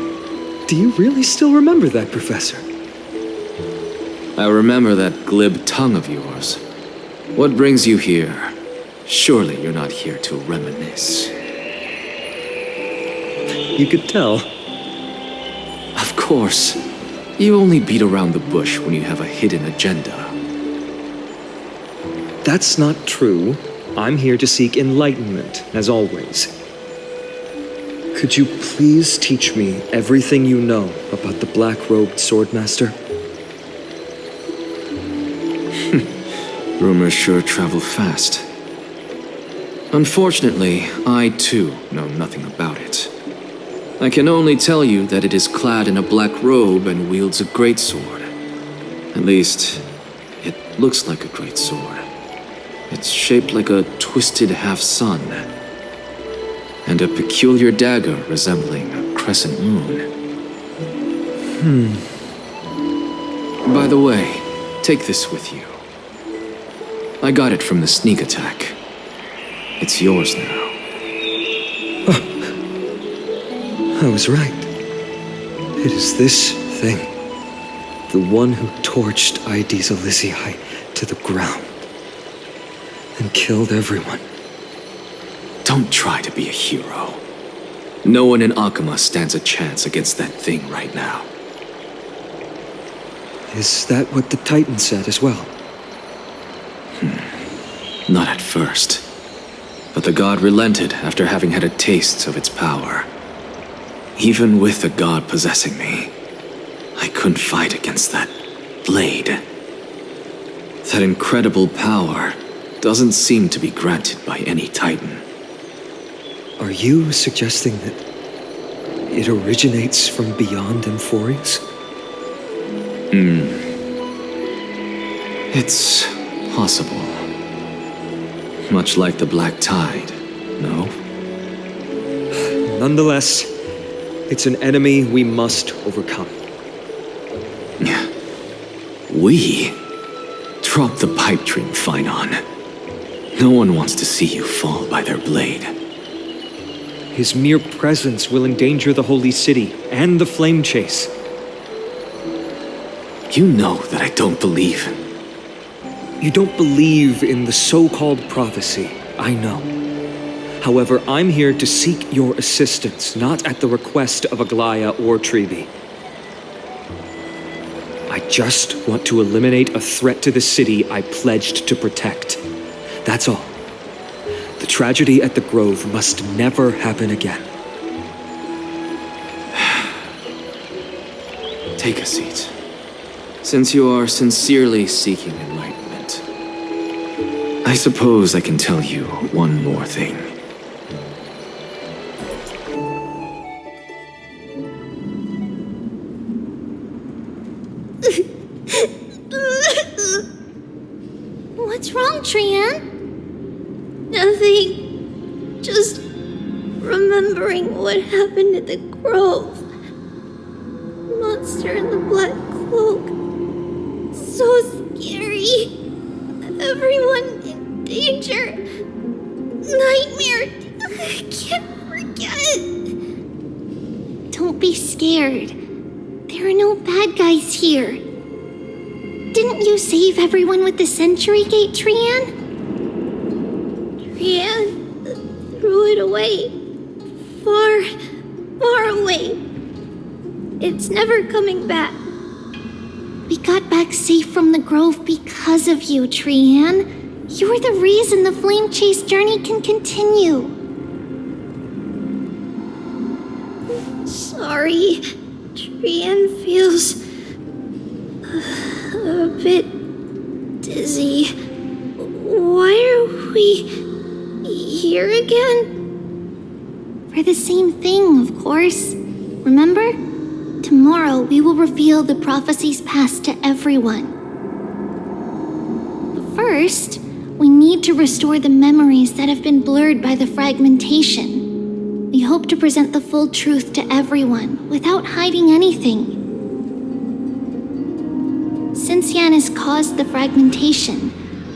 Do you really still remember that, Professor? I remember that glib tongue of yours. What brings you here? Surely you're not here to reminisce. You could tell. Of course. You only beat around the bush when you have a hidden agenda. That's not true. I'm here to seek enlightenment, as always. Could you please teach me everything you know about the black-robed swordmaster? Rumors sure travel fast. Unfortunately, I too know nothing about it. I can only tell you that it is clad in a black robe and wields a greatsword. At least, it looks like a greatsword. It's shaped like a twisted half-sun, and a peculiar dagger resembling a crescent moon. By the way, take this with you. I got it from the sneak attack. It's yours now. I was right. It is this thing. The one who torched Aedes Elysiae to the ground. And killed everyone. Don't try to be a hero. No one in Akama stands a chance against that thing right now. Is that what the Titan said as well? Not at first. But the god relented after having had a taste of its power. Even with the god possessing me, I couldn't fight against that blade. That incredible power doesn't seem to be granted by any Titan. Are you suggesting that it originates from beyond Amphorius? It's possible. Much like the Black Tide, no? Nonetheless, it's an enemy we must overcome. We? Drop the pipe dream, Phynon. No one wants to see you fall by their blade. His mere presence will endanger the Holy City and the Flame Chase. You know that I don't believe. You don't believe in the so-called prophecy, I know. However, I'm here to seek your assistance, not at the request of Aglaya or Treeby. I just want to eliminate a threat to the city I pledged to protect. That's all. The tragedy at the Grove must never happen again. Take a seat. Since you are sincerely seeking enlightenment, I suppose I can tell you one more thing. What's wrong, Trian? Nothing. Just remembering what happened at the Grove. Monster in the black cloak. So scary. Everyone in danger. Nightmare. I can't forget. Don't be scared. There are no bad guys here. Didn't you save everyone with the Century Gate, Trian? Trian threw it away. Far, far away. It's never coming back. We got back safe from the Grove because of you, Trian. You're the reason the Flame Chase journey can continue. Sorry. Trian feels a bit dizzy. Why are we here again? For the same thing, of course. Remember? Tomorrow we will reveal the prophecies past to everyone. But first, we need to restore the memories that have been blurred by the fragmentation. We hope to present the full truth to everyone without hiding anything. Since Yanis caused the fragmentation,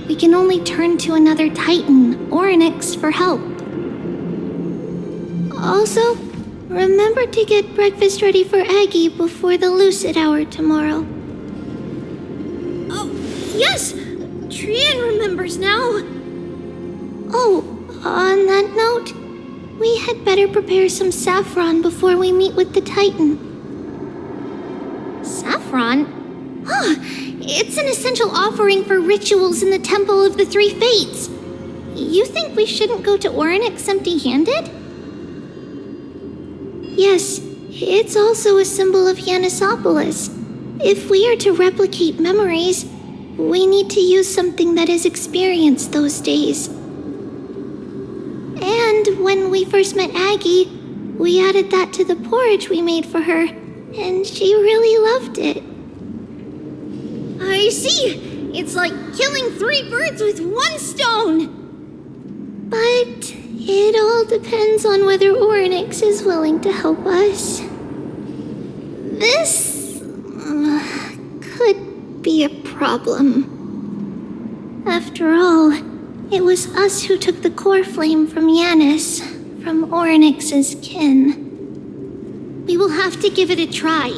we can only turn to another Titan or an X for help. Also, remember to get breakfast ready for Aggie before the lucid hour tomorrow. Oh, yes! Trian remembers now. Oh, on that note, we had better prepare some saffron before we meet with the Titan. Saffron? Huh, it's an essential offering for rituals in the Temple of the Three Fates. You think we shouldn't go to Orynyx empty-handed? Yes, it's also a symbol of Yanisopolis. If we are to replicate memories, we need to use something that has experienced those days. And when we first met Aggie, we added that to the porridge we made for her, and she really loved it. I see! It's like killing 3 birds with 1 stone! But it all depends on whether Orynyx is willing to help us. This could be a problem. After all, it was us who took the core flame from Yanis, from Orynyx's kin. We will have to give it a try.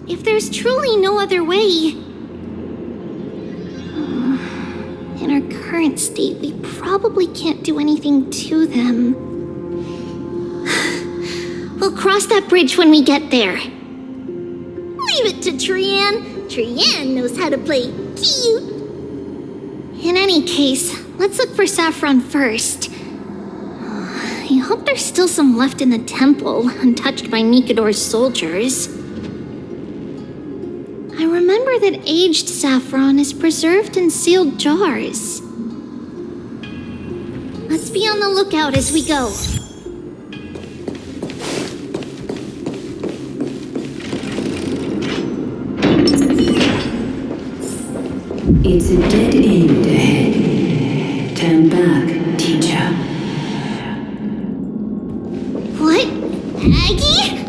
If there's truly no other way... In our current state, we probably can't do anything to them. We'll cross that bridge when we get there. Leave it to Trian. Trian knows how to play cute. In any case, let's look for saffron first. I hope there's still some left in the temple, untouched by Nikador's soldiers. I remember that aged saffron is preserved in sealed jars. Let's be on the lookout as we go. It's a dead end ahead. Turn back, teacher. What? Aggie?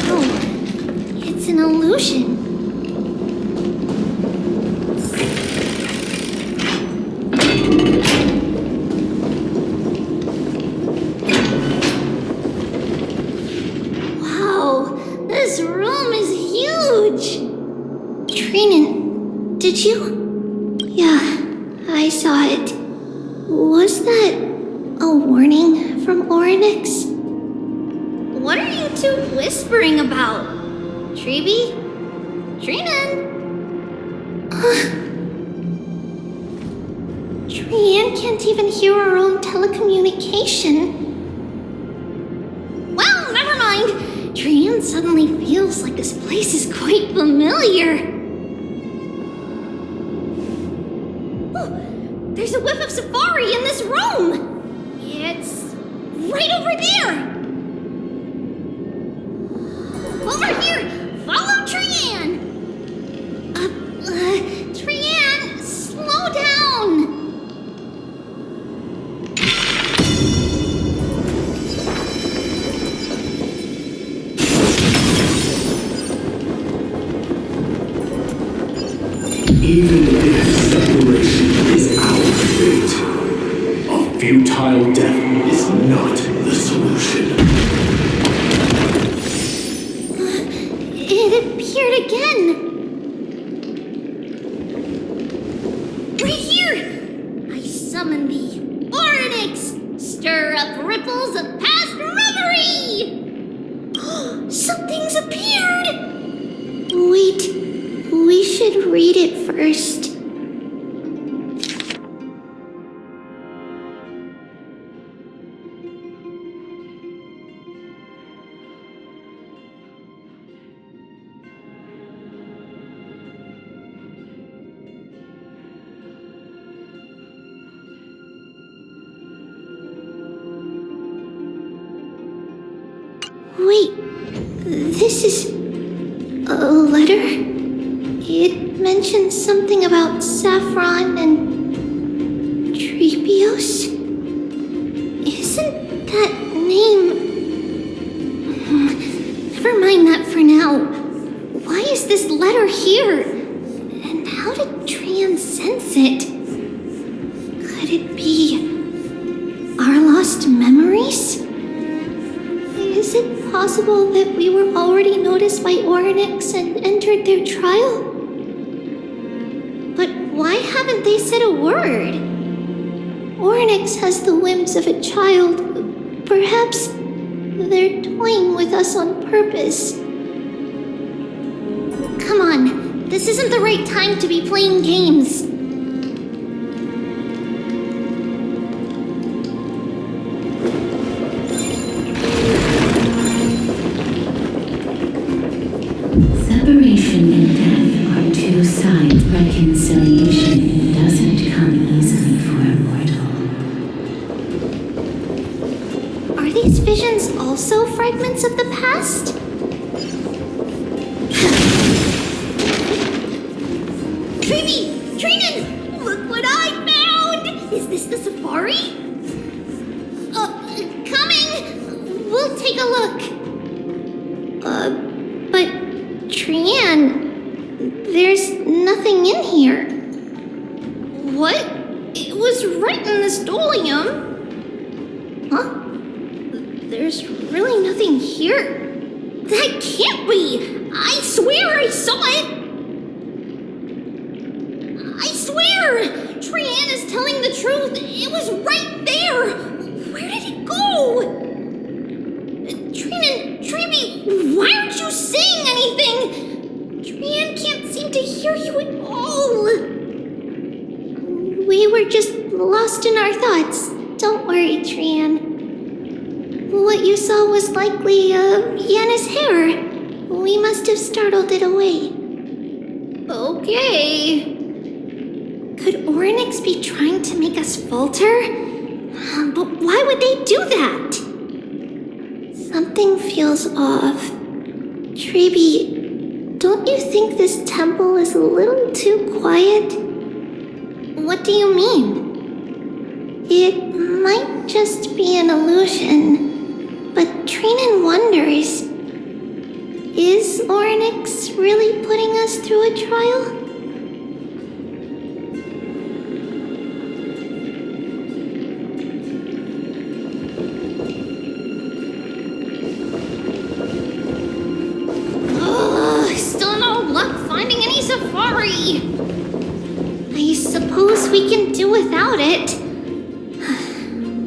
Oh, it's an illusion. Trinan, did you? Yeah, I saw it. Was that a warning from Oryx? What are you two whispering about? Treeby? Trinan? Trian can't even hear our own telecommunication. Well, never mind. Trian suddenly feels like this place is quite familiar. Oh, there's a whiff of safari in this room. It's right over there. Over here! Follow Trian! Trian, slow down! Even if separation is our fate, a futile death is not the solution. It appeared again! Right here! I summon thee, Oryx! Stir up ripples of past reverie! Something's appeared! Wait, we should read it first. Wait, this is a letter? It mentions something about Saffron and Trebios? Isn't that name... Never mind that for now. Why is this letter here? And how did Trian sense it? Could it be our lost memories? Is it possible that we were already noticed by Oryx and entered their trial? But why haven't they said a word? Oryx has the whims of a child. Perhaps they're toying with us on purpose. Come on, this isn't the right time to be playing games. Separation and death are two sides. Reconciliation doesn't come easily for a mortal. Are these visions also fragments of the past? Treeby! Trinan! Look what I found! Is this the safari? Coming! We'll take a look. But Trian, there's nothing in here. What? It was right in the stolium. Huh? There's really nothing here. That can't be! I swear I saw it! I swear! Trian is telling the truth. It was right there. Where did it go? Trinan, Treeby, why aren't you saying anything? Trian can't seem to hear you at all. We were just lost in our thoughts. Don't worry, Trian. What you saw was likely, Yenna's hair. We must have startled it away. Okay. Could Oryx be trying to make us falter? But why would they do that? Something feels off. Treeby, don't you think this temple is a little too quiet? What do you mean? It might just be an illusion, but Trinan wonders, is Oryx really putting us through a trial? Still no luck finding any safari. Safari! I suppose we can do without it.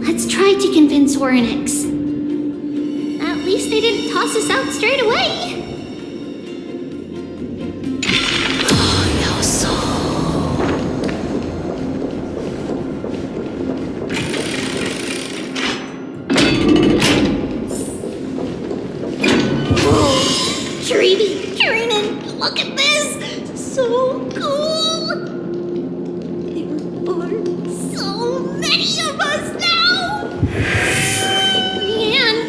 Let's try to convince Oryx. At least they didn't toss us out straight away. Look at this! So cool! There are so many of us now! Brienne!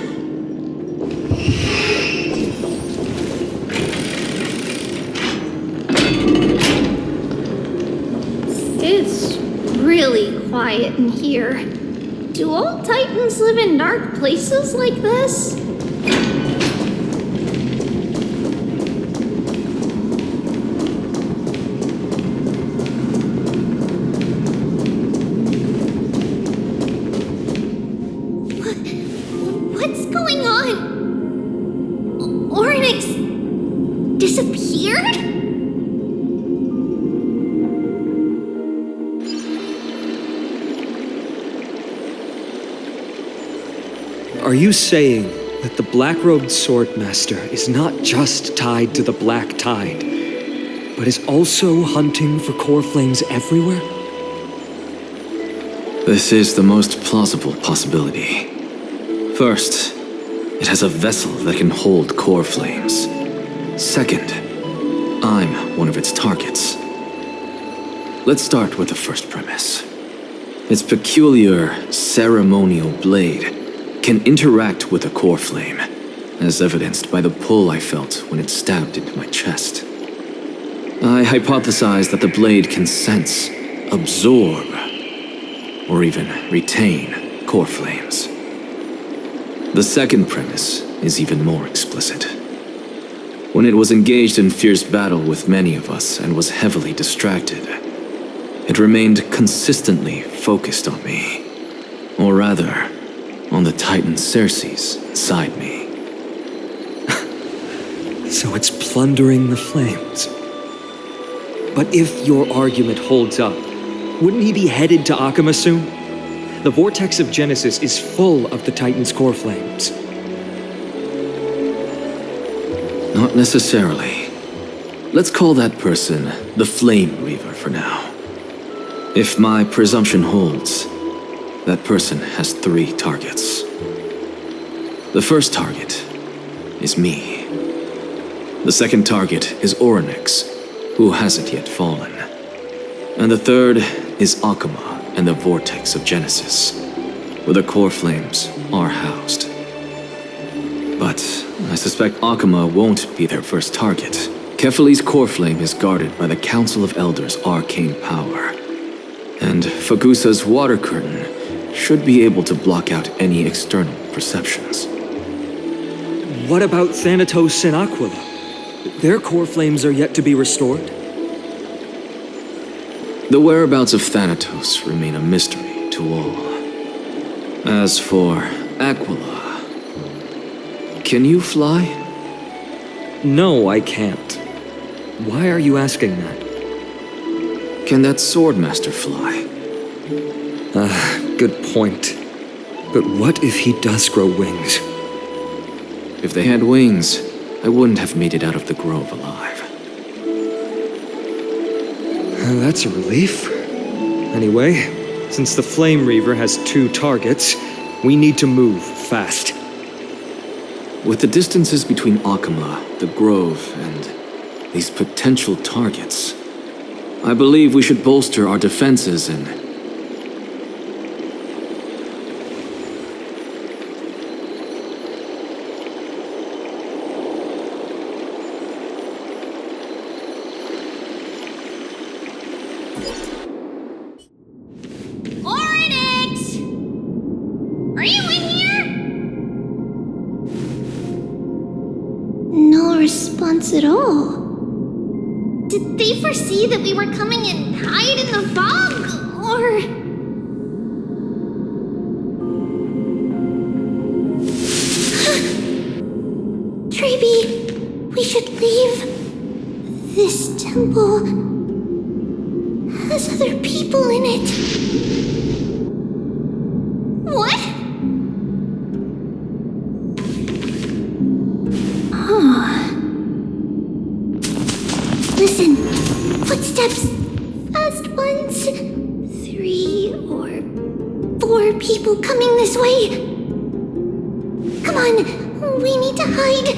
It's really quiet in here. Do all Titans live in dark places like this? Disappeared? Are you saying that the black-robed swordmaster is not just tied to the Black Tide, but is also hunting for core flames everywhere? This is the most plausible possibility. First, it has a vessel that can hold core flames. Second, I'm one of its targets. Let's start with the first premise. Its peculiar ceremonial blade can interact with a core flame, as evidenced by the pull I felt when it stabbed into my chest. I hypothesized that the blade can sense, absorb, or even retain core flames. The second premise is even more explicit. When it was engaged in fierce battle with many of us and was heavily distracted, it remained consistently focused on me. Or rather, on the Titan Circes inside me. So it's plundering the flames. But if your argument holds up, wouldn't he be headed to Akama soon? The vortex of Genesis is full of the Titan's core flames. Not necessarily. Let's call that person the Flame Reaver for now. If my presumption holds, that person has 3 targets. The first target is me. The second target is Oryx, who hasn't yet fallen. And the third is Akama and the Vortex of Genesis, where the core flames are housed. But I suspect Akama won't be their first target. Kefali's core flame is guarded by the Council of Elders' arcane power. And Fagusa's water curtain should be able to block out any external perceptions. What about Thanatos and Aquila? Their core flames are yet to be restored? The whereabouts of Thanatos remain a mystery to all. As for Aquila, can you fly? No, I can't. Why are you asking that? Can that Swordmaster fly? Good point. But what if he does grow wings? If they had wings, I wouldn't have made it out of the grove alive. That's a relief. Anyway, since the Flame Reaver has 2 targets, we need to move fast. With the distances between Akama, the grove, and these potential targets, I believe we should bolster our defenses and... Oryx! Are you in here? No response at all. Did they foresee that we were coming and hide in the fog? Or... Treeby, we should leave this town. temple has other people in it. What? Listen, footsteps. Fast ones. 3 or 4 people coming this way. Come on, we need to hide.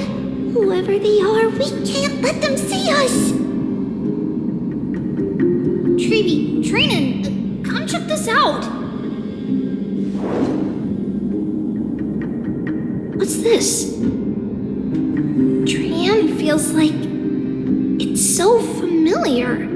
Whoever they are, we can't let them see us. Treeby, Trinan, come check this out. What's this? Trian feels like it's so familiar.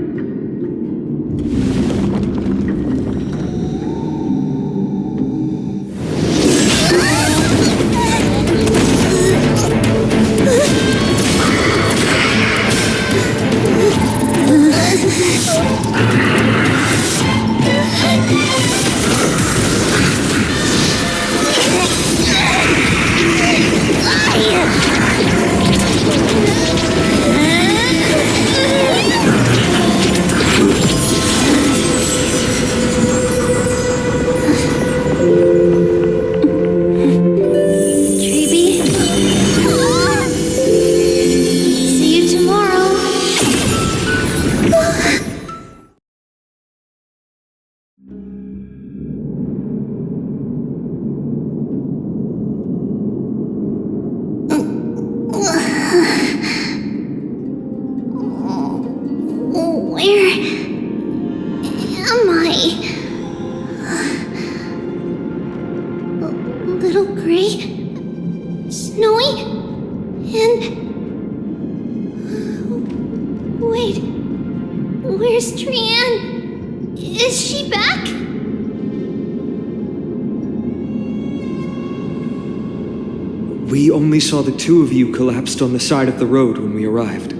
We only saw the 2 of you collapsed on the side of the road when we arrived.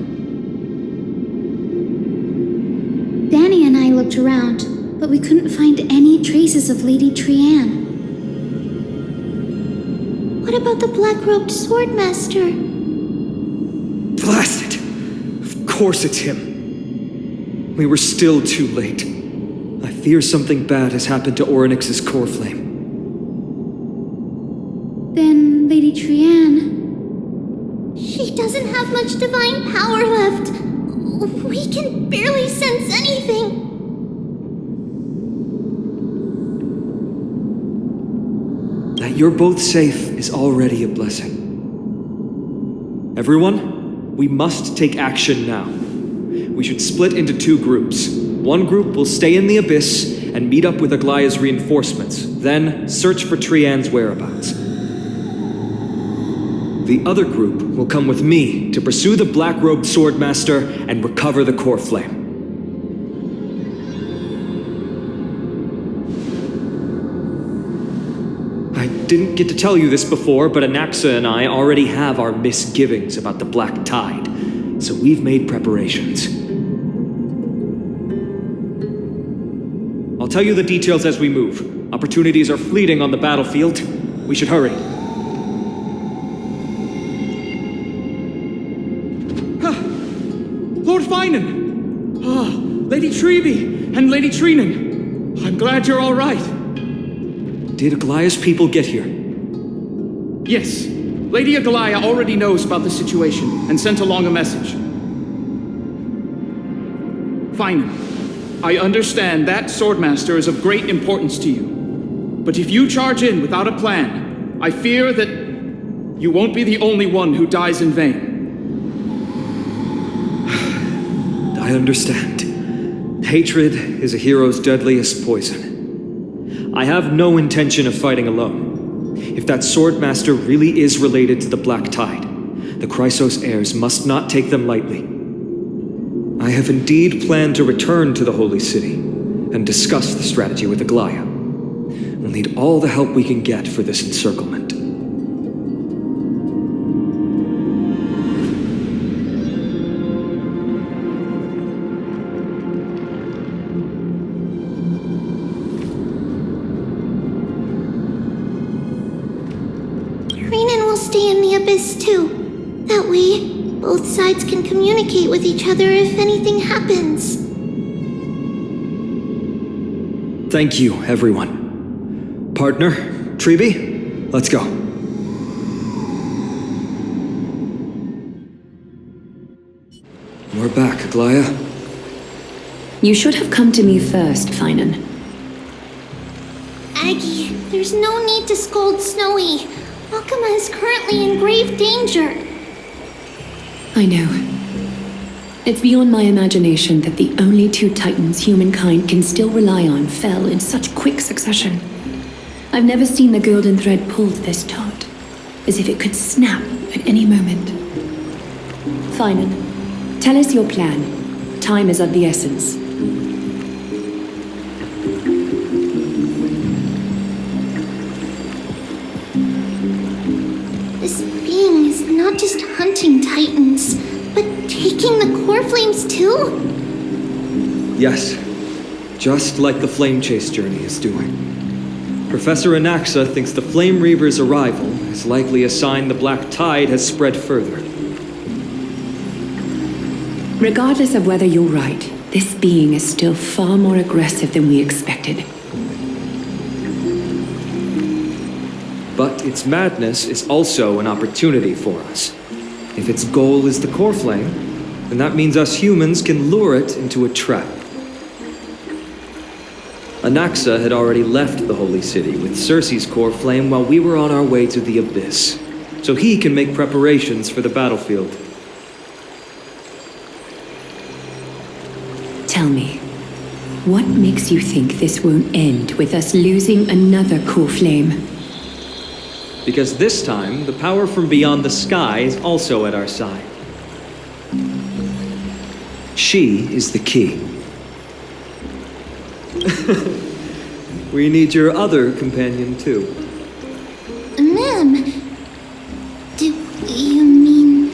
Danny and I looked around, but we couldn't find any traces of Lady Trian. What about the black-robed swordmaster? Blast it! Of course it's him. We were still too late. I fear something bad has happened to Orynyx's core flame. Then Lady Trian... She doesn't have much divine power left. We can barely sense anything. That you're both safe is already a blessing. Everyone, we must take action now. We should split into 2 groups. One group will stay in the Abyss and meet up with Aglaya's reinforcements, then search for Trian's whereabouts. The other group will come with me to pursue the black-robed swordmaster and recover the core flame. I didn't get to tell you this before, but Anaxa and I already have our misgivings about the Black Tide, so we've made preparations. I'll tell you the details as we move. Opportunities are fleeting on the battlefield. We should hurry. Lord Finan! Lady Treeby and Lady Trinan. I'm glad you're all right. Did Aglaya's people get here? Yes. Lady Aglaya already knows about the situation and sent along a message. Finan, I understand that Swordmaster is of great importance to you. But if you charge in without a plan, I fear that you won't be the only one who dies in vain. I understand. Hatred is a hero's deadliest poison. I have no intention of fighting alone. If that Swordmaster really is related to the Black Tide, the Chrysos heirs must not take them lightly. I have indeed planned to return to the Holy City and discuss the strategy with Aglaya. We'll need all the help we can get for this encirclement. Renan will stay in the Abyss too. That way, Both sides can communicate with each other if anything happens. Thank you, everyone. Partner, Treeby, let's go. We're back, Aglaya. You should have come to me first, Finan. Aggie, there's no need to scold Snowy. Akuma is currently in grave danger. I know. It's beyond my imagination that the only two titans humankind can still rely on fell in such quick succession. I've never seen the golden thread pulled this taut, as if it could snap at any moment. Finan, tell us your plan. Time is of the essence. This being is not just hunting titans, but taking the core flames too? Yes, just like the Flame Chase journey is doing. Professor Anaxa thinks the Flame Reaver's arrival is likely a sign the Black Tide has spread further. Regardless of whether you're right, this being is still far more aggressive than we expected. But its madness is also an opportunity for us. If its goal is the core flame, then that means us humans can lure it into a trap. Anaxa had already left the Holy City with Cersei's core flame while we were on our way to the Abyss, so he can make preparations for the battlefield. Tell me, what makes you think this won't end with us losing another core flame? Because this time, the power from beyond the sky is also at our side. She is the key. We need your other companion, too. Ma'am, do you mean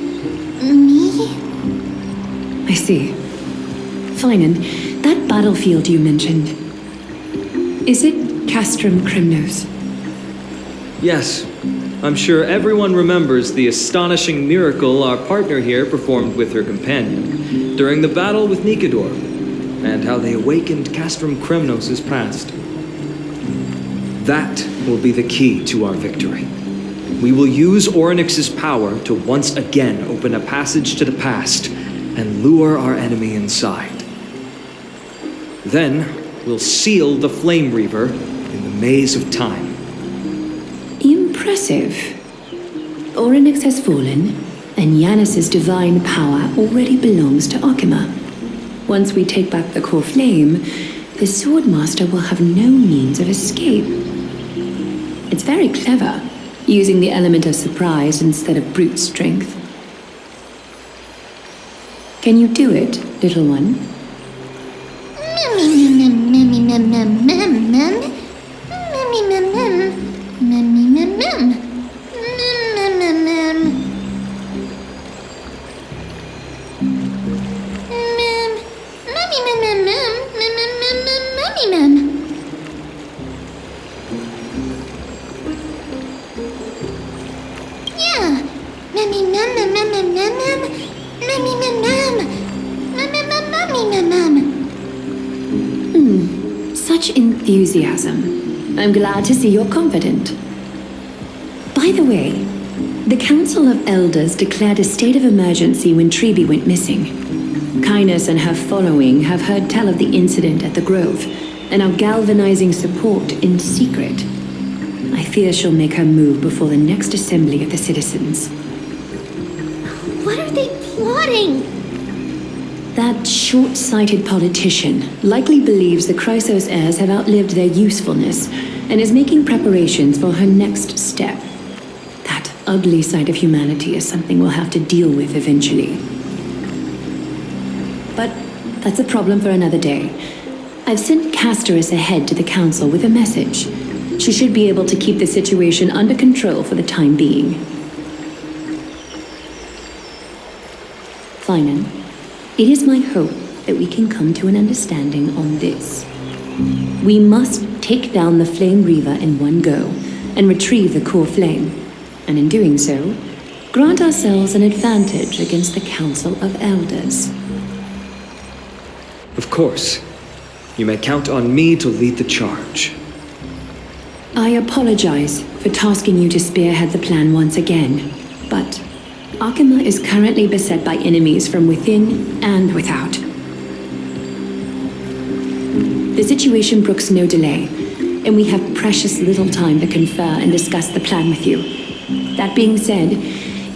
me? I see. Finan, that battlefield you mentioned, is it Castrum Krymnos? Yes, I'm sure everyone remembers the astonishing miracle our partner here performed with her companion during the battle with Nikador, and how they awakened Castrum Krymnos' past. That will be the key to our victory. We will use Orynyx's power to once again open a passage to the past and lure our enemy inside. Then, we'll seal the Flame Reaver in the maze of time. Impressive. Orynyx has fallen, and Yanis's divine power already belongs to Akuma. Once we take back the core flame, the Swordmaster will have no means of escape. It's very clever, using the element of surprise instead of brute strength. Can you do it, little one? Such enthusiasm. I'm glad to see you're confident. By the way, the Council of Elders declared a state of emergency when Treeby went missing. Kynus and her following have heard tell of the incident at the Grove and are galvanizing support in secret. I fear she'll make her move before the next assembly of the citizens. What are they plotting? That short-sighted politician likely believes the Chrysos heirs have outlived their usefulness and is making preparations for her next step. That ugly side of humanity is something we'll have to deal with eventually. But that's a problem for another day. I've sent Castorus ahead to the council with a message. She should be able to keep the situation under control for the time being. Finan, it is my hope that we can come to an understanding on this. We must take down the Flame Reaver in one go and retrieve the core flame. And in doing so, grant ourselves an advantage against the Council of Elders. Of course. You may count on me to lead the charge. I apologize for tasking you to spearhead the plan once again, but Akima is currently beset by enemies from within and without. The situation brooks no delay, and we have precious little time to confer and discuss the plan with you. That being said,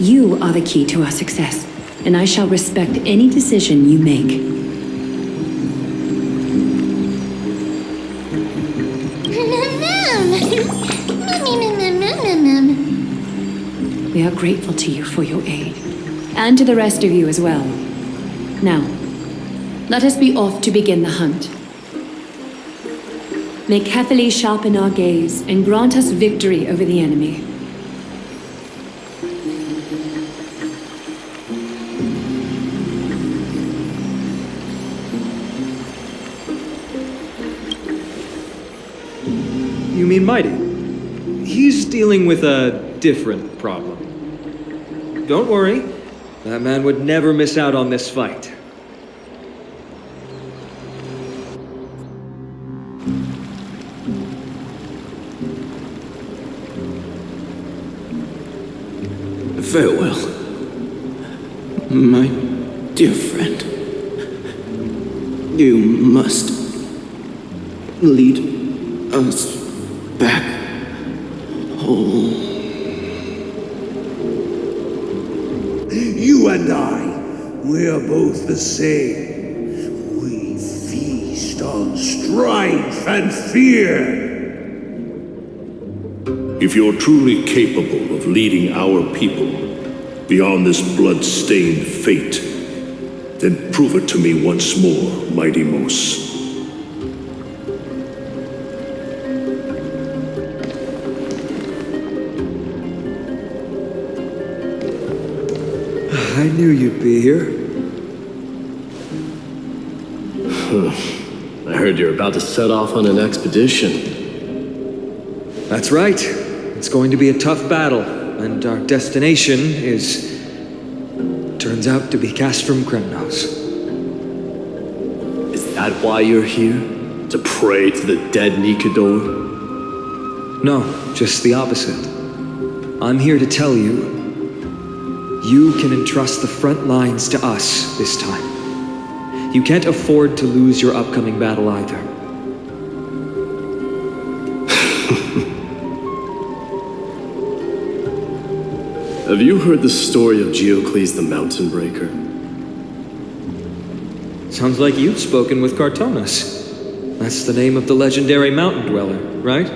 you are the key to our success, and I shall respect any decision you make. We are grateful to you for your aid, and to the rest of you as well. Now, let us be off to begin the hunt. May carefully sharpen our gaze and grant us victory over the enemy. You mean Mighty? He's dealing with a different problem. Don't worry, that man would never miss out on this fight. Farewell, my dear friend. You must lead us back home. You and I, we're both the same. We feast on strife and fear. If you're truly capable of leading our people beyond this blood-stained fate, then prove it to me once more, Mighty Mos. I knew you'd be here. I heard you're about to set off on an expedition. That's right. It's going to be a tough battle, and our destination turns out to be Castrum Kremnos. Is that why you're here? To pray to the dead Nikador? No, just the opposite. I'm here to tell you, you can entrust the front lines to us this time. You can't afford to lose your upcoming battle either. Have you heard the story of Geocles the Mountain Breaker? Sounds like you've spoken with Cartonus. That's the name of the legendary mountain dweller, right?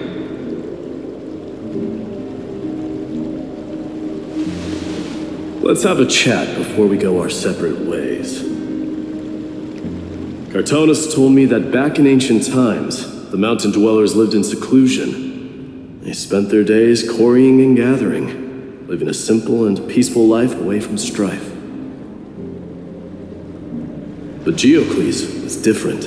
Let's have a chat before we go our separate ways. Cartonus told me that back in ancient times, the mountain dwellers lived in seclusion. They spent their days quarrying and gathering, living a simple and peaceful life away from strife. But Geocles was different.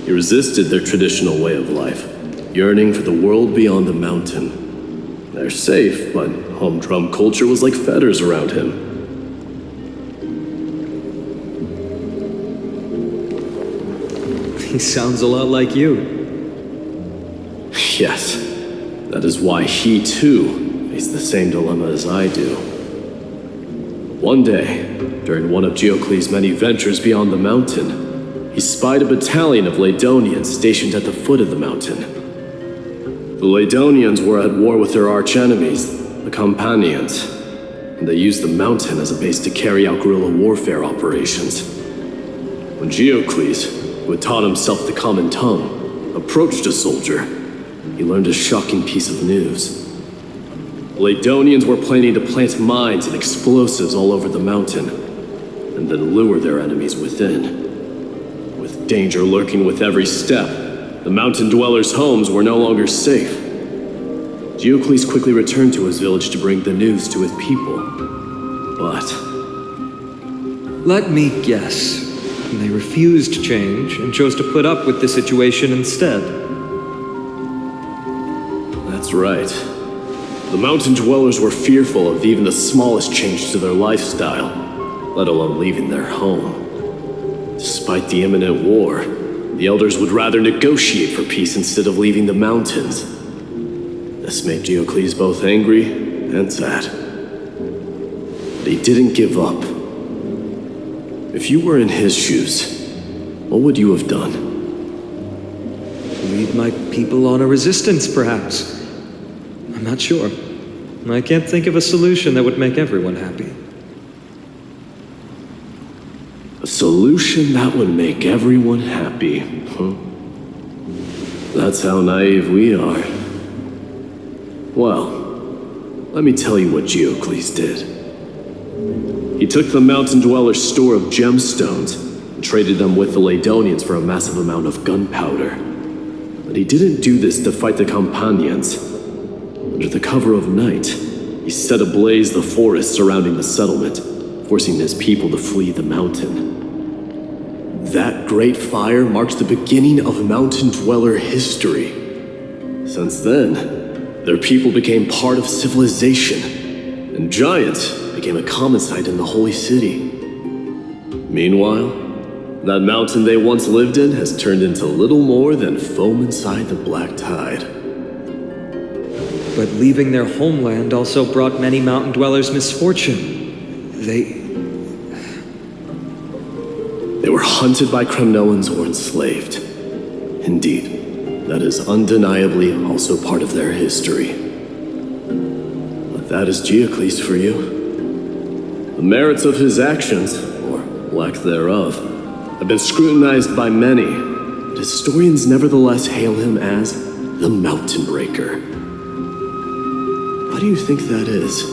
He resisted their traditional way of life, yearning for the world beyond the mountain. They're safe, but humdrum culture was like fetters around him. He sounds a lot like you. Yes, that is why he too faced the same dilemma as I do. One day, during one of Geocles' many ventures beyond the mountain, he spied a battalion of Ladonians stationed at the foot of the mountain. The Ladonians were at war with their archenemies, the Companions, and they used the mountain as a base to carry out guerrilla warfare operations. When Geocles, who had taught himself the common tongue, approached a soldier, he learned a shocking piece of news. The Ladonians were planning to plant mines and explosives all over the mountain, and then lure their enemies within. With danger lurking with every step, the mountain dwellers' homes were no longer safe. Geocles quickly returned to his village to bring the news to his people. But let me guess. They refused change and chose to put up with the situation instead. That's right. The mountain dwellers were fearful of even the smallest change to their lifestyle, let alone leaving their home. Despite the imminent war, the elders would rather negotiate for peace instead of leaving the mountains. This made Diocles both angry and sad. But he didn't give up. If you were in his shoes, what would you have done? Lead my people on a resistance, perhaps. I'm not sure. I can't think of a solution that would make everyone happy. A solution that would make everyone happy, huh? That's how naive we are. Well, let me tell you what Diocles did. He took the mountain dwellers' store of gemstones and traded them with the Ladonians for a massive amount of gunpowder. But he didn't do this to fight the Companions. Under the cover of night, he set ablaze the forest surrounding the settlement, forcing his people to flee the mountain. That great fire marked the beginning of mountain dweller history. Since then, their people became part of civilization, and giants became a common sight in the holy city. Meanwhile, that mountain they once lived in has turned into little more than foam inside the black tide. But leaving their homeland also brought many mountain dwellers misfortune. They were hunted by Kremnoans or enslaved. Indeed, that is undeniably also part of their history. But that is Diocles for you. The merits of his actions, or lack thereof, have been scrutinized by many, but historians nevertheless hail him as the Mountain Breaker. Why do you think that is?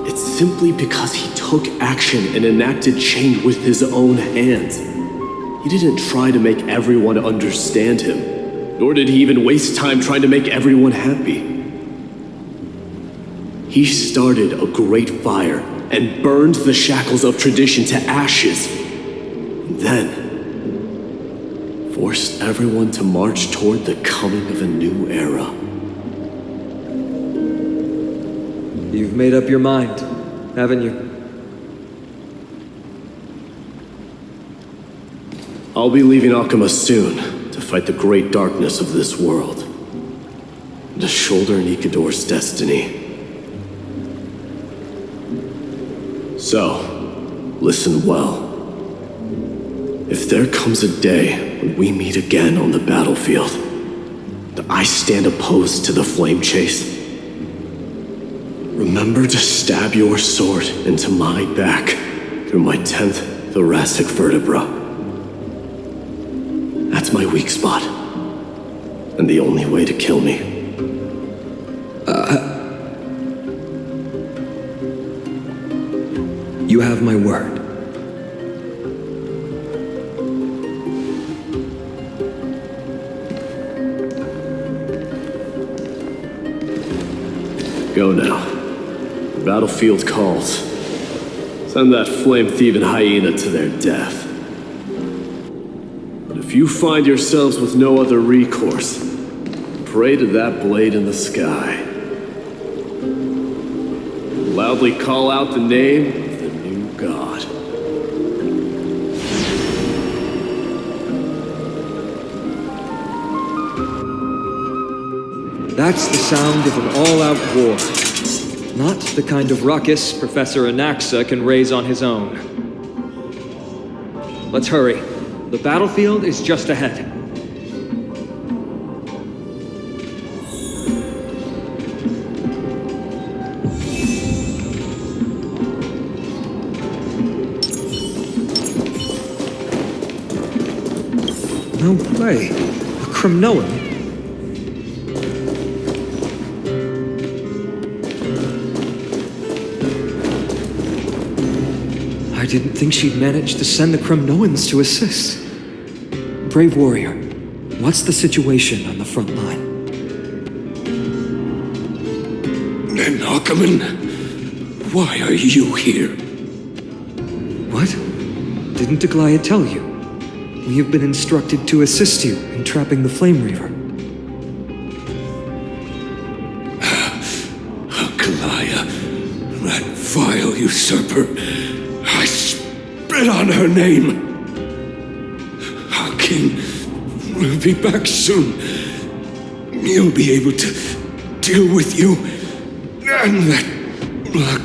It's simply because he took action and enacted change with his own hands. He didn't try to make everyone understand him, nor did he even waste time trying to make everyone happy. He started a great fire and burned the shackles of tradition to ashes, and then forced everyone to march toward the coming of a new era. You've made up your mind, haven't you? I'll be leaving Akama soon to fight the great darkness of this world, and to shoulder Nikador's destiny. So, listen well. If there comes a day when we meet again on the battlefield, that I stand opposed to the flame chase, remember to stab your sword into my back through my 10th thoracic vertebra. That's my weak spot, and the only way to kill me. You have my word. Go now. The battlefield calls. Send that flame-thieving hyena to their death. But if you find yourselves with no other recourse, pray to that blade in the sky. Loudly call out the name of the new god. That's the sound of an all-out war. Not the kind of ruckus Professor Anaxa can raise on his own. Let's hurry. The battlefield is just ahead. No way. A Kremnoan? I didn't think she'd manage to send the Kremnoans to assist. Brave warrior, what's the situation on the front line? Nakaman, why are you here? What? Didn't Aglaya tell you? We have been instructed to assist you in trapping the Flame Reaver. usurper. I spit on her name. Our king will be back soon. He'll be able to deal with you and that black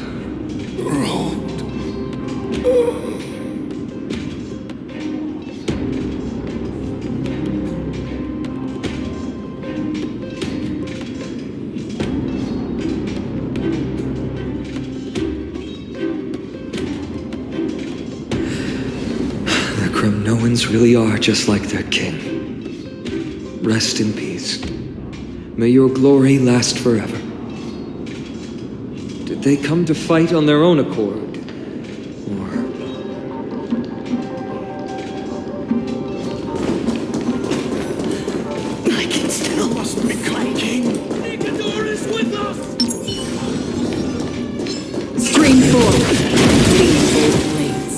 robe. The Kremnoans really are just like their king. Rest in peace. May your glory last forever. Did they come to fight on their own accord? I can still must become king. Nicanor is with us! Stream forward. Lean both blades.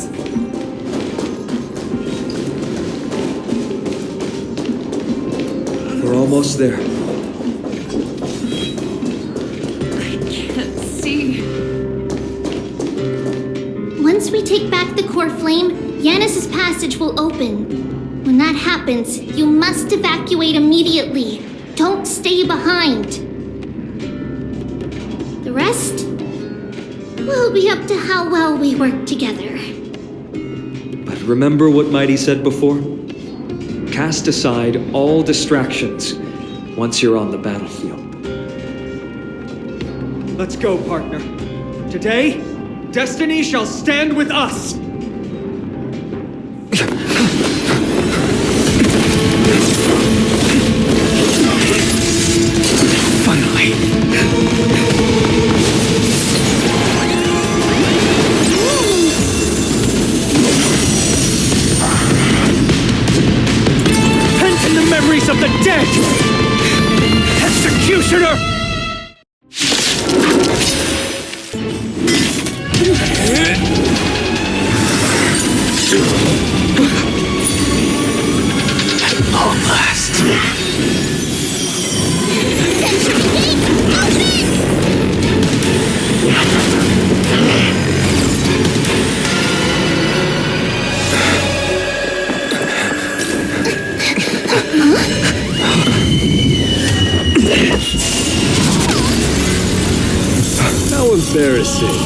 We're almost there. Once we take back the core flame, Yanis's passage will open. When that happens, you must evacuate immediately. Don't stay behind. The rest will be up to how well we work together. But remember what Mighty said before? Cast aside all distractions once you're on the battlefield. Let's go, partner. Today, destiny shall stand with us! Finally! Repent in the memories of the dead! Executioner! At long last. How embarrassing.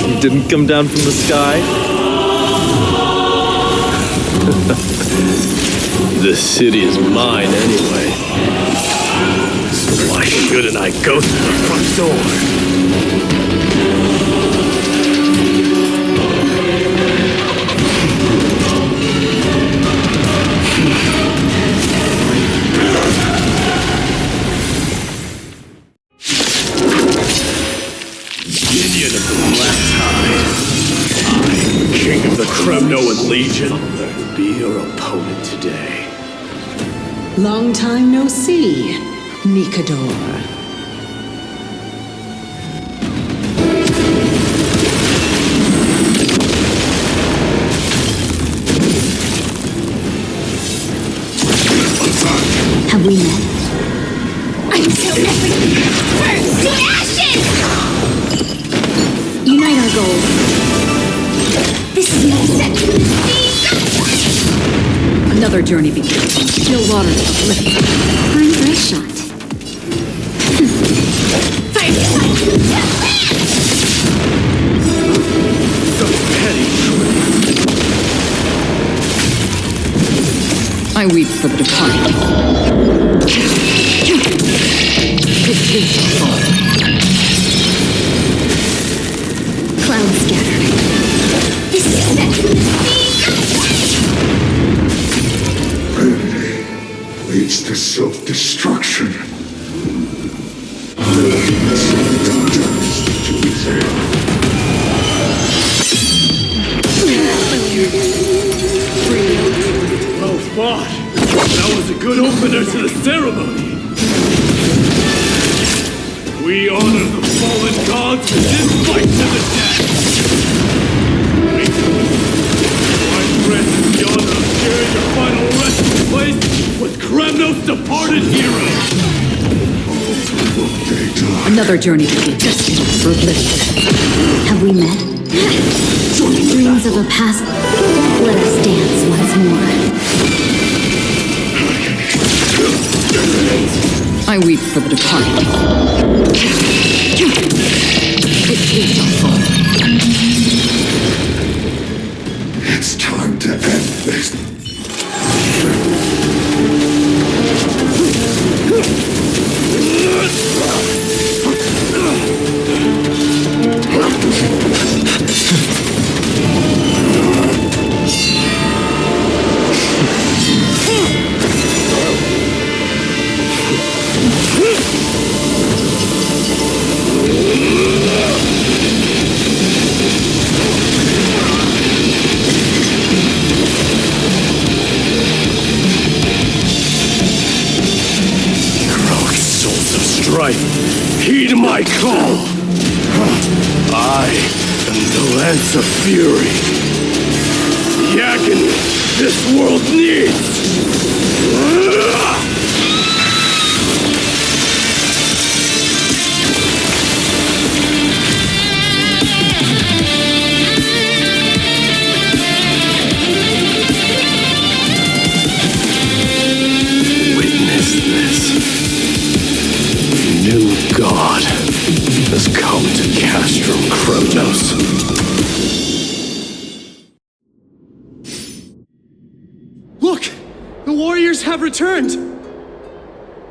You didn't come down from the sky? This city is mine anyway. So why shouldn't I go through the front door? Minion of the Black Tide. I, King of the Kremnoan Legion, will be your opponent today. Long time no see, Nikador. Have we met? Until everything burns to ashes! Unite our goals. This is no set. Another journey begins. Still water uplift. Time for a shot. Fire! So petty. I weep for the departed. Cloud scattered. This is set. Leads to self-destruction. Well fought. That was a good opener to the ceremony. We honor the fallen gods with this fight to the death. I grant you the honor of sharing your final resting place with Kremnos' departed hero. Another journey to the destined for oblivion. Have we met? Dreams of a past. Let us dance once more. I weep for the departed. It is your fault. It's time to end this. Heed my call! I am the Lance of Fury. The agony this world needs! Witness this. New God has come to Castrum Kronos. Look! The warriors have returned!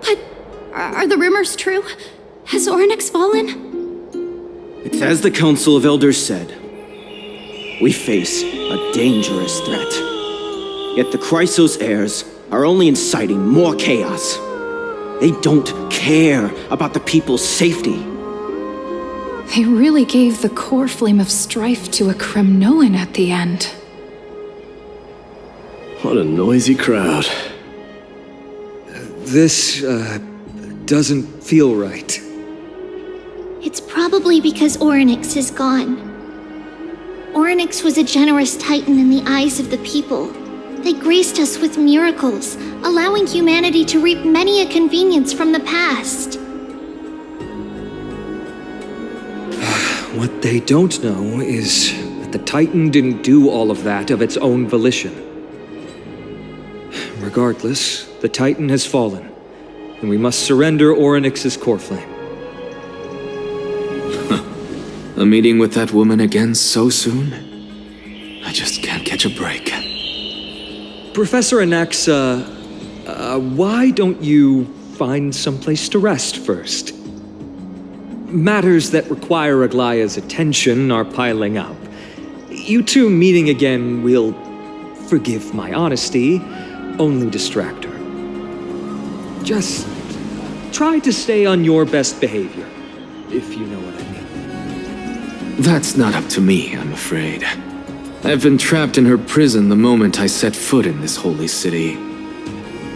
But are the rumors true? Has Ornyx fallen? It's as the Council of Elders said. We face a dangerous threat. Yet the Chrysos heirs are only inciting more chaos. They don't care about the people's safety. They really gave the core flame of strife to a Kremnoan at the end. What a noisy crowd. This, doesn't feel right. It's probably because Ornyx is gone. Ornyx was a generous titan in the eyes of the people. They graced us with miracles, allowing humanity to reap many a convenience from the past. What they don't know is that the Titan didn't do all of that of its own volition. Regardless, the Titan has fallen, and we must surrender Ornyx's core flame. A meeting with that woman again so soon? I just can't catch a break. Professor Anaxa, why don't you find someplace to rest first? Matters that require Aglaya's attention are piling up. You two meeting again will, forgive my honesty, only distract her. Just try to stay on your best behavior, if you know what I mean. That's not up to me, I'm afraid. I've been trapped in her prison the moment I set foot in this holy city.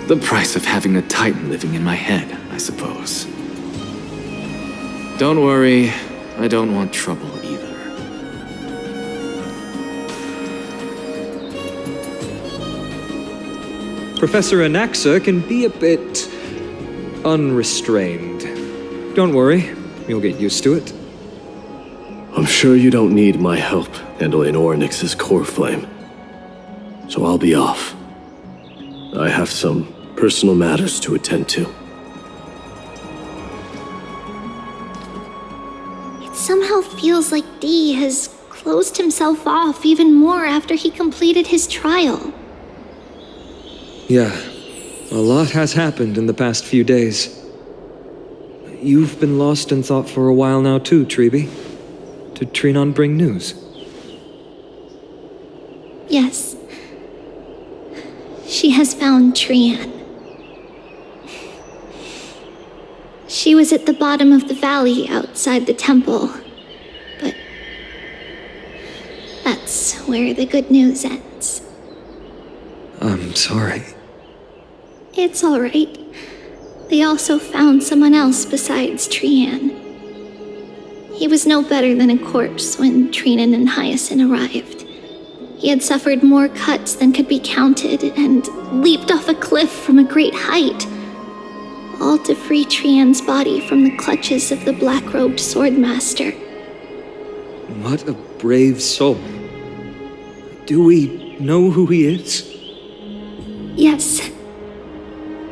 The price of having a Titan living in my head, I suppose. Don't worry, I don't want trouble either. Professor Anaxa can be a bit unrestrained. Don't worry, you'll get used to it. I'm sure you don't need my help handling Ornyx's core flame. So I'll be off. I have some personal matters to attend to. It somehow feels like D has closed himself off even more after he completed his trial. Yeah, a lot has happened in the past few days. You've been lost in thought for a while now too, Treeby. Did Trinon bring news? Yes. She has found Trian. She was at the bottom of the valley outside the temple, but that's where the good news ends. I'm sorry. It's all right. They also found someone else besides Trian. He was no better than a corpse when Trinan and Hyacinth arrived. He had suffered more cuts than could be counted and leaped off a cliff from a great height. all to free Trian's body from the clutches of the black-robed swordmaster. What a brave soul. Do we know who he is? Yes.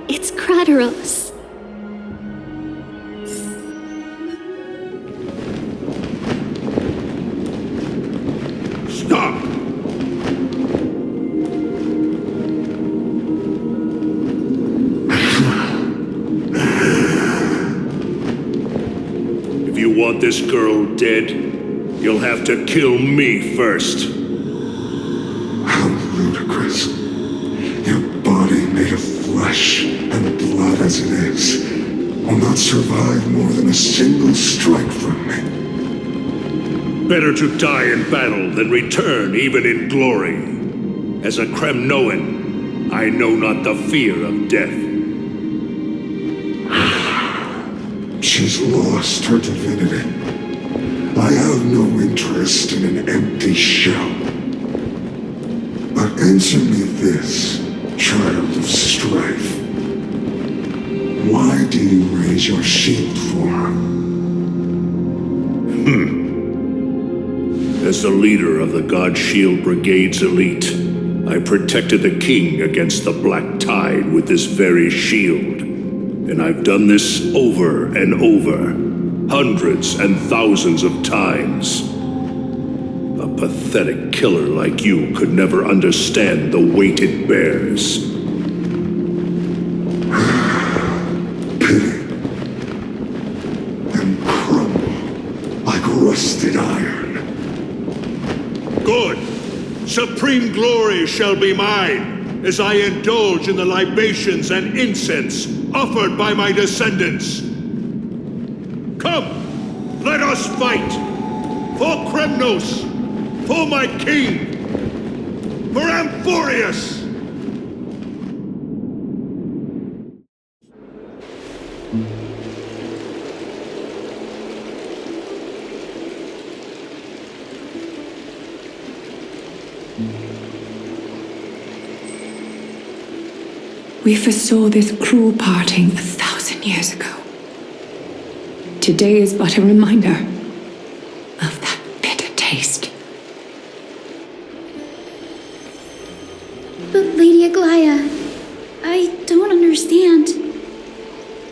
It's Crateros. Stop! If you want this girl dead, you'll have to kill me first. How ludicrous. Your body made of flesh and blood as it is will not survive more than a single strike from me. Better to die in battle than return even in glory. As a Kremnoan, I know not the fear of death. She's lost her divinity. I have no interest in an empty shell. But answer me this, child of strife. Why do you raise your shield for her? As the leader of the God Shield Brigade's elite, I protected the king against the Black Tide with this very shield. And I've done this over and over, hundreds and thousands of times. A pathetic killer like you could never understand the weight it bears. Pity. And crumble like rusted iron. Good. Supreme glory shall be mine, as I indulge in the libations and incense offered by my descendants. Come, let us fight! For Kremnos! For my king! For Amphorius! We foresaw this cruel parting 1,000 years ago. Today is but a reminder of that bitter taste. But Lady Aglaya, I don't understand.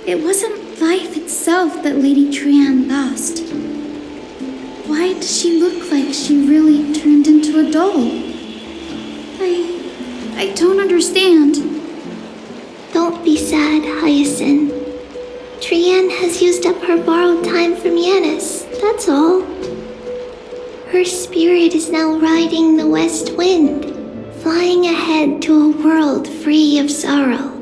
It wasn't life itself that Lady Trian lost. Why does she look like she really turned into a doll? I don't understand. Don't be sad, Hyacinth. Trian has used up her borrowed time from Yanis, that's all. Her spirit is now riding the west wind, flying ahead to a world free of sorrow.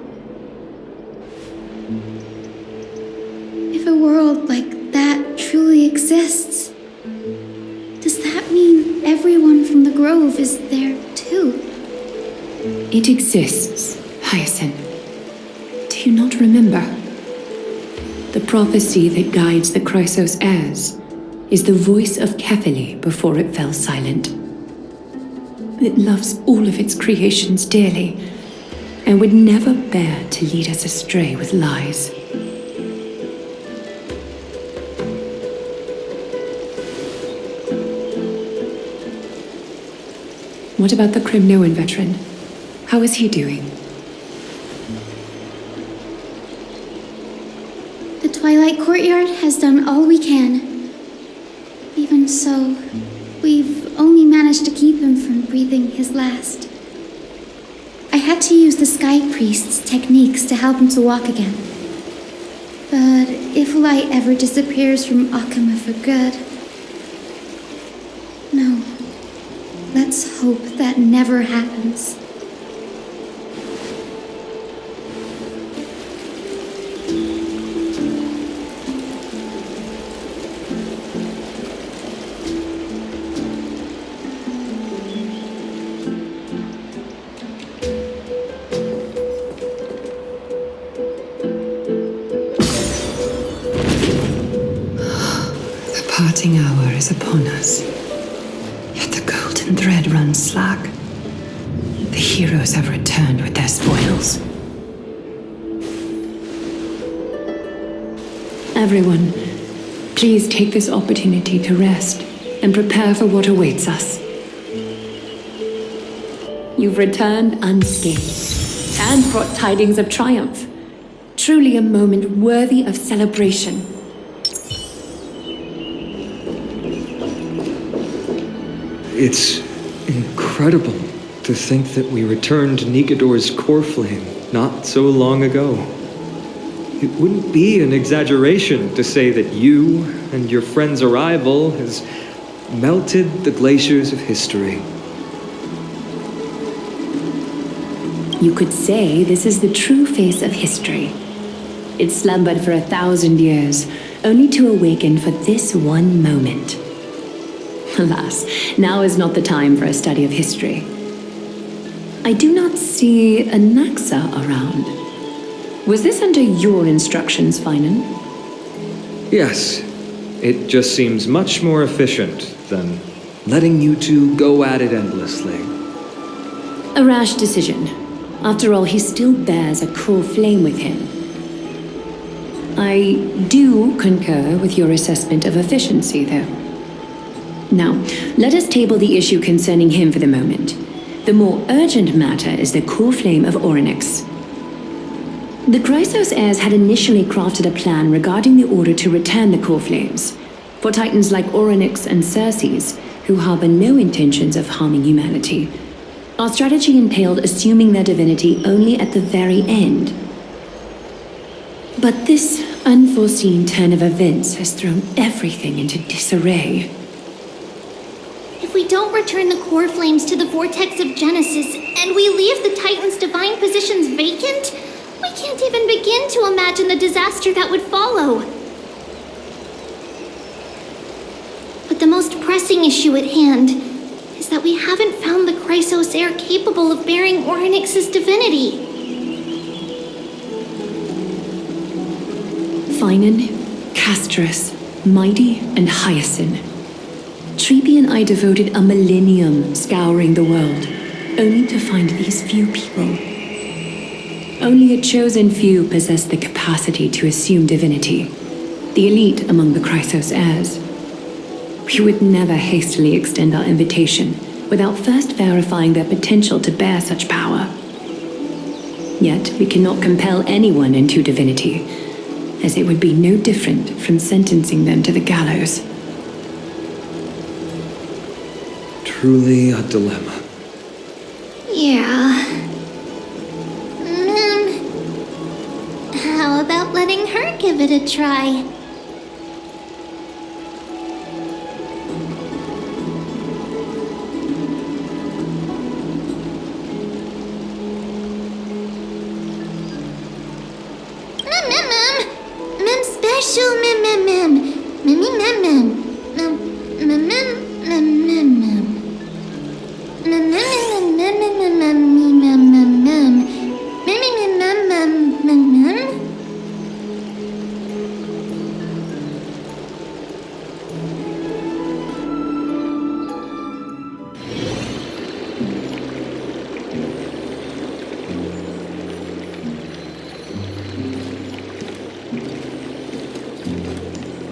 If a world like that truly exists, does that mean everyone from the Grove is there too? It exists, Hyacinth. Do you not remember? The prophecy that guides the Chrysos heirs is the voice of Kefili before it fell silent. It loves all of its creations dearly and would never bear to lead us astray with lies. What about the Kremnoan veteran? How is he doing? The Twilight Courtyard has done all we can. Even so, we've only managed to keep him from breathing his last. I had to use the Sky Priest's techniques to help him to walk again. But if light ever disappears from Akama for good... No. Let's hope that never happens. The parting hour is upon us. Yet the golden thread runs slack. The heroes have returned with their spoils. Everyone, please take this opportunity to rest and prepare for what awaits us. You've returned unscathed and brought tidings of triumph. Truly a moment worthy of celebration. It's incredible to think that we returned Nigador's core flame not so long ago. It wouldn't be an exaggeration to say that you and your friend's arrival has melted the glaciers of history. You could say this is the true face of history. It slumbered for 1,000 years, only to awaken for this one moment. Alas, now is not the time for a study of history. I do not see a Naxa around. Was this under your instructions, Finan? Yes, it just seems much more efficient than letting you two go at it endlessly. A rash decision. After all, he still bears a core flame with him. I do concur with your assessment of efficiency, though. Now, let us table the issue concerning him for the moment. The more urgent matter is the core flame of Orynyx. The Chrysos heirs had initially crafted a plan regarding the order to return the core flames. For titans like Orynyx and Circes, who harbor no intentions of harming humanity, our strategy entailed assuming their divinity only at the very end. But this unforeseen turn of events has thrown everything into disarray. If we don't return the core flames to the vortex of Genesis, and we leave the Titan's divine positions vacant, we can't even begin to imagine the disaster that would follow. But the most pressing issue at hand is that we haven't found the Chrysos heir capable of bearing Orynyx's divinity. Finan, Castris, Mighty, and Hyacinth. Treeby and I devoted a millennium scouring the world, only to find these few people. Only a chosen few possess the capacity to assume divinity, the elite among the Chrysos heirs. We would never hastily extend our invitation without first verifying their potential to bear such power. Yet we cannot compel anyone into divinity, as it would be no different from sentencing them to the gallows. Truly a dilemma. Yeah. How about letting her give it a try?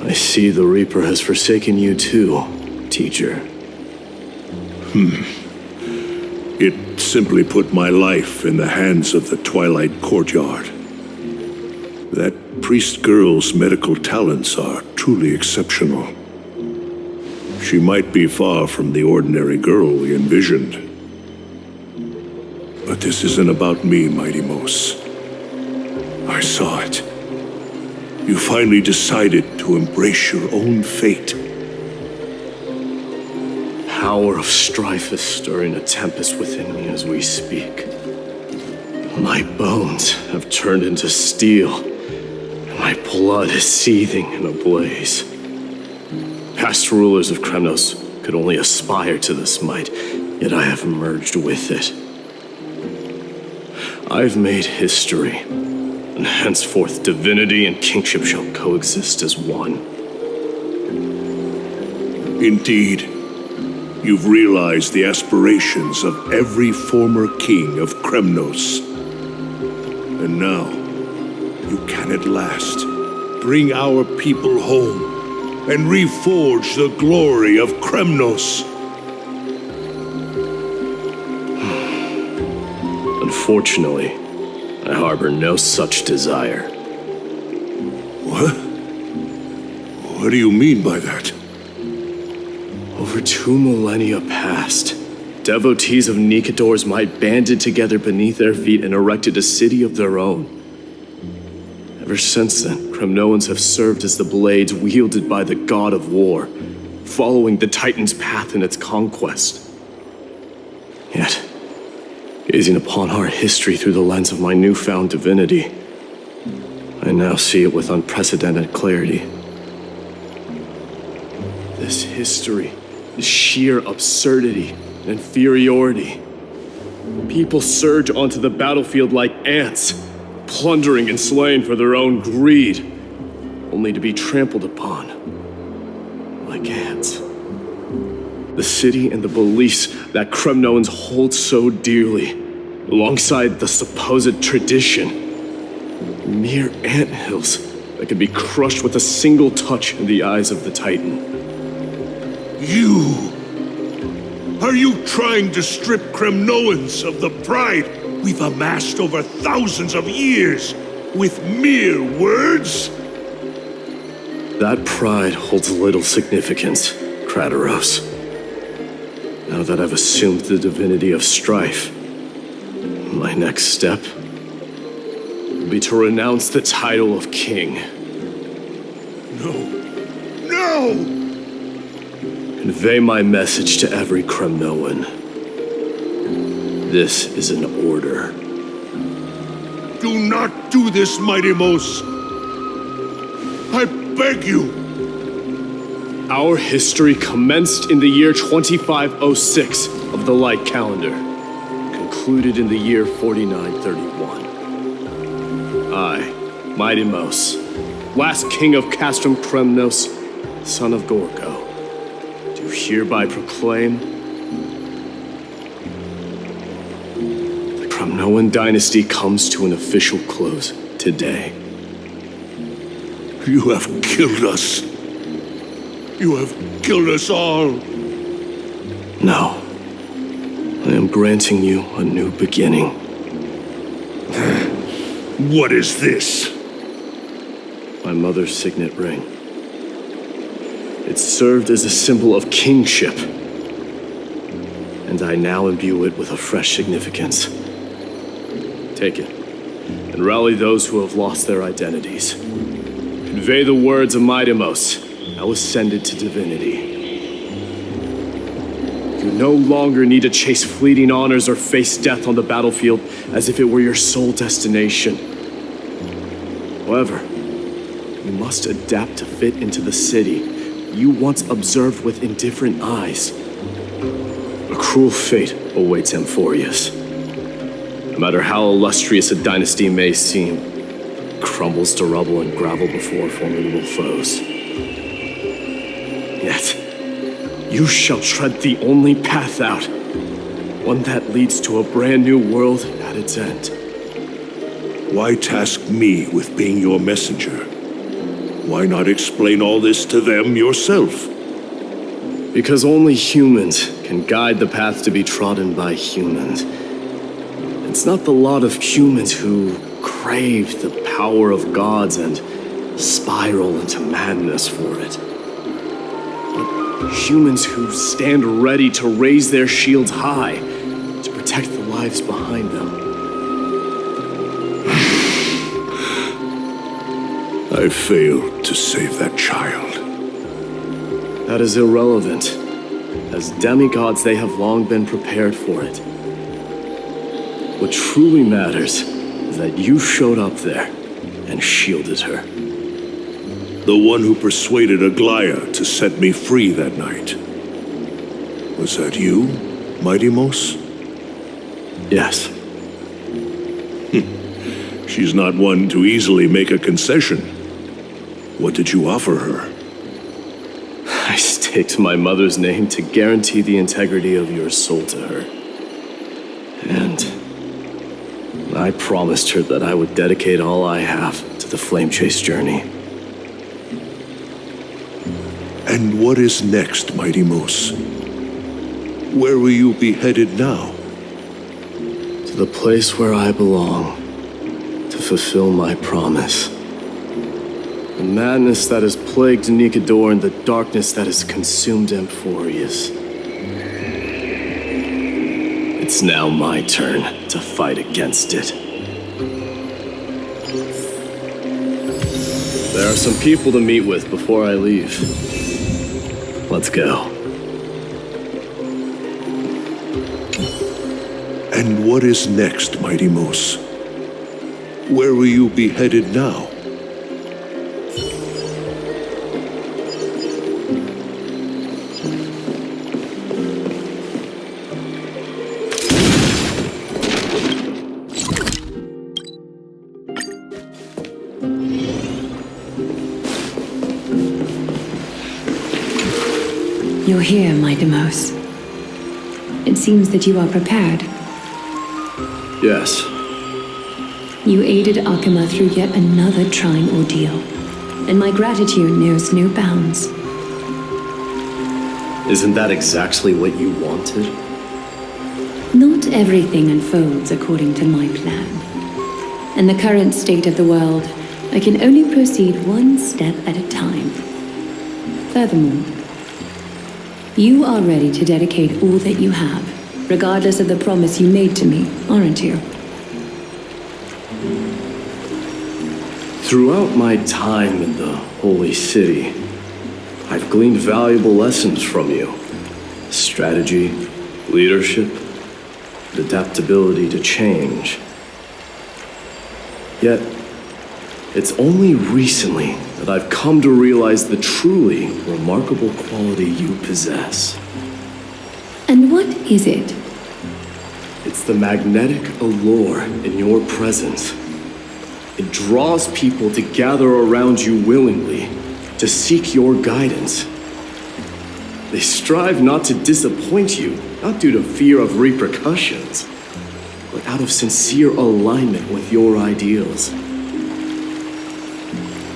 I see the Reaper has forsaken you too, teacher. It simply put my life in the hands of the Twilight Courtyard. That priest girl's medical talents are truly exceptional. She might be far from the ordinary girl we envisioned. But this isn't about me, Mighty Mos. I saw it. You finally decided to embrace your own fate. Power of strife is stirring a tempest within me as we speak. My bones have turned into steel, and my blood is seething in a blaze. Past rulers of Kremnos could only aspire to this might, yet I have merged with it. I've made history, and henceforth divinity and kingship shall coexist as one. Indeed, you've realized the aspirations of every former king of Kremnos. And now, you can at last bring our people home and reforge the glory of Kremnos. Unfortunately, I harbor no such desire. What? What do you mean by that? Over 2 millennia past, devotees of Nikador's might banded together beneath their feet and erected a city of their own. Ever since then, Kremnoans have served as the blades wielded by the god of war, following the Titan's path in its conquest. Yet, gazing upon our history through the lens of my newfound divinity, I now see it with unprecedented clarity. This history is sheer absurdity and inferiority. People surge onto the battlefield like ants, plundering and slaying for their own greed, only to be trampled upon like ants. The city and the beliefs that Kremnoans hold so dearly, alongside the supposed tradition, mere anthills that could be crushed with a single touch in the eyes of the Titan. You! Are you trying to strip Kremnoans of the pride we've amassed over thousands of years with mere words? That pride holds little significance, Kratoros. Now that I've assumed the divinity of strife, my next step will be to renounce the title of king. No! No! Convey my message to every Kremnoan. This is an order. Do not do this, Mighty Mos. I beg you. Our history commenced in the year 2506 of the Light Calendar, concluded in the year 4931. I, Mighty Mos, last king of Castrum Kremnos, son of Gorgo, do hereby proclaim the Kremnoan dynasty comes to an official close today. You have killed us. You have killed us all. No. I am granting you a new beginning. What is this? My mother's signet ring. It served as a symbol of kingship, and I now imbue it with a fresh significance. Take it, and rally those who have lost their identities. Convey the words of Mightimos, now ascended to divinity. You no longer need to chase fleeting honors or face death on the battlefield as if it were your sole destination. However, you must adapt to fit into the city you once observed with indifferent eyes. A cruel fate awaits Amphorius. No matter how illustrious a dynasty may seem, it crumbles to rubble and gravel before formidable foes. Yet, you shall tread the only path out, one that leads to a brand new world at its end. Why task me with being your messenger? Why not explain all this to them yourself? Because only humans can guide the path to be trodden by humans. It's not the lot of humans who crave the power of gods and spiral into madness for it. But humans who stand ready to raise their shields high to protect the lives behind them. I failed to save that child. That is irrelevant. As demigods, they have long been prepared for it. What truly matters is that you showed up there and shielded her. The one who persuaded Aglaya to set me free that night. Was that you, Mighty Mos? Yes. She's not one to easily make a concession. What did you offer her? I staked my mother's name to guarantee the integrity of your soul to her. And I promised her that I would dedicate all I have to the Flame Chase journey. what is next, Mighty Moose? Where will you be headed now? To the place where I belong, to fulfill my promise. The madness that has plagued Nikador and the darkness that has consumed Amphorius. It's now my turn to fight against it. There are some people to meet with before I leave. Let's go. And what is next, Mighty Moose? Where will you be headed now? You're here, my Demos. It seems that you are prepared. Yes. You aided Akuma through yet another trying ordeal, and my gratitude knows no bounds. Isn't that exactly what you wanted? Not everything unfolds according to my plan. In the current state of the world, I can only proceed one step at a time. Furthermore, you are ready to dedicate all that you have, regardless of the promise you made to me, aren't you? Throughout my time in the Holy City, I've gleaned valuable lessons from you. Strategy, leadership, and adaptability to change. Yet, it's only recently that I've come to realize the truly remarkable quality you possess. And what is it? It's the magnetic allure in your presence. It draws people to gather around you willingly, to seek your guidance. They strive not to disappoint you, not due to fear of repercussions, but out of sincere alignment with your ideals.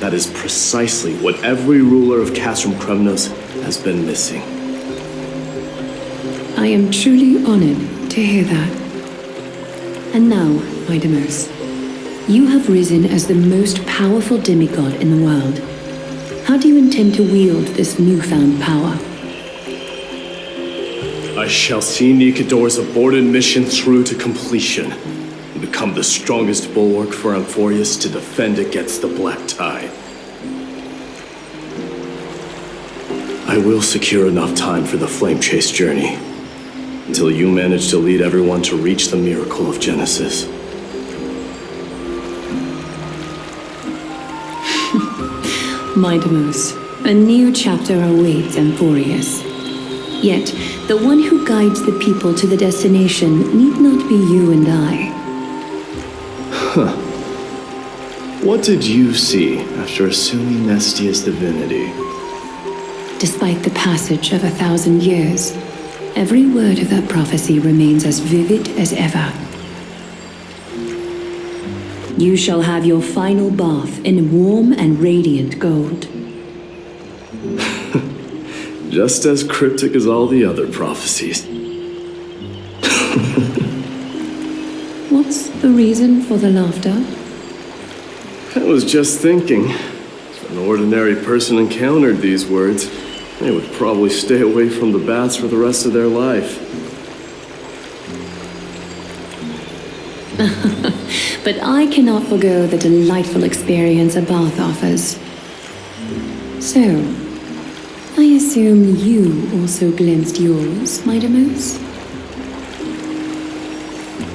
That is precisely what every ruler of Castrum Kremnos has been missing. I am truly honored to hear that. And now, my Demos, you have risen as the most powerful demigod in the world. How do you intend to wield this newfound power? I shall see Nikador's aborted mission through to completion and become the strongest bulwark for Amphorius to defend against the Black Tide. I will secure enough time for the Flame Chase journey until you manage to lead everyone to reach the miracle of Genesis. My Demos, a new chapter awaits Amphorius. Yet, the one who guides the people to the destination need not be you and I. Huh. What did you see after assuming Nestia's divinity? Despite the passage of 1,000 years, every word of that prophecy remains as vivid as ever. You shall have your final bath in warm and radiant gold. Just as cryptic as all the other prophecies. What's the reason for the laughter? I was just thinking, if an ordinary person encountered these words, they would probably stay away from the baths for the rest of their life. But I cannot forgo the delightful experience a bath offers. So, I assume you also glimpsed yours, my Demos?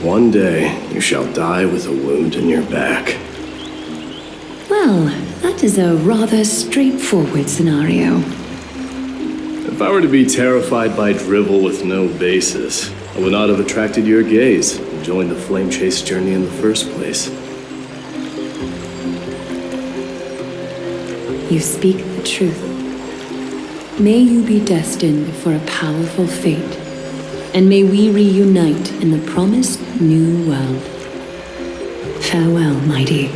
One day, you shall die with a wound in your back. Well, that is a rather straightforward scenario. If I were to be terrified by drivel with no basis, I would not have attracted your gaze and joined the Flame Chase journey in the first place. You speak the truth. May you be destined for a powerful fate, and may we reunite in the promised new world. Farewell, mighty.